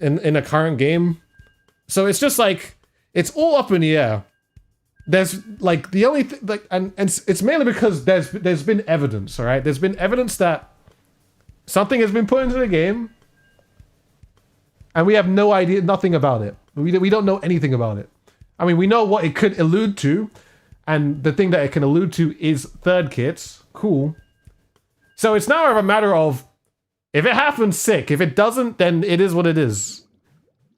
S1: in a current game. So it's just like, it's all up in the air. There's like the only thing, like, and it's mainly because there's been evidence, all right? There's been evidence that something has been put into the game and we have no idea, nothing about it. We don't know anything about it. I mean, we know what it could allude to, and the thing that it can allude to is third kits. Cool. So it's now a matter of, if it happens, sick. If it doesn't, then it is what it is.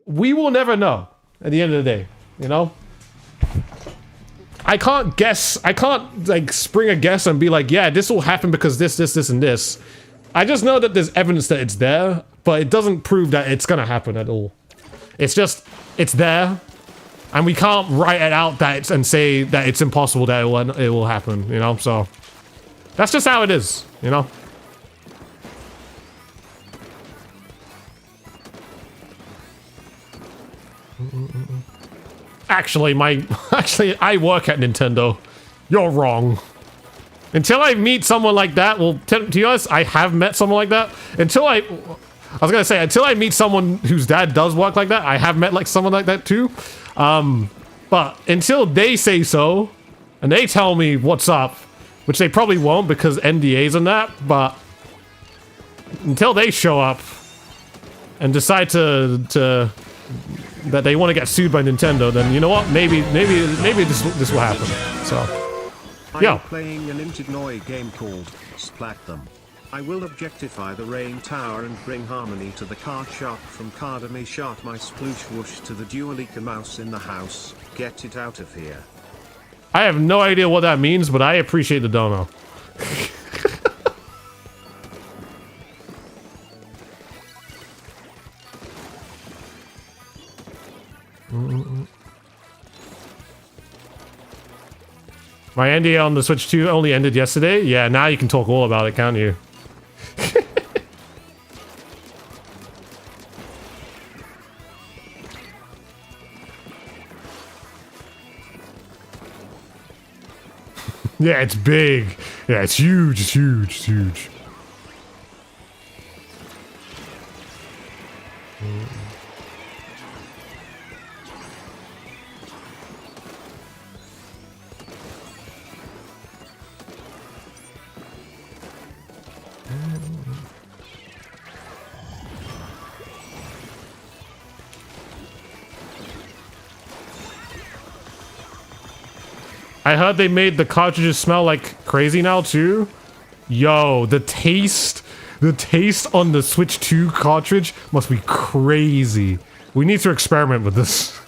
S1: We will never know at the end of the day, you know? I can't guess. I can't, like, spring a guess and be like, yeah, this will happen because this, and this. I just know that there's evidence that it's there, but it doesn't prove that it's gonna happen at all. It's just, it's there. And we can't write it out that and say that it's impossible that it will happen, you know? So, that's just how it is, you know? Actually, I work at Nintendo. You're wrong. Until I meet someone like that, well, to be honest, I have met someone like that. Until I was gonna say, until I meet someone whose dad does work like that, I have met like someone like that too. But until they say so, and they tell me what's up, which they probably won't because NDAs and that, but until they show up and decide to that they want to get sued by Nintendo, then you know what? Maybe this will happen. So, yeah.
S2: I'm playing a limited Noi game called Splatoon. I will objectify the rain tower and bring harmony to the card shark from Cardamy Shark my sploosh whoosh to the Dualika mouse in the house. Get it out of here.
S1: I have no idea what that means, but I appreciate the dono. My NDA on the Switch 2 only ended yesterday. Yeah, now you can talk all about it, can't you? Yeah, it's big. Yeah, it's huge. It's huge. It's huge. I heard they made the cartridges smell like crazy now too. Yo, the taste on the Switch 2 cartridge must be crazy. We need to experiment with this.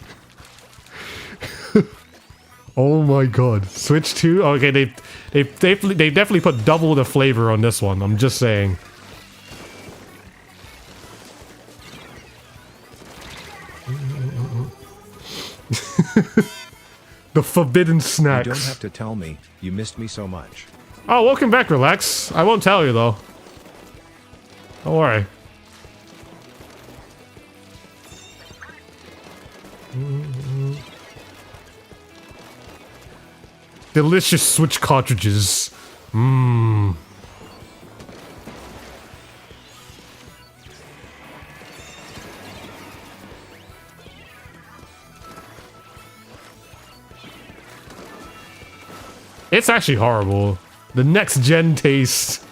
S1: Oh my god, Switch 2. Okay, they definitely put double the flavor on this one. I'm just saying. The forbidden snacks.
S3: You don't have to tell me. You missed me so much.
S1: Oh, welcome back, Relax. I won't tell you, though. Don't worry. Delicious Switch cartridges. Mmm. It's actually horrible. The next gen taste.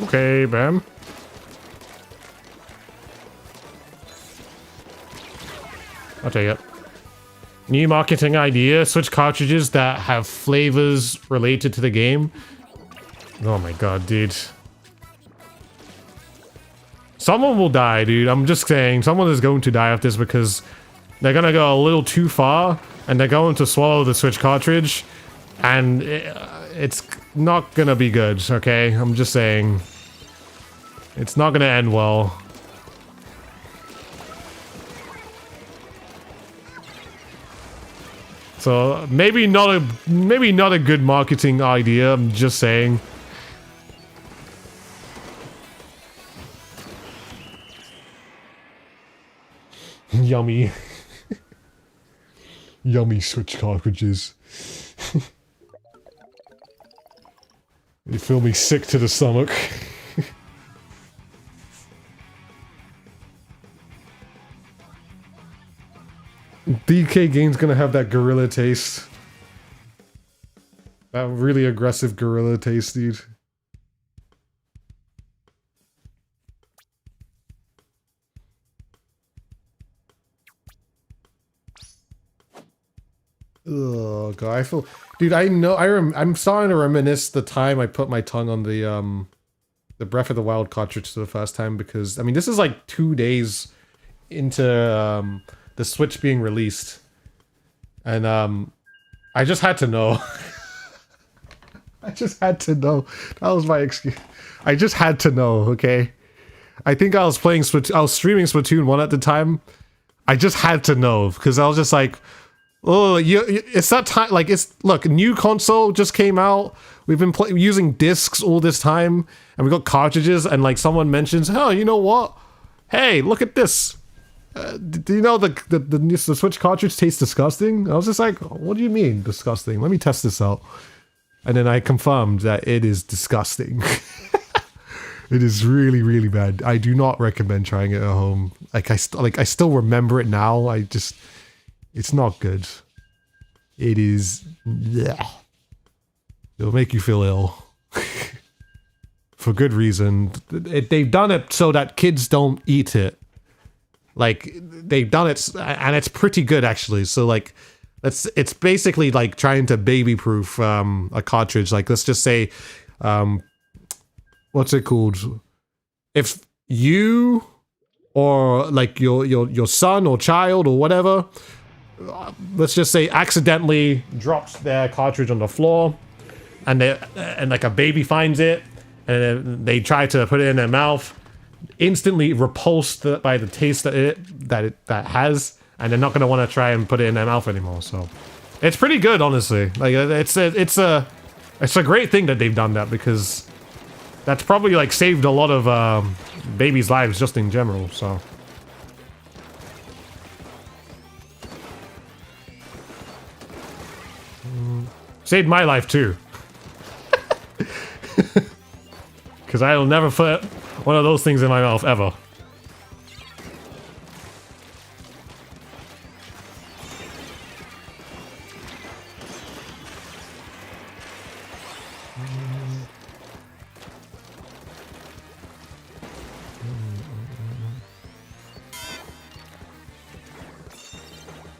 S1: Okay, Bam. I'll take it. New marketing idea, Switch cartridges that have flavors related to the game. Oh my god, dude. Someone will die, dude. I'm just saying, someone is going to die of this because they're gonna go a little too far and they're going to swallow the Switch cartridge and it's not gonna be good, okay? I'm just saying. It's not gonna end well. So maybe not a good marketing idea, I'm just saying. Yummy. Yummy Switch cartridges. You feel me sick to the stomach. DK game's gonna have that gorilla taste. That really aggressive gorilla taste, dude. Oh god, I feel, dude. I know. I'm starting to reminisce the time I put my tongue on the Breath of the Wild cartridge for the first time because I mean this is like 2 days into the Switch being released, and I just had to know. I just had to know. That was my excuse. I just had to know. Okay, I think I was playing I was streaming Splatoon 1 at the time. I just had to know because I was just like. Oh, it's that time. Like, look, new console just came out. We've been using discs all this time, and we got cartridges. And like, someone mentions, "Oh, you know what? hey, look at this. Do you know the Switch cartridge tastes disgusting? I was just like, what do you mean disgusting? Let me test this out. And then I confirmed that it is disgusting. It is really, really bad. I do not recommend trying it at home. Like I still remember it now. It's not good. It is. Bleh. It'll make you feel ill. For good reason. They've done it so that kids don't eat it. Like they've done it, and it's pretty good actually. So like, it's basically like trying to baby-proof a cartridge. Like let's just say, what's it called? If you or like your son or child or whatever, let's just say accidentally drops their cartridge on the floor, and like a baby finds it, and they try to put it in their mouth, instantly repulsed by the taste that it has, and they're not going to want to try and put it in their mouth anymore. So it's pretty good, honestly. Like it's a great thing that they've done that, because that's probably like saved a lot of babies' lives just in general. So saved my life too, because I'll never put one of those things in my mouth ever.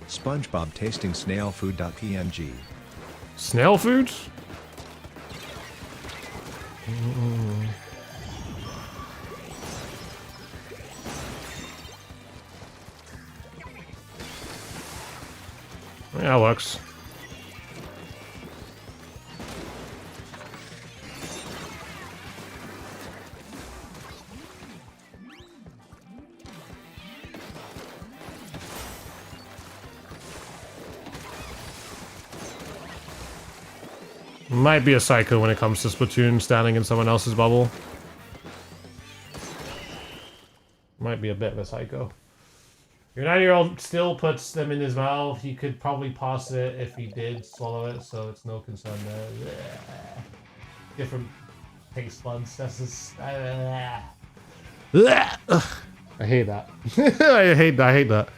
S3: SpongeBob tasting snail food.png.
S1: Snail food? Yeah, that works. Might be a psycho when it comes to Splatoon standing in someone else's bubble. Might be a bit of a psycho. Your 9-year-old still puts them in his mouth. He could probably pass it if he did swallow it, so it's no concern there. Different taste buds. That's just... I hate that. I hate that.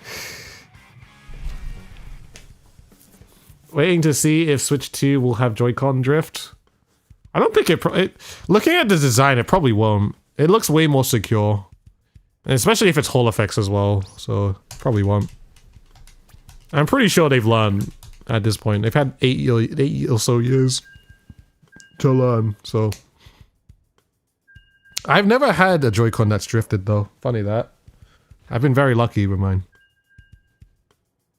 S1: Waiting to see if Switch 2 will have Joy-Con drift. I don't think looking at the design, it probably won't. It looks way more secure. And especially if it's Hall effects as well, so probably won't. I'm pretty sure they've learned at this point. They've had 8 or so years to learn, so. I've never had a Joy-Con that's drifted though. Funny that. I've been very lucky with mine.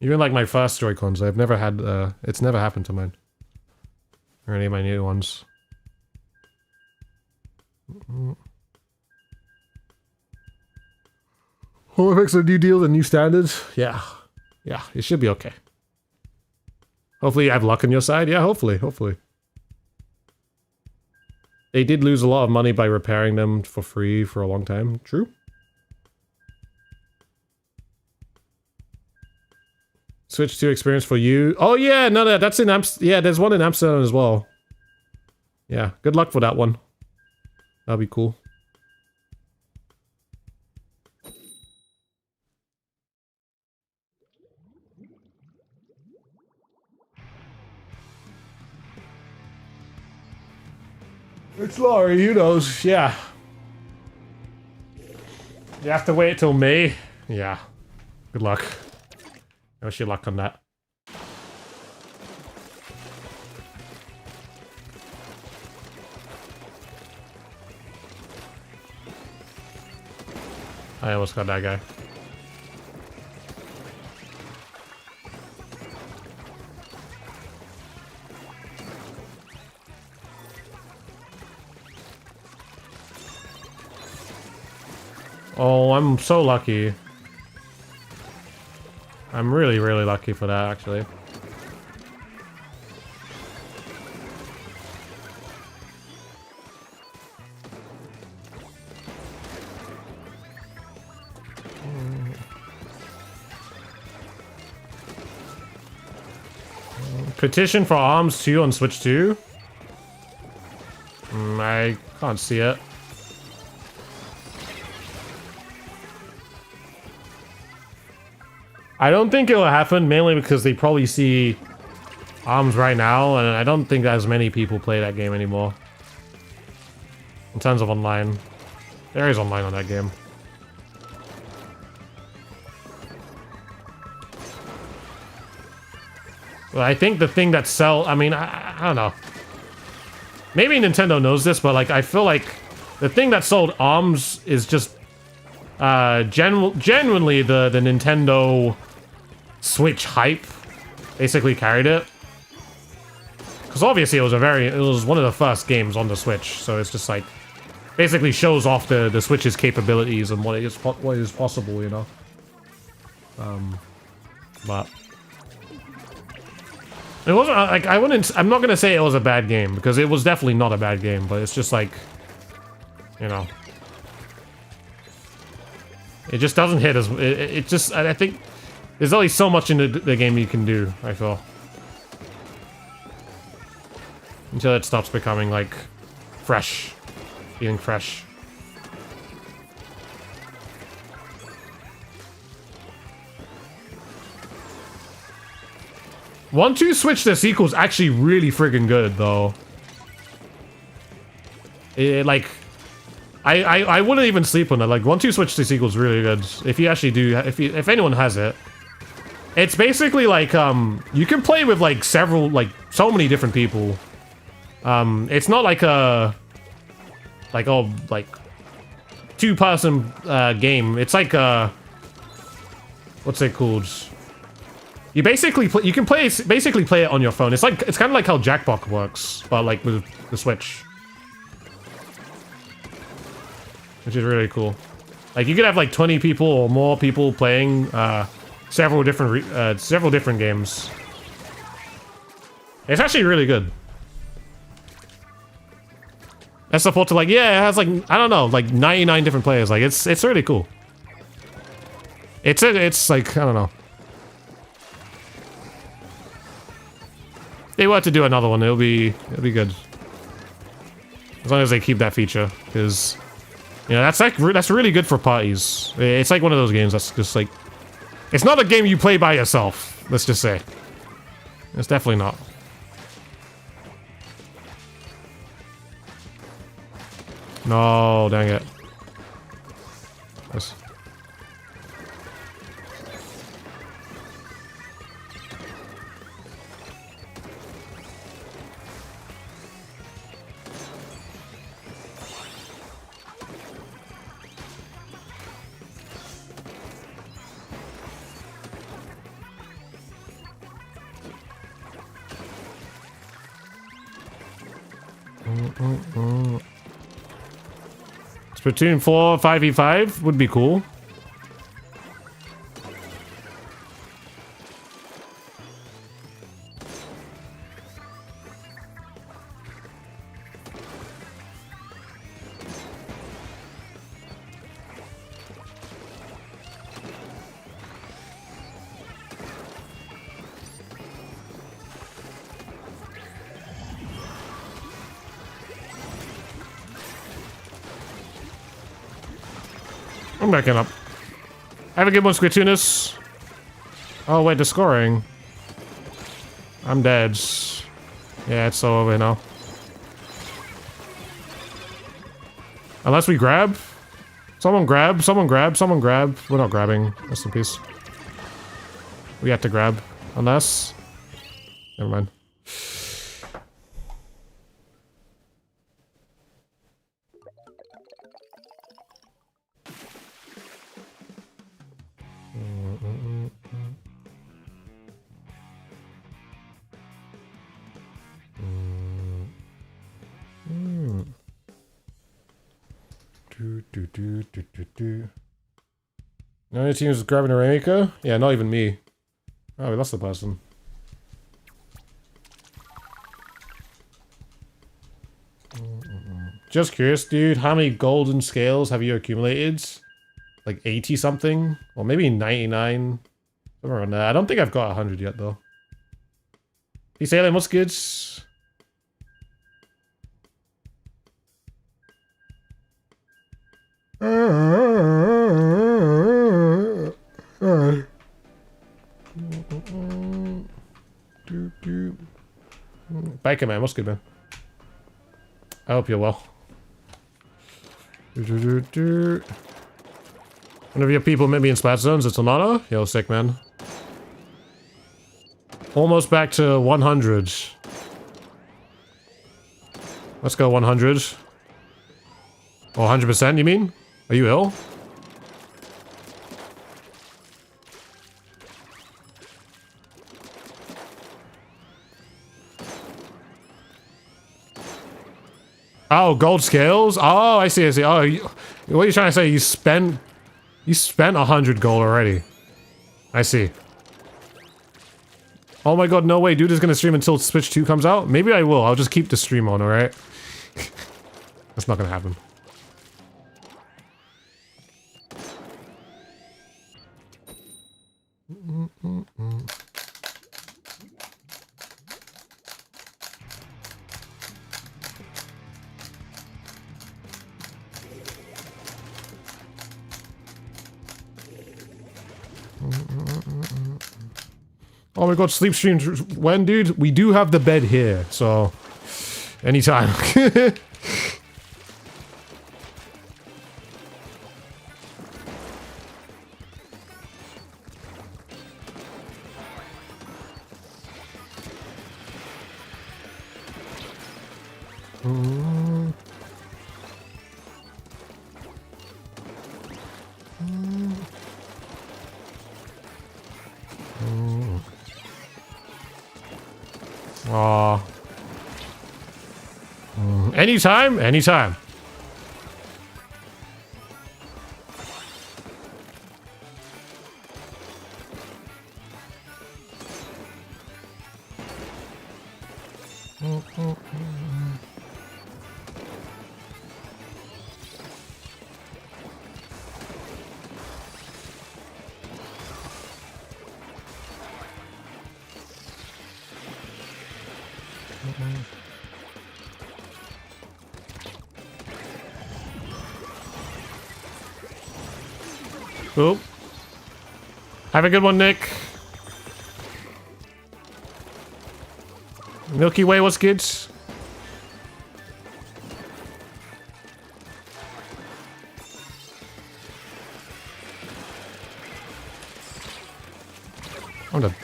S1: Even like my first Joy-Cons, I've never had, it's never happened to mine. Or any of my new ones. Hall effects are a new deal, the new standards? Yeah. Yeah, it should be okay. Hopefully you have luck on your side. Yeah, hopefully. They did lose a lot of money by repairing them for free for a long time. True. Switch 2 experience for you. Oh yeah, no, that's in yeah, there's one in Amsterdam as well. Yeah, good luck for that one. That'll be cool. It's Laurie, who knows? Yeah. You have to wait till May? Yeah. Good luck. I wish you luck on that. I almost got that guy. Oh, I'm so lucky. I'm really, really lucky for that, actually. Petition for ARMS 2 on Switch 2? I can't see it. I don't think it'll happen, mainly because they probably see ARMS right now, and I don't think as many people play that game anymore. In terms of online. There is online on that game. Well, I think the thing that I mean, I don't know. Maybe Nintendo knows this, but like I feel like the thing that sold ARMS is just genuinely the Nintendo Switch hype basically carried it. Because obviously it was one of the first games on the Switch, so it's just like basically shows off the Switch's capabilities and what is possible, you know. But it wasn't like I'm not gonna say it was a bad game, because it was definitely not a bad game, but it's just like, you know, it just doesn't hit as it just. I think there's only so much in the game you can do, I feel, until it stops becoming like fresh, feeling fresh. One two switch the sequel's actually really friggin' good though. Like I wouldn't even sleep on it. Like 1-2 Switch the sequel's really good. If you actually do, if anyone has it, it's basically like you can play with like several, like so many different people. It's not like a like two-person game. It's like what's it called? You basically you can basically play it on your phone. It's kind of like how Jackbox works, but like with the Switch. Which is really cool. Like you could have like 20 people or more people playing several different games. It's actually really good. As opposed to like, yeah, it has like, I don't know, like 99 different players. Like it's really cool. It's like, I don't know. If they were to do another one, it'll be good. As long as they keep that feature, because you know, that's really good for parties. It's like one of those games that's just like, it's not a game you play by yourself, let's just say. It's definitely not. No, dang it. Yes. Splatoon 4 5v5 would be cool. I'm backing up. Have a good one, Squirtunus. Oh, wait, the scoring. I'm dead. Yeah, it's so over now. Unless we grab. Someone grab, someone grab, someone grab. We're not grabbing. Rest in peace. We have to grab. Unless... Never mind. No other team is grabbing a Rainmaker? Yeah, not even me. Oh, we lost the person. Just curious, dude, how many golden scales have you accumulated? Like 80 something? Or maybe 99? Somewhere around there. I don't think I've got 100 yet, though. Peace, Alien. What's good? Biker Man, what's good, man? I hope you're well. One of your people met me in Splat Zones. It's an honor. Yo, sick, man. Almost back to 100. Let's go 100. Oh, 100%, you mean? Are you ill? Oh, gold scales? Oh, I see, I see. Oh, what are you trying to say? You spent 100 gold already. I see. Oh my god, no way. Dude is gonna stream until Switch 2 comes out? Maybe I will. I'll just keep the stream on, alright? That's not gonna happen. Oh my god, sleep stream when, dude? We do have the bed here, so... Anytime. Aw. Anytime, anytime. Oop. Have a good one, Nick. Milky Way, what's good? I'm done.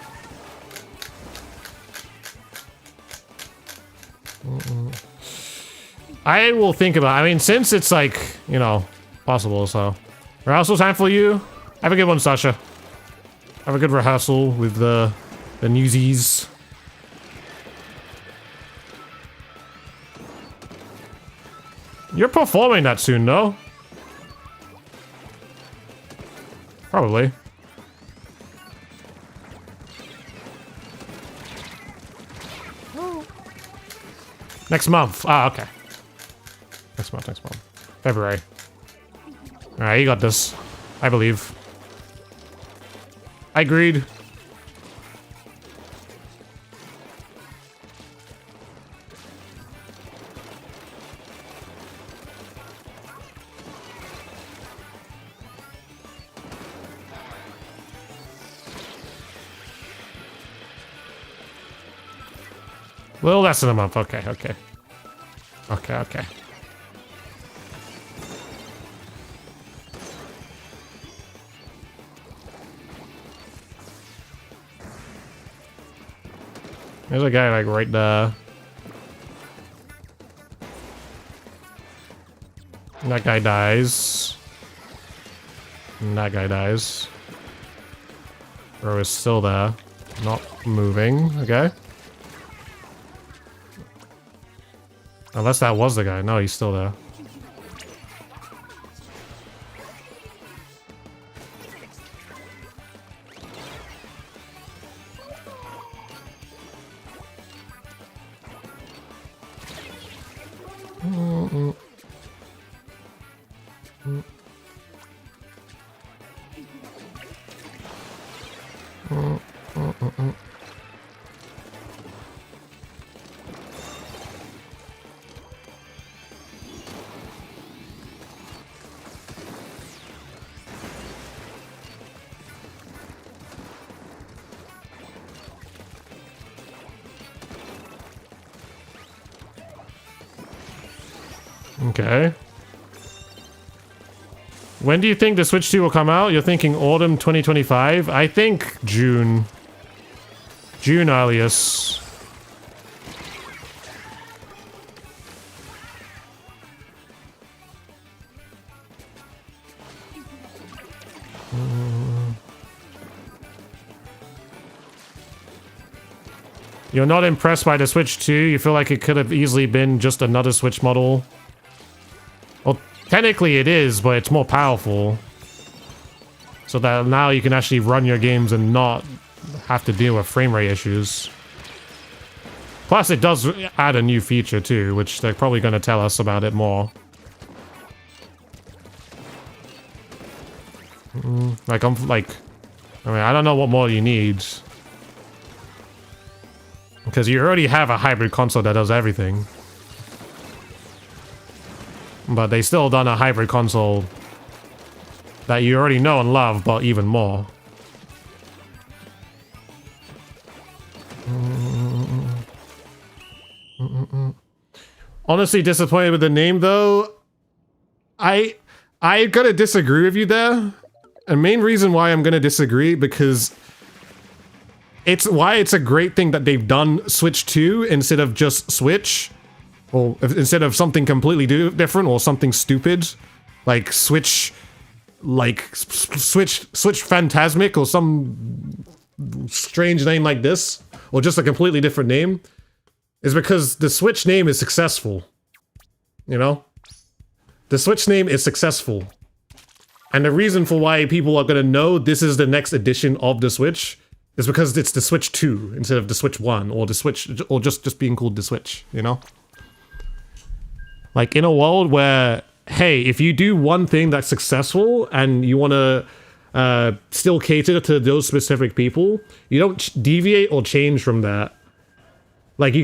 S1: I will think about it. I mean, since it's like, you know, possible, so. Rehearsal time for you. Have a good one, Sasha. Have a good rehearsal with the newsies. You're performing that soon, no? Probably. Next month. Ah, okay. Next month. February. Alright, you got this. I believe. I agreed. Little less than a month. Okay. There's a guy like right there. And that guy dies. And that guy dies. Bro is still there. Not moving. Okay. Unless that was the guy. No, he's still there. Okay. When do you think the Switch 2 will come out? You're thinking autumn 2025? I think June. June earliest. You're not impressed by the Switch 2? You feel like it could have easily been just another Switch model? Well, technically it is, but it's more powerful. So that now you can actually run your games and not have to deal with frame rate issues. Plus, it does add a new feature too, which they're probably going to tell us about it more. I mean, I don't know what more you need. Because you already have a hybrid console that does everything. But they still done a hybrid console that you already know and love, but even more. Honestly disappointed with the name though. I gotta disagree with you there. And main reason why I'm gonna disagree because it's a great thing that they've done Switch 2 instead of just Switch. Or instead of something completely different or something stupid. Like Switch Phantasmic or some strange name like this. Or just a completely different name. Is because the Switch name is successful. You know? The Switch name is successful. And the reason for why people are gonna know this is the next edition of the Switch is because it's the Switch 2 instead of the Switch 1 or the Switch, or just being called the Switch, you know? Like in a world where, hey, if you do one thing that's successful and you want to still cater to those specific people, you don't deviate or change from that. Like you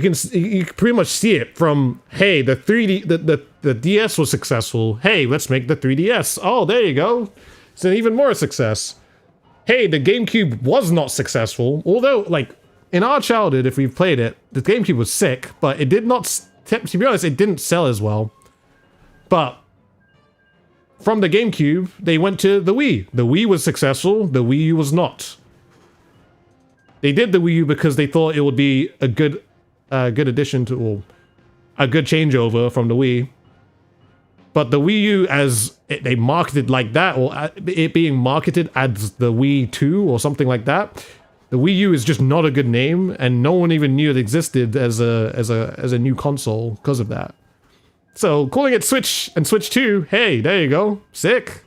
S1: pretty much see it from, hey, the 3D, the DS was successful. Hey, let's make the 3DS. Oh, there you go. It's an even more success. Hey, the GameCube was not successful. Although, like, in our childhood, if we've played it, the GameCube was sick, but it did not, to be honest, it didn't sell as well. But from the GameCube, they went to the Wii. The Wii was successful, the Wii U was not. They did the Wii U because they thought it would be a good addition to, or a good changeover from the Wii. But the Wii U, as they marketed like that, or it being marketed as the Wii 2 or something like that, the Wii U is just not a good name, and no one even knew it existed as a new console because of that. So calling it Switch and Switch 2, hey, there you go, sick.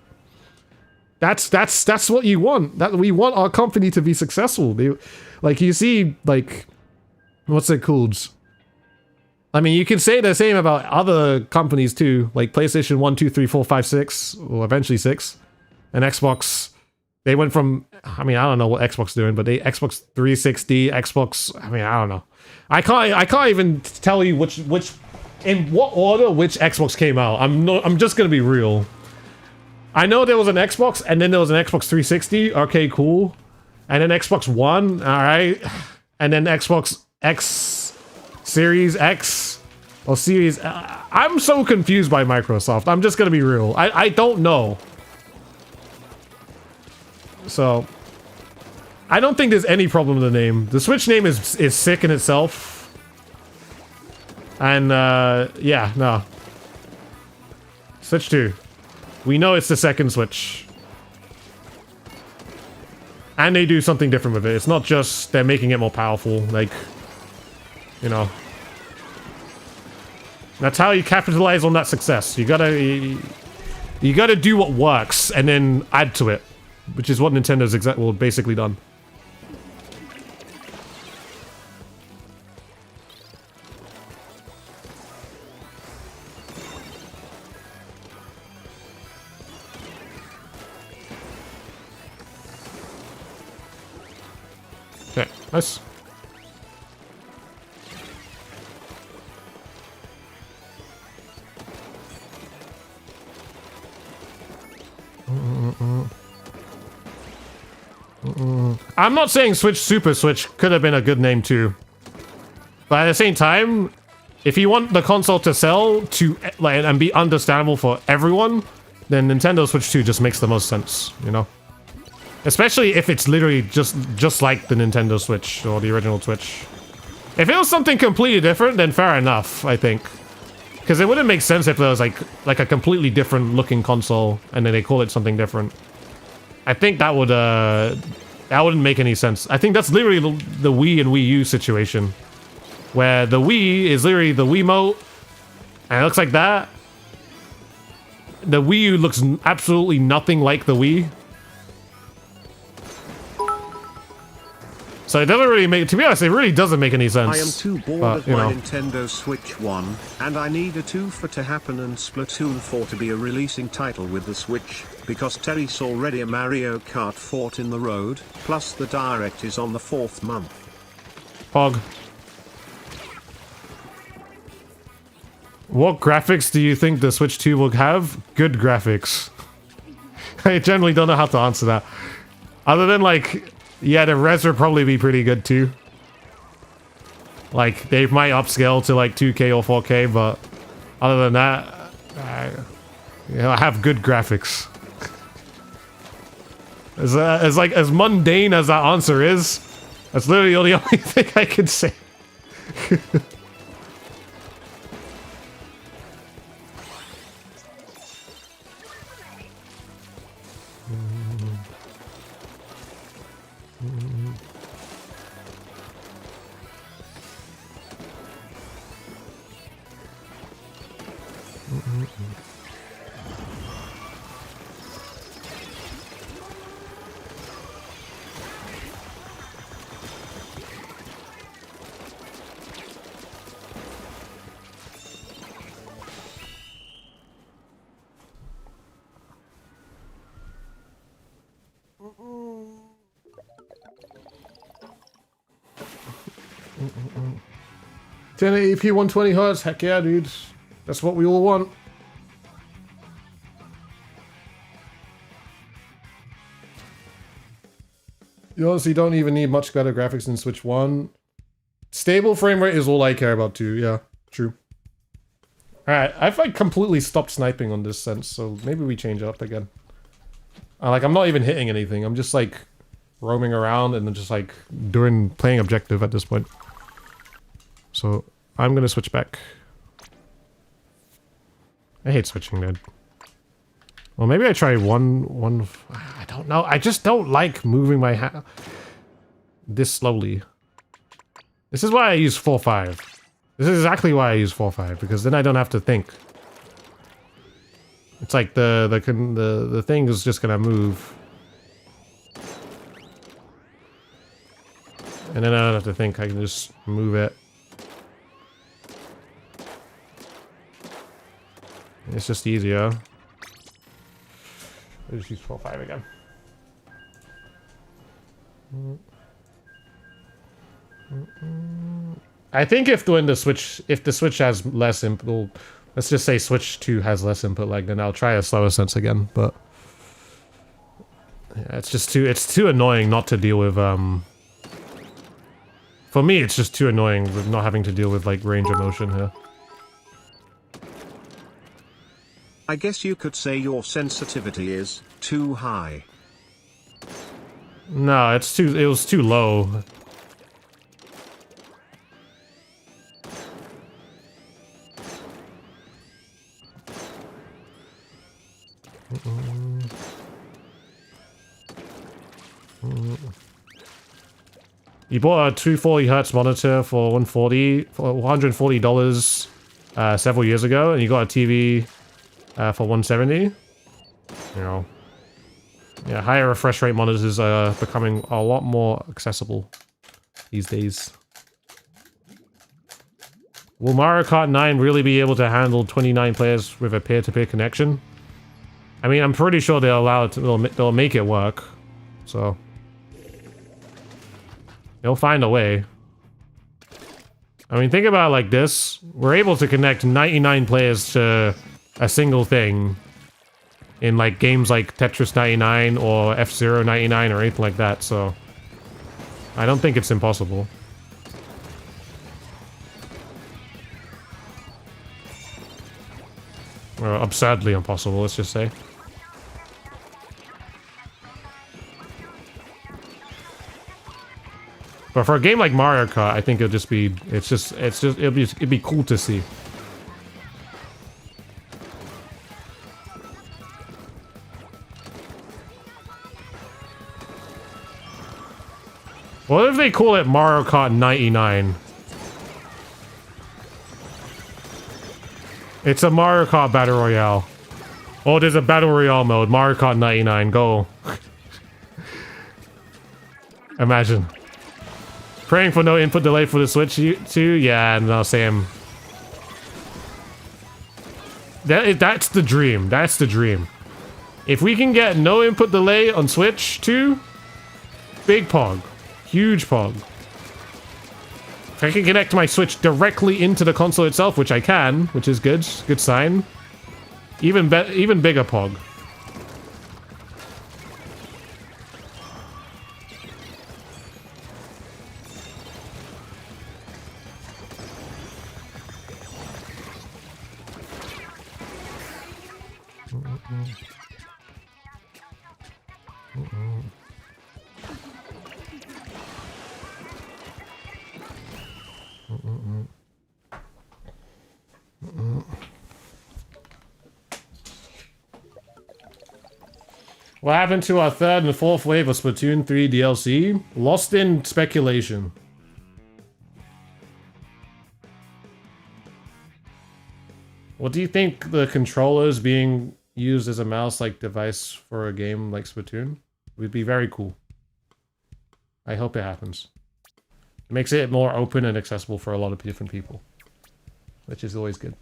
S1: That's what you want. That we want our company to be successful. Like you see, like, what's it called? I mean, you can say the same about other companies too, like PlayStation 1, 2, 3, 4, 5, 6, or eventually 6, and Xbox. They went from, I mean, I don't know what Xbox is doing, but Xbox 360, Xbox, I mean, I don't know. I can't even tell you which in what order which Xbox came out. I'm just gonna be real. I know there was an Xbox, and then there was an Xbox 360. Okay, cool. And then Xbox One, all right, and then Xbox X. Series X or Series... I'm so confused by Microsoft. I'm just gonna be real. I don't know. So, I don't think there's any problem with the name. The Switch name is sick in itself. And, yeah, no. Switch 2. We know it's the second Switch. And they do something different with it. It's not just they're making it more powerful. Like... You know, that's how you capitalize on that success. You gotta do what works and then add to it, which is what Nintendo's basically done. Okay, nice. I'm not saying Switch Super Switch could have been a good name too. But at the same time, if you want the console to sell to like and be understandable for everyone, then Nintendo Switch 2 just makes the most sense, you know? Especially if it's literally just like the Nintendo Switch or the original Switch. If it was something completely different, then fair enough, I think. Because it wouldn't make sense if there was like a completely different looking console and then they call it something different. I think that wouldn't make any sense. I think that's literally the Wii and Wii U situation. Where the Wii is literally the Wiimote, and it looks like that. The Wii U looks absolutely nothing like the Wii. So it doesn't really make, to be honest, it really doesn't make any sense.
S2: I am too bored of my Nintendo Switch 1, and I need a 2 for to happen and Splatoon 4 to be a releasing title with the Switch, because Terry's already a Mario Kart fort in the road, plus the Direct is on the 4th month.
S1: Pog. What graphics do you think the Switch 2 will have? Good graphics. I generally don't know how to answer that. Other than like, yeah, the res would probably be pretty good too. Like, they might upscale to like 2K or 4K, but other than that, you know, I have good graphics. As mundane as that answer is, that's literally the only thing I can say. AP 120 Hz, heck yeah, dude. That's what we all want. You honestly don't even need much better graphics than Switch 1. Stable frame rate is all I care about too, yeah, true. Alright, I've like completely stopped sniping on this sense, so maybe we change it up again. Like, I'm not even hitting anything, I'm just like roaming around and then just like playing objective at this point. So, I'm gonna switch back. I hate switching, dude. Well, maybe I try one... I don't know. I just don't like moving my hand this slowly. This is why I use 4-5. This is exactly why I use 4-5, because then I don't have to think. It's like the thing is just gonna move. And then I don't have to think, I can just move it. It's just easier. I'll just use 4-5 again. I think if the Switch has less input, let's just say Switch 2 has less input lag, then I'll try a slower sense again. But yeah, it's too annoying not to deal with. For me, it's just too annoying with not having to deal with like range of motion here.
S2: I guess you could say your sensitivity is too high.
S1: No, it was too low. You bought a 240 Hz monitor for $140 several years ago, and you got a TV for $170. You know, yeah, higher refresh rate monitors are becoming a lot more accessible these days. Will Mario Kart 9 really be able to handle 29 players with a peer-to-peer connection? I mean, I'm pretty sure they'll allow it. They'll make it work. So they'll find a way. I mean, think about it like this. We're able to connect 99 players to a single thing in like games like Tetris 99 or F-Zero 99 or anything like that, so I don't think it's impossible. Absurdly impossible, let's just say. But for a game like Mario Kart, I think it'll just be, it'd be cool to see. What if they call it Mario Kart 99? It's a Mario Kart Battle Royale. Oh, there's a Battle Royale mode. Mario Kart 99, go. Imagine. Praying for no input delay for the Switch too? Yeah, no, same. That's the dream. That's the dream. If we can get no input delay on Switch 2, big pog. Huge pog. If I can connect my Switch directly into the console itself, which I can, which is good. Good sign. Even bigger pog. What happened to our third and fourth wave of Splatoon 3 DLC? Lost in speculation. What do you think the controllers being used as a mouse-like device for a game like Splatoon would be very cool. I hope it happens. It makes it more open and accessible for a lot of different people, which is always good.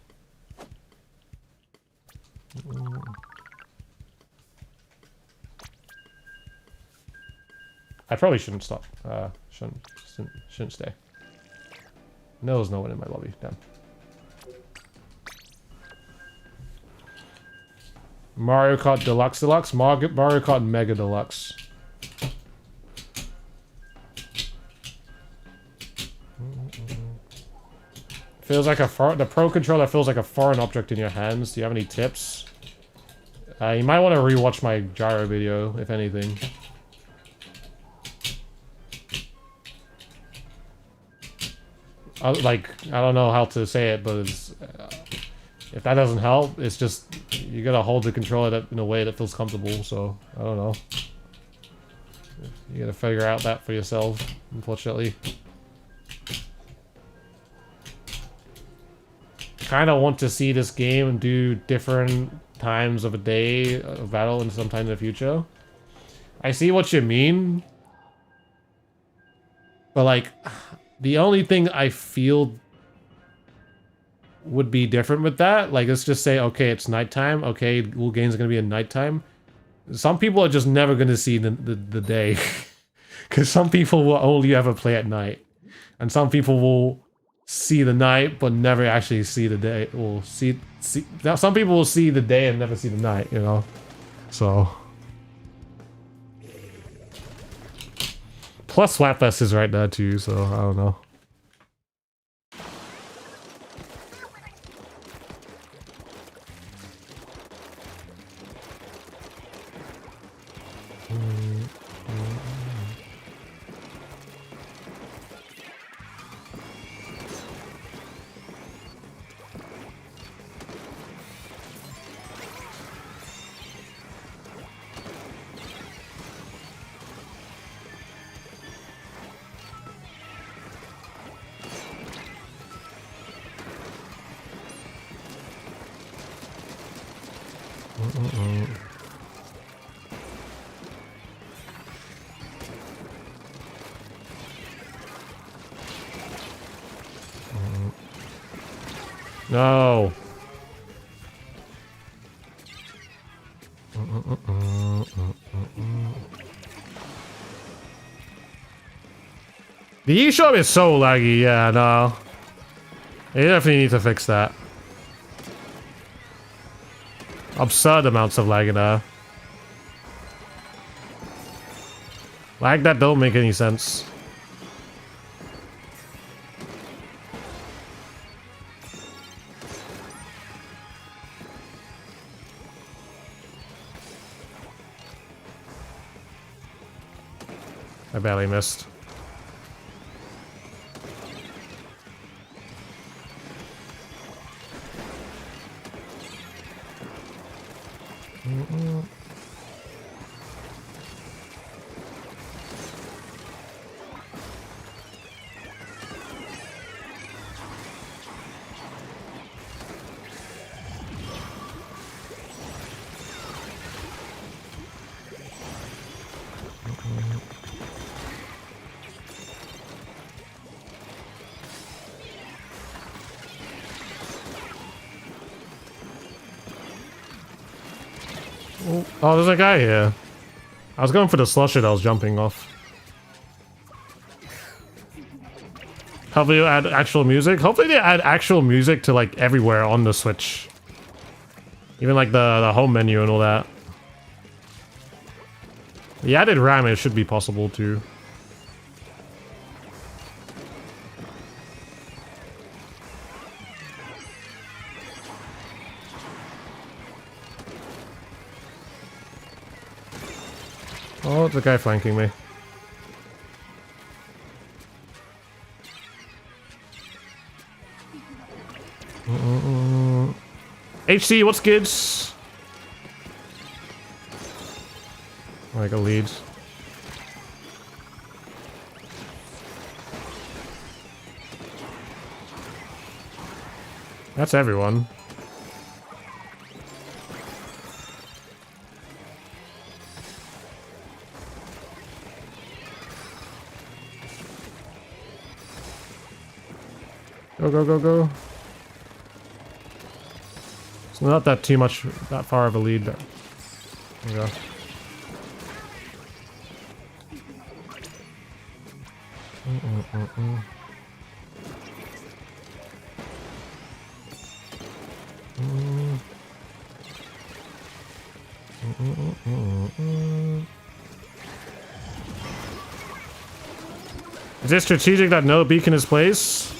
S1: I probably shouldn't stop. Shouldn't stay. No, there's no one in my lobby. Damn. Mario Kart Deluxe Deluxe? Mario Kart Mega Deluxe. Feels like the Pro Controller feels like a foreign object in your hands. Do you have any tips? You might want to rewatch my Gyro video, if anything. I don't know how to say it, but it's, if that doesn't help, it's just you gotta hold the controller in a way that feels comfortable. So I don't know. You gotta figure out that for yourself, unfortunately. Kind of want to see this game do different times of a day of battle and sometime in the future. I see what you mean, but like, the only thing I feel would be different with that, like, let's just say, okay, it's nighttime. Okay, all games are gonna be at nighttime. Some people are just never gonna see the day, because some people will only ever play at night, and some people will see the night but never actually see the day. Or see now, some people will see the day and never see the night. You know, so. Plus Slapfest is right there too, so I don't know. No. The eShop is so laggy, yeah, no. You definitely need to fix that. Absurd amounts of lag in there. Lag that don't make any sense. I barely missed. Oh, there's a guy here. I was going for the slusher that I was jumping off. Hopefully they add actual music. Hopefully they add actual music to like everywhere on the Switch. Even like the home menu and all that. The added RAM, it should be possible too. Oh, it's a guy flanking me. HC, what's good? Like a lead. That's everyone. Go, go, go, go. It's not that that far of a lead. There we go. Is it strategic that no beacon is placed?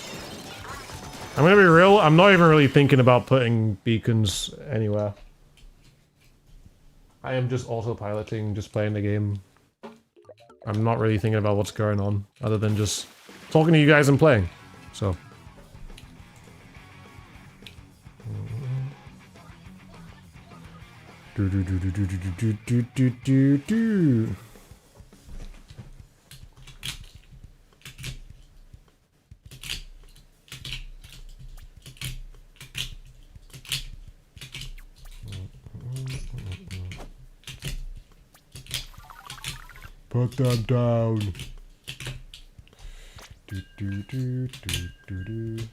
S1: I'm gonna be real, I'm not even really thinking about putting beacons anywhere. I am just autopiloting, just playing the game. I'm not really thinking about what's going on, other than just talking to you guys and playing. So. Do do do do do do do do do do. Put them down. Do do do do do do.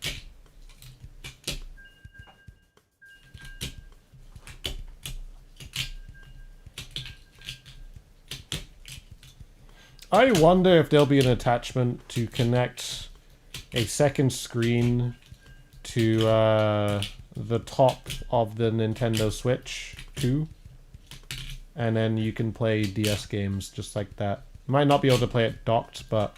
S1: I wonder if there'll be an attachment to connect a second screen to the top of the Nintendo Switch 2. And then you can play DS games just like that. You might not be able to play it docked, but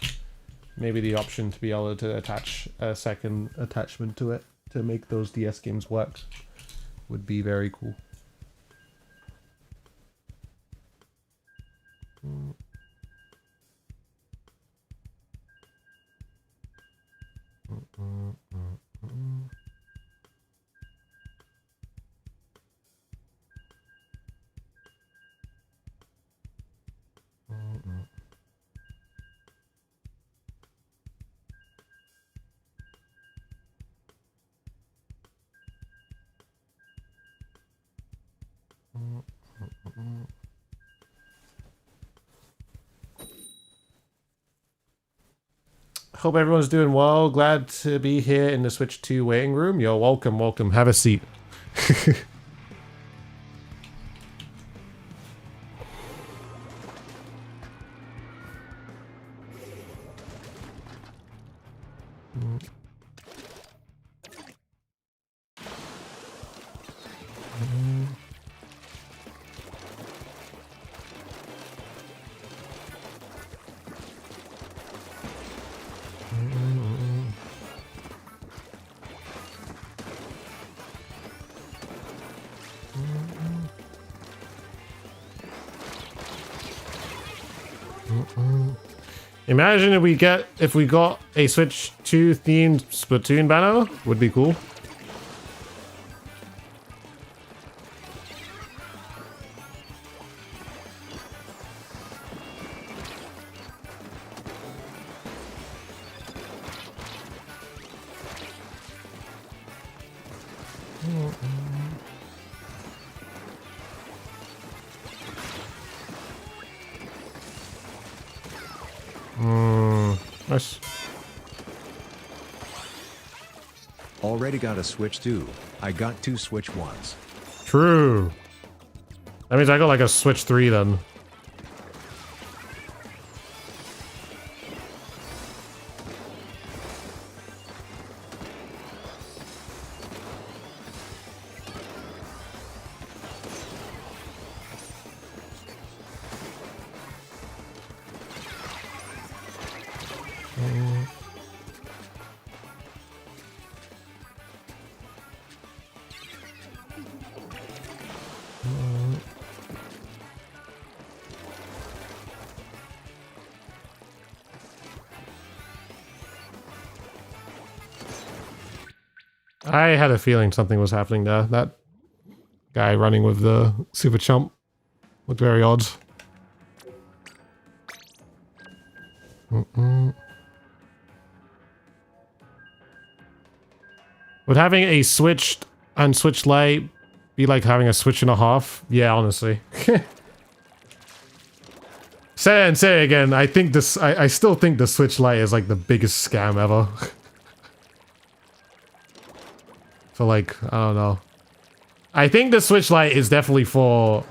S1: maybe the option to be able to attach a second attachment to it to make those DS games work would be very cool. Hope everyone's doing well. Glad to be here in the Switch 2 waiting room. You're welcome, welcome. Have a seat. Imagine if we got a Switch 2 themed Splatoon banner, would be cool. Nice.
S3: Already got a Switch 2. I got 2 Switch 1s.
S1: True. That means I got like a Switch 3 then. I had a feeling something was happening there. That guy running with the super chump looked very odd. Would having a Switch and Switch Lite be like having a Switch and a half? Yeah, honestly. Say it and say it again. I think this. I still think the Switch Lite is like the biggest scam ever. For like, I don't know. I think the Switch Lite is definitely for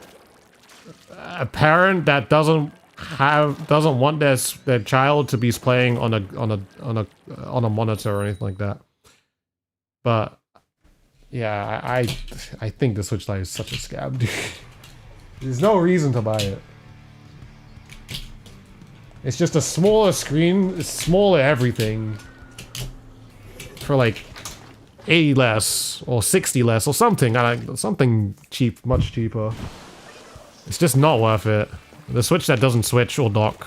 S1: a parent that doesn't want their child to be playing on a monitor or anything like that. But yeah, I think the Switch Lite is such a scam, dude. There's no reason to buy it. It's just a smaller screen, it's smaller everything. For like 80 less or 60 less or something. Something cheap, much cheaper. It's just not worth it. The Switch that doesn't switch or dock.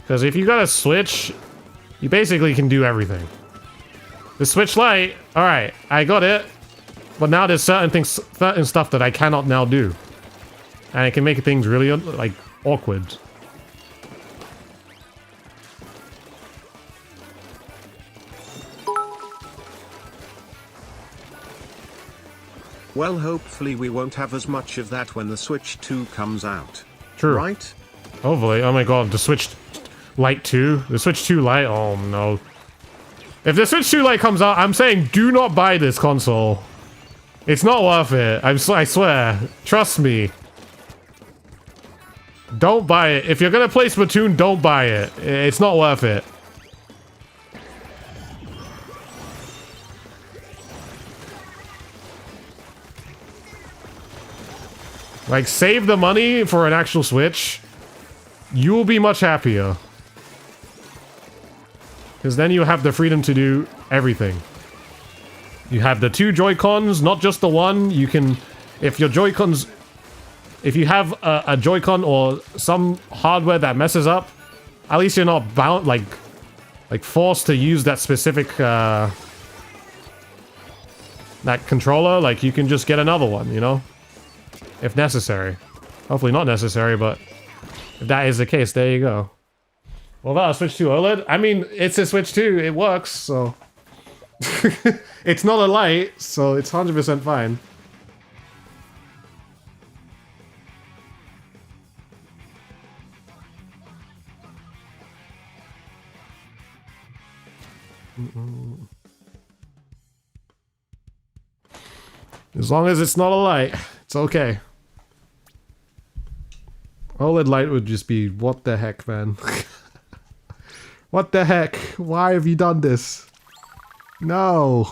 S1: Because if you got a Switch, you basically can do everything. The Switch Lite, alright, I got it. But now there's certain stuff that I cannot now do. And it can make things really, like, awkward.
S2: Well, hopefully we won't have as much of that when the Switch 2 comes out.
S1: True.
S2: Right?
S1: Hopefully. Oh my god, the Switch Lite 2? The Switch 2 Lite? Oh no. If the Switch 2 Lite comes out, I'm saying do not buy this console. It's not worth it. I swear. Trust me. Don't buy it. If you're gonna play Splatoon, don't buy it. It's not worth it. Like, save the money for an actual Switch. You will be much happier. Because then you have the freedom to do everything. You have the 2 Joy-Cons, not just the one. You can... If your Joy-Cons... If you have a Joy-Con or some hardware that messes up, at least you're not bound, like forced to use that specific, that controller. Like, you can just get another one, you know? If necessary. Hopefully not necessary, but if that is the case, there you go. What about a Switch 2 OLED? I mean, it's a Switch 2, it works, so... It's not a Lite, so it's 100% fine. As long as it's not a light, it's okay. OLED light would just be, what the heck, man? What the heck? Why have you done this? No.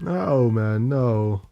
S1: No, man, no.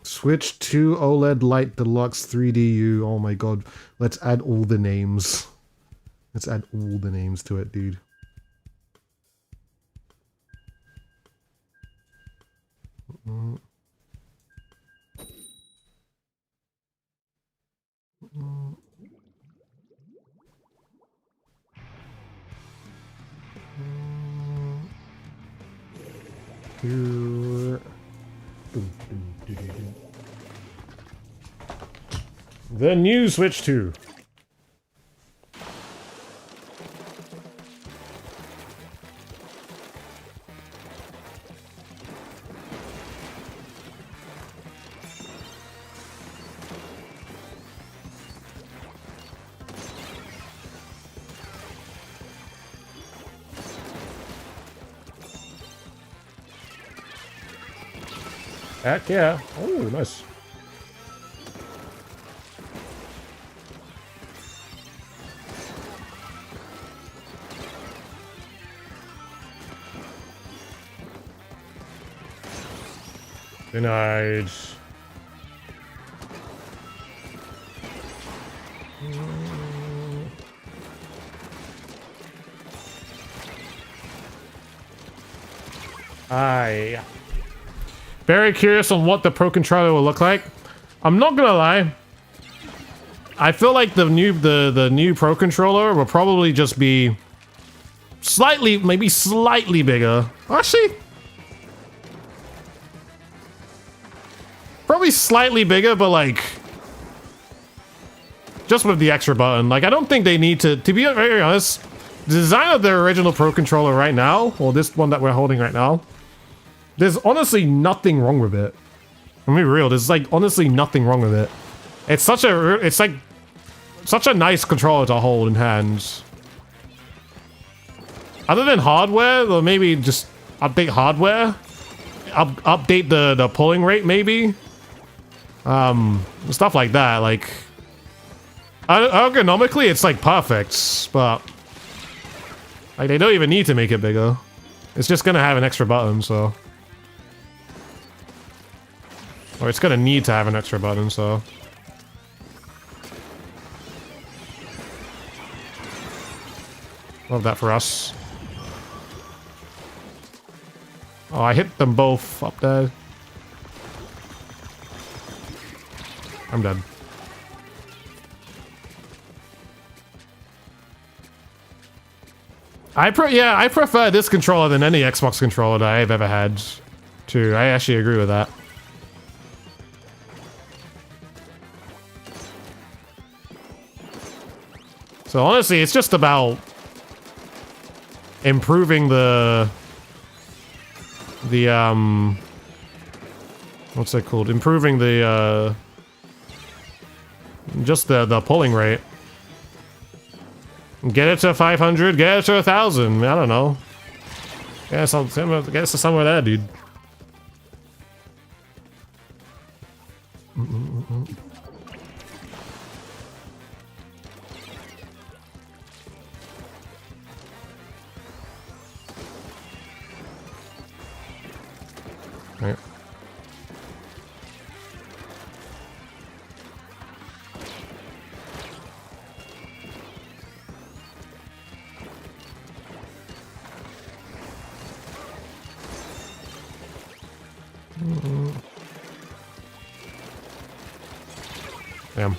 S1: Switch 2 OLED Light Deluxe 3DU. Oh my god. Let's add all the names. Let's add all the names to it, dude. The new Switch 2. Heck yeah. Oh, nice. Denied. Very curious on what the Pro Controller will look like. I'm not gonna lie. I feel like the new Pro Controller will probably just be slightly, maybe slightly bigger. Actually, probably slightly bigger, but like just with the extra button. Like I don't think they need to be very honest, the design of the original Pro Controller right now, or this one that we're holding right now, there's honestly nothing wrong with it. Let me be real, there's like honestly nothing wrong with it. It's like such a nice controller to hold in hands. Other than hardware, or maybe just update hardware, update the pulling rate maybe, stuff like that. Like ergonomically, it's like perfect, but like they don't even need to make it bigger. It's just gonna have an extra button, so. Or it's gonna need to have an extra button, so. Love that for us. Oh, I hit them both up there. I'm dead. I prefer this controller than any Xbox controller that I've ever had. Too. I actually agree with that. So honestly, it's just about improving the what's it called? Improving the just the pulling rate. Get it to 500, get it to 1,000. I don't know. Get it to somewhere there, dude. Right. Damn.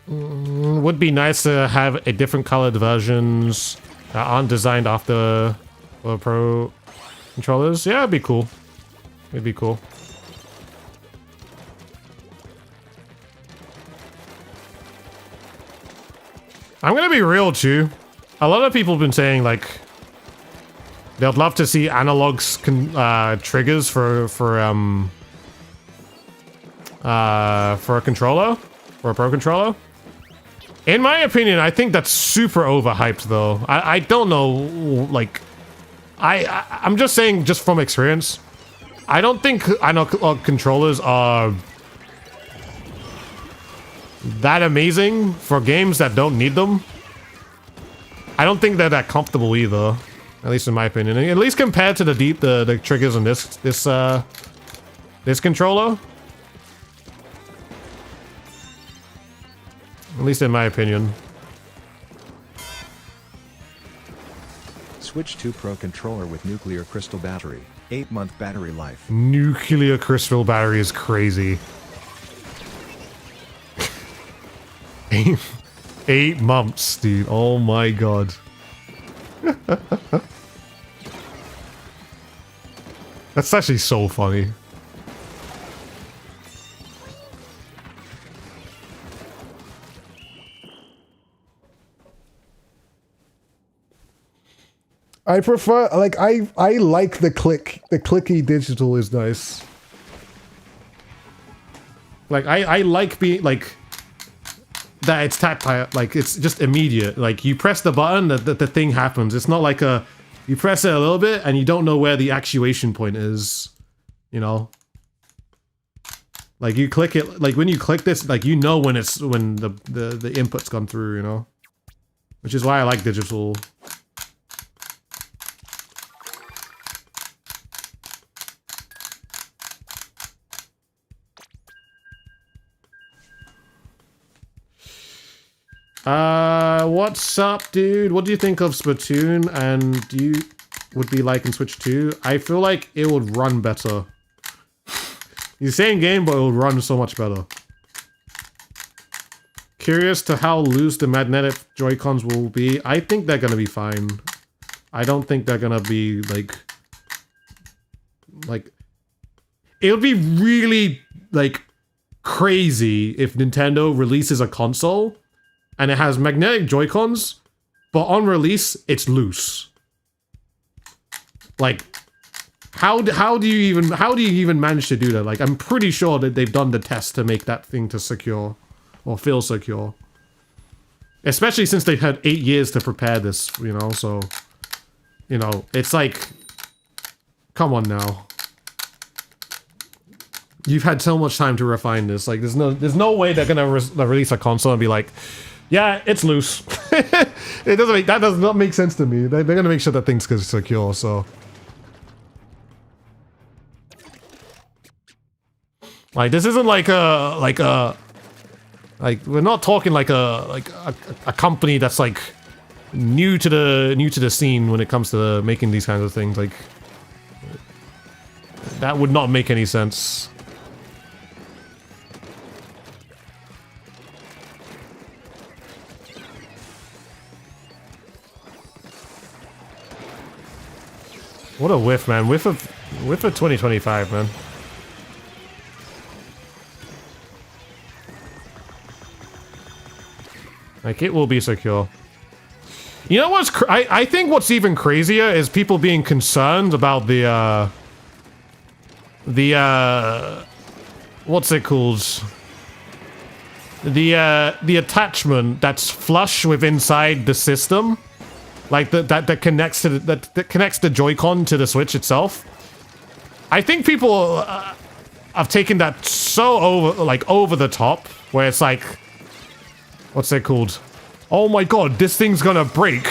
S1: Would be nice to have a different colored versions that aren't designed after the Pro controllers. Yeah, it'd be cool. It'd be cool. I'm gonna be real too. A lot of people have been saying like they'd love to see analog triggers for For a controller, for a pro controller. In my opinion, I think that's super overhyped though. I don't know, like, I'm just saying, just from experience, I don't think analog controllers are that amazing for games that don't need them. I don't think they're that comfortable either, at least in my opinion. At least compared to the triggers on this controller. At least in my opinion.
S3: Switch 2 Pro controller with nuclear crystal battery. 8-month battery life.
S1: Nuclear crystal battery is crazy. 8 months, dude. Oh my god. That's actually so funny. I prefer, like, I like the clicky digital is nice. Like, I like being, like, that it's tactile, like, it's just immediate. Like, you press the button, the thing happens. It's not like you press it a little bit, and you don't know where the actuation point is, you know? Like, you click it, like, when you click this, like, you know when the input's gone through, you know? Which is why I like digital. What's up, dude? What do you think of Splatoon, and do you would be like in Switch 2? I feel like it would run better. It's the same game, but it will run so much better. Curious to how loose the magnetic Joy-Cons will be. I think they're gonna be fine. I don't think they're gonna be like it would be really like crazy if Nintendo releases a console and it has magnetic Joy-Cons, but on release, it's loose. Like, how do you even manage to do that? Like, I'm pretty sure that they've done the test to make that thing to secure, or feel secure. Especially since they've had 8 years to prepare this, you know, so, you know, it's like, come on now. You've had so much time to refine this. Like, there's no way they're gonna release a console and be like, yeah, it's loose. That does not make sense to me. They're gonna make sure that things are secure, so. Like, this isn't like we're not talking like a company that's like new to the scene when it comes to making these kinds of things. Like, that would not make any sense. What a whiff, man. Whiff of 2025, man. Like, it will be secure. You know what's I think what's even crazier is people being concerned about the what's it called? The attachment that's flush with inside the system. Like that connects to that connects the Joy-Con to the Switch itself. I think people have taken that so over the top, where it's like, what's it called? Oh my god, this thing's gonna break.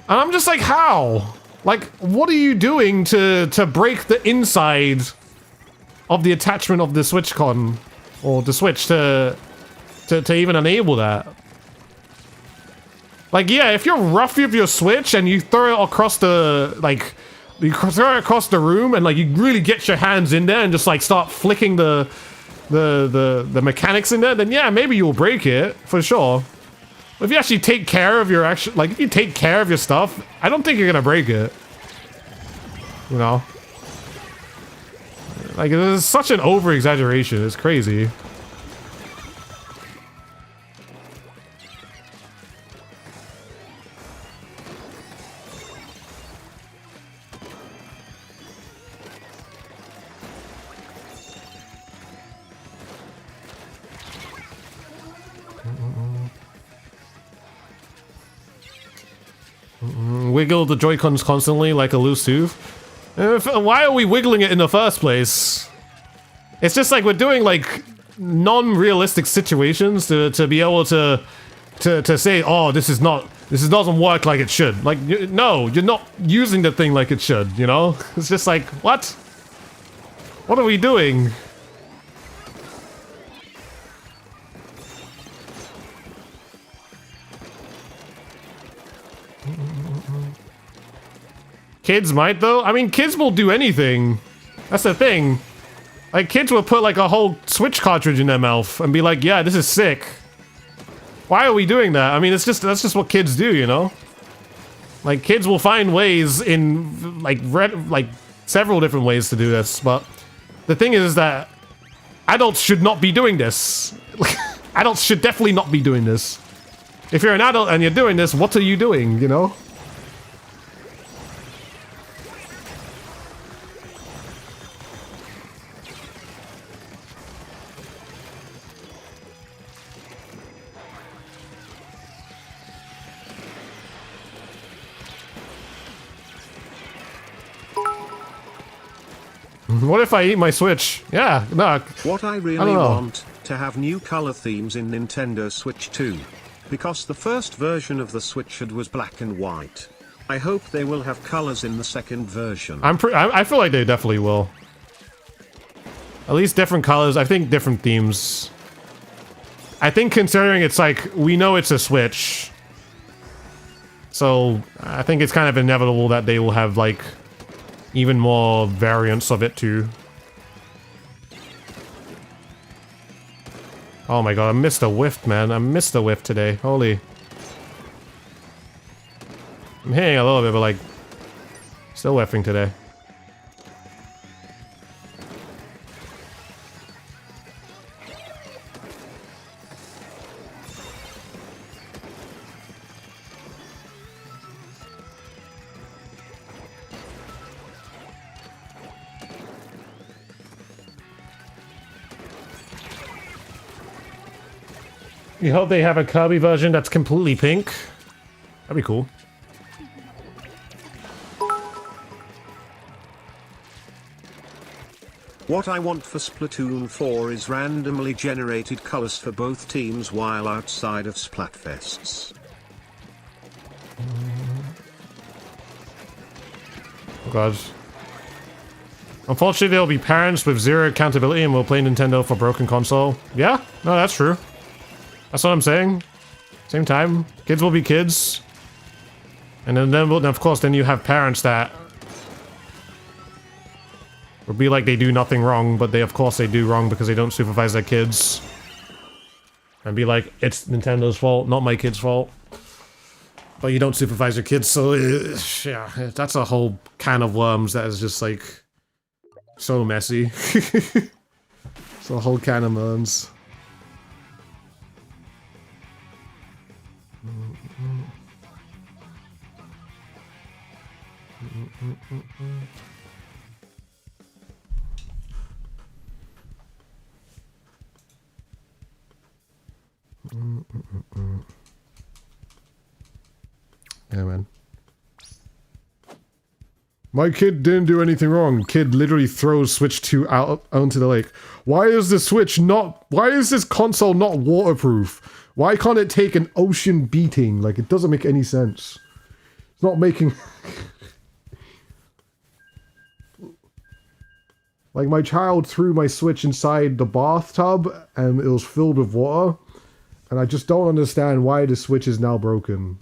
S1: And I'm just like, how? Like, what are you doing to break the inside of the attachment of the SwitchCon or the Switch to even enable that? Like, yeah, if you're rough with your Switch and you throw it across the, like, you throw it across the room and, like, you really get your hands in there and just, like, start flicking the mechanics in there, then yeah, maybe you'll break it, for sure. But if you actually take care of your if you take care of your stuff, I don't think you're gonna break it. You know? Like, it's such an over-exaggeration, it's crazy. Wiggle the Joy-Cons constantly like a loose tooth. Why are we wiggling it in the first place? It's just like we're doing like non-realistic situations to be able to say, oh, this doesn't work like it should. Like, no, you're not using the thing like it should, you know? It's just like, what? What are we doing? Kids might, though. I mean, kids will do anything. That's the thing. Like, kids will put, like, a whole Switch cartridge in their mouth and be like, yeah, this is sick. Why are we doing that? I mean, that's just what kids do, you know? Like, kids will find ways in, like, several different ways to do this, but the thing is that adults should not be doing this. Adults should definitely not be doing this. If you're an adult and you're doing this, what are you doing, you know? What if I eat my Switch? Yeah, no.
S2: What I really want to have new color themes in Nintendo Switch 2. Because the first version of the Switch was black and white. I hope they will have colors in the second version.
S1: I feel like they definitely will. At least different colors. I think different themes. I think considering it's like, we know it's a Switch. So, I think it's kind of inevitable that they will have like even more variants of it too. Oh my god, I missed a whiff, man. I missed a whiff today. Holy. I'm hitting a little bit, but like, still whiffing today. You hope they have a Kirby version that's completely pink. That'd be cool.
S2: What I want for Splatoon 4 is randomly generated colors for both teams while outside of Splatfests.
S1: Oh god. Unfortunately, there'll be parents with zero accountability and will play Nintendo for broken console. Yeah, no, that's true. That's what I'm saying. Same time, kids will be kids. And then of course, then you have parents that would be like they do nothing wrong, but of course they do wrong because they don't supervise their kids. And be like, it's Nintendo's fault, not my kid's fault. But you don't supervise your kids, so yeah, that's a whole can of worms that is just like so messy. It's a whole can of worms. Yeah, man. My kid didn't do anything wrong. Kid literally throws Switch 2 out onto the lake. Why is this console not waterproof? Why can't it take an ocean beating? Like, it doesn't make any sense. It's not making... Like, my child threw my Switch inside the bathtub and it was filled with water. And I just don't understand why the Switch is now broken.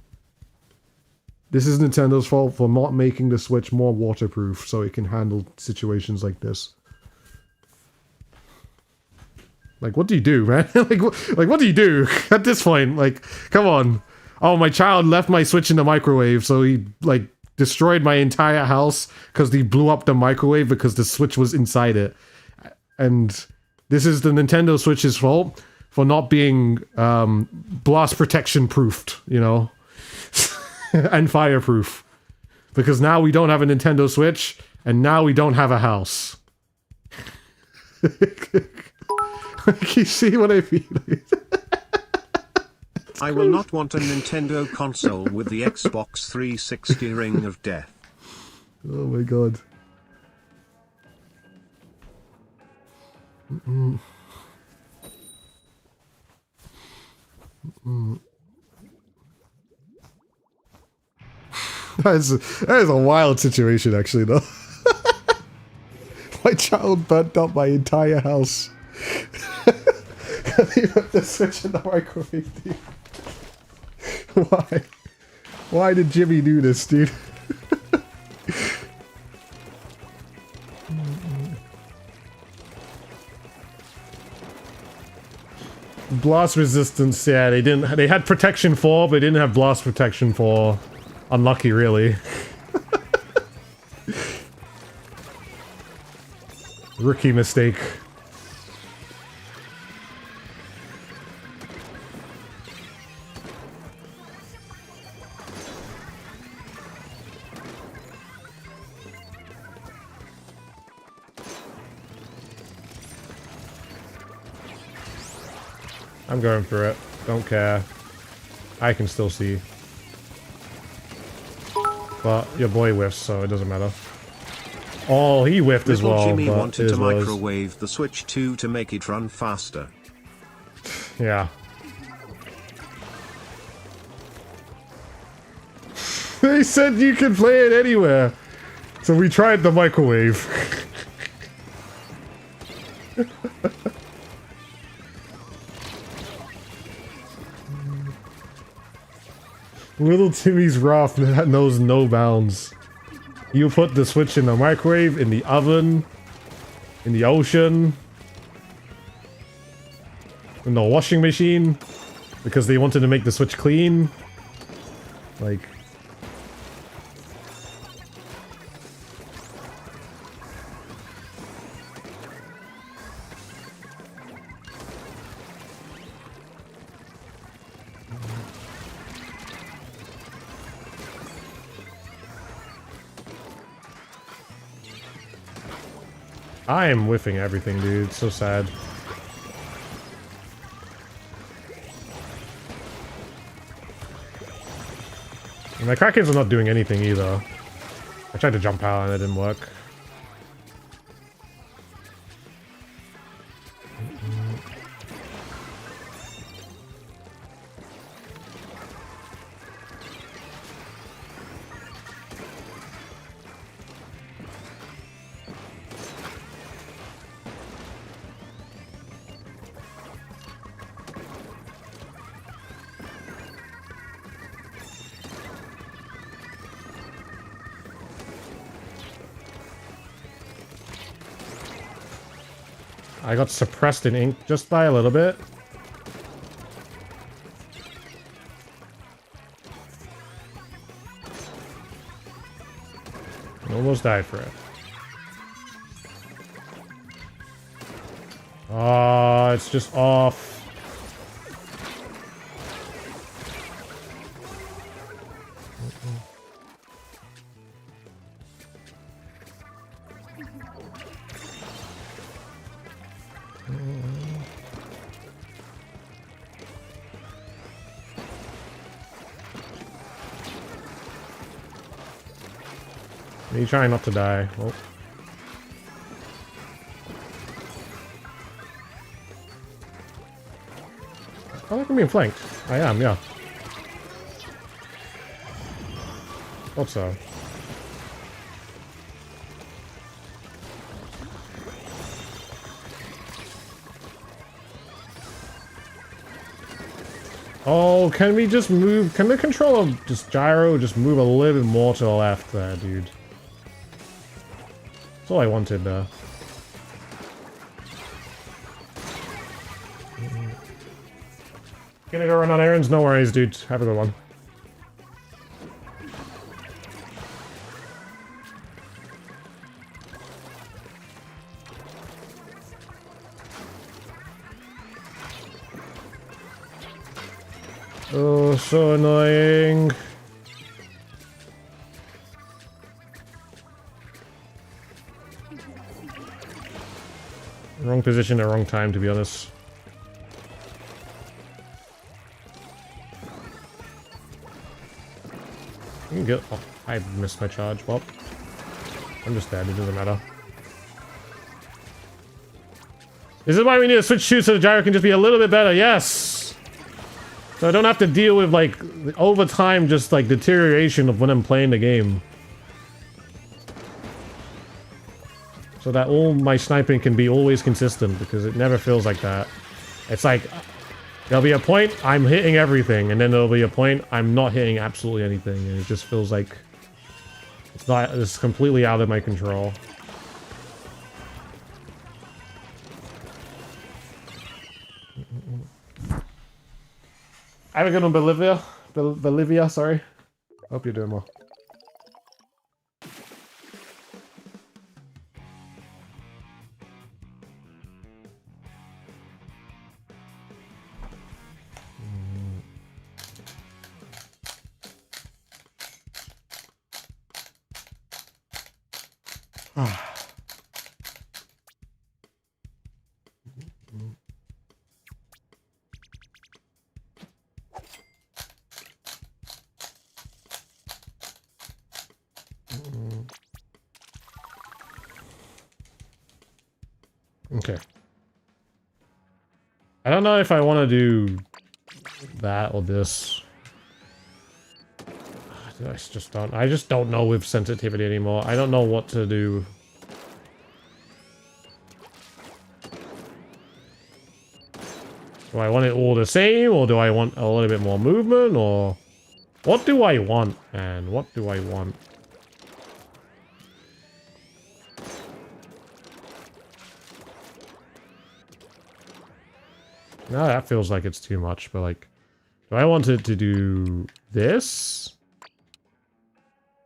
S1: This is Nintendo's fault for not making the Switch more waterproof so it can handle situations like this. Like, what do you do, man? like, what do you do at this point? Like, come on. Oh, my child left my Switch in the microwave, so he, like, destroyed my entire house because he blew up the microwave because the Switch was inside it. And this is the Nintendo Switch's fault for not being blast protection proofed, you know? And fireproof. Because now we don't have a Nintendo Switch, and now we don't have a house. Like, you see what I mean?
S2: I will not want a Nintendo console with the Xbox 360 Ring of Death.
S1: Oh my god. That is a wild situation, actually, though. My child burnt up my entire house. He put the Switch in the microwave, dude. Why? Why did Jimmy do this, dude? Blast resistance, yeah, they didn't. They had protection 4, but they didn't have blast protection 4. Unlucky, really. Rookie mistake. I'm going for it. Don't care. I can still see. But your boy whiffs, so it doesn't matter. Oh, he whiffed as well.
S2: Jimmy
S1: but
S2: wanted to microwave the Switch 2 to make it run faster.
S1: Yeah. They said you could play it anywhere. So we tried the microwave. Little Timmy's wrath knows no bounds. You put the Switch in the microwave, in the oven, in the ocean, in the washing machine, because they wanted to make the Switch clean. Like... I am whiffing everything, dude. It's so sad. And my Krakens are not doing anything either. I tried to jump out and it didn't work. I got suppressed in ink just by a little bit. Almost died for it. Oh, it's just off. You trying not to die. Oh. I like I'm being flanked. I am, yeah. Hope so. Oh, can we just move? Can the controller just gyro just move a little bit more to the left there, dude? That's all I wanted there. Gonna go run on errands? No worries, dude. Have a good one. Oh, so annoying. Wrong position at wrong time, to be honest. can get... Oh, I missed my charge. Well, I'm just dead. It doesn't matter. This is why we need to switch shoes so the gyro can just be a little bit better. Yes! So I don't have to deal with, like, over time, just, like, deterioration of when I'm playing the game. So that all my sniping can be always consistent, because it never feels like that. It's like, there'll be a point I'm hitting everything, and then there'll be a point I'm not hitting absolutely anything, and it just feels like it's completely out of my control. Have a good one, Bolivia, sorry. Hope you're doing well. Okay. I don't know if I want to do that or this. I just don't know with sensitivity anymore. I don't know what to do. Do I want it all the same, or do I want a little bit more movement, or what do I want, man? What do I want? No, that feels like it's too much, but like, do I want it to do this?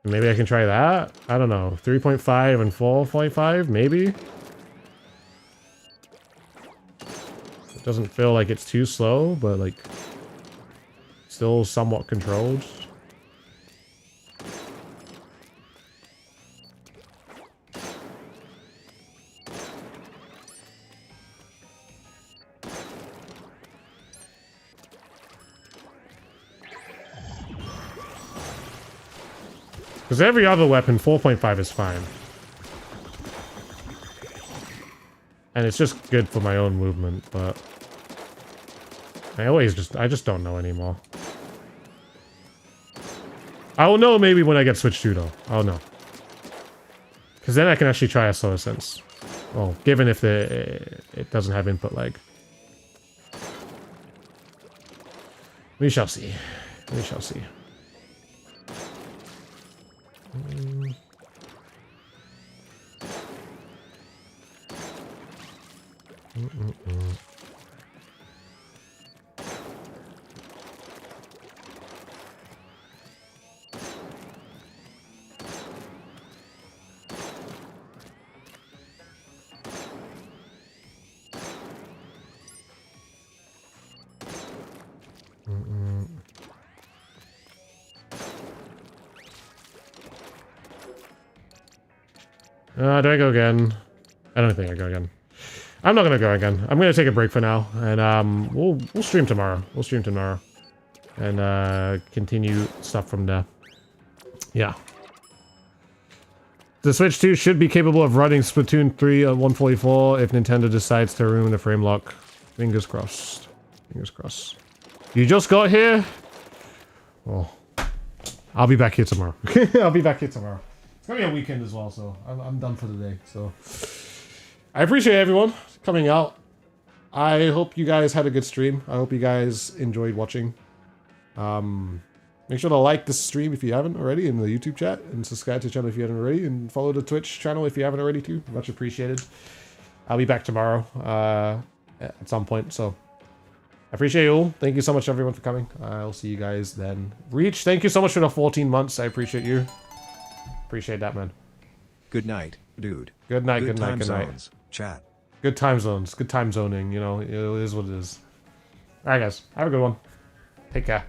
S1: Maybe I can try that? I don't know. 3.5 and 4.5, maybe? It doesn't feel like it's too slow, but like, still somewhat controlled. Because every other weapon, 4.5 is fine. And it's just good for my own movement, but... I just don't know anymore. I'll know maybe when I get switched to, though. I'll know. Because then I can actually try a solar sense. Well, given if it doesn't have input lag. We shall see. We shall see. Do I go again? I don't think I go again. I'm not gonna go again. I'm gonna take a break for now, and we'll stream tomorrow. We'll stream tomorrow, and continue stuff from there. Yeah. The Switch 2 should be capable of running Splatoon 3 on 144 if Nintendo decides to ruin the frame lock. Fingers crossed. Fingers crossed. You just got here? Well, I'll be back here tomorrow. I'll be back here tomorrow. It's gonna be a weekend as well, so I'm done for the day. So I appreciate everyone coming out. I hope you guys had a good stream. I hope you guys enjoyed watching. Make sure to like this stream if you haven't already in the YouTube chat, and subscribe to the channel if you haven't already, and follow the Twitch channel if you haven't already too. Much appreciated. I'll be back tomorrow at some point, so I appreciate you all. Thank you so much everyone for coming. I'll see you guys then. Reach, thank you so much for the 14 months. I appreciate you. Appreciate that, man.
S3: Good night, dude.
S1: Good night, good night,
S3: time
S1: good night.
S3: zones, chat.
S1: Good time zones, good time zoning, you know, it is what it is. Alright guys, have a good one. Take care.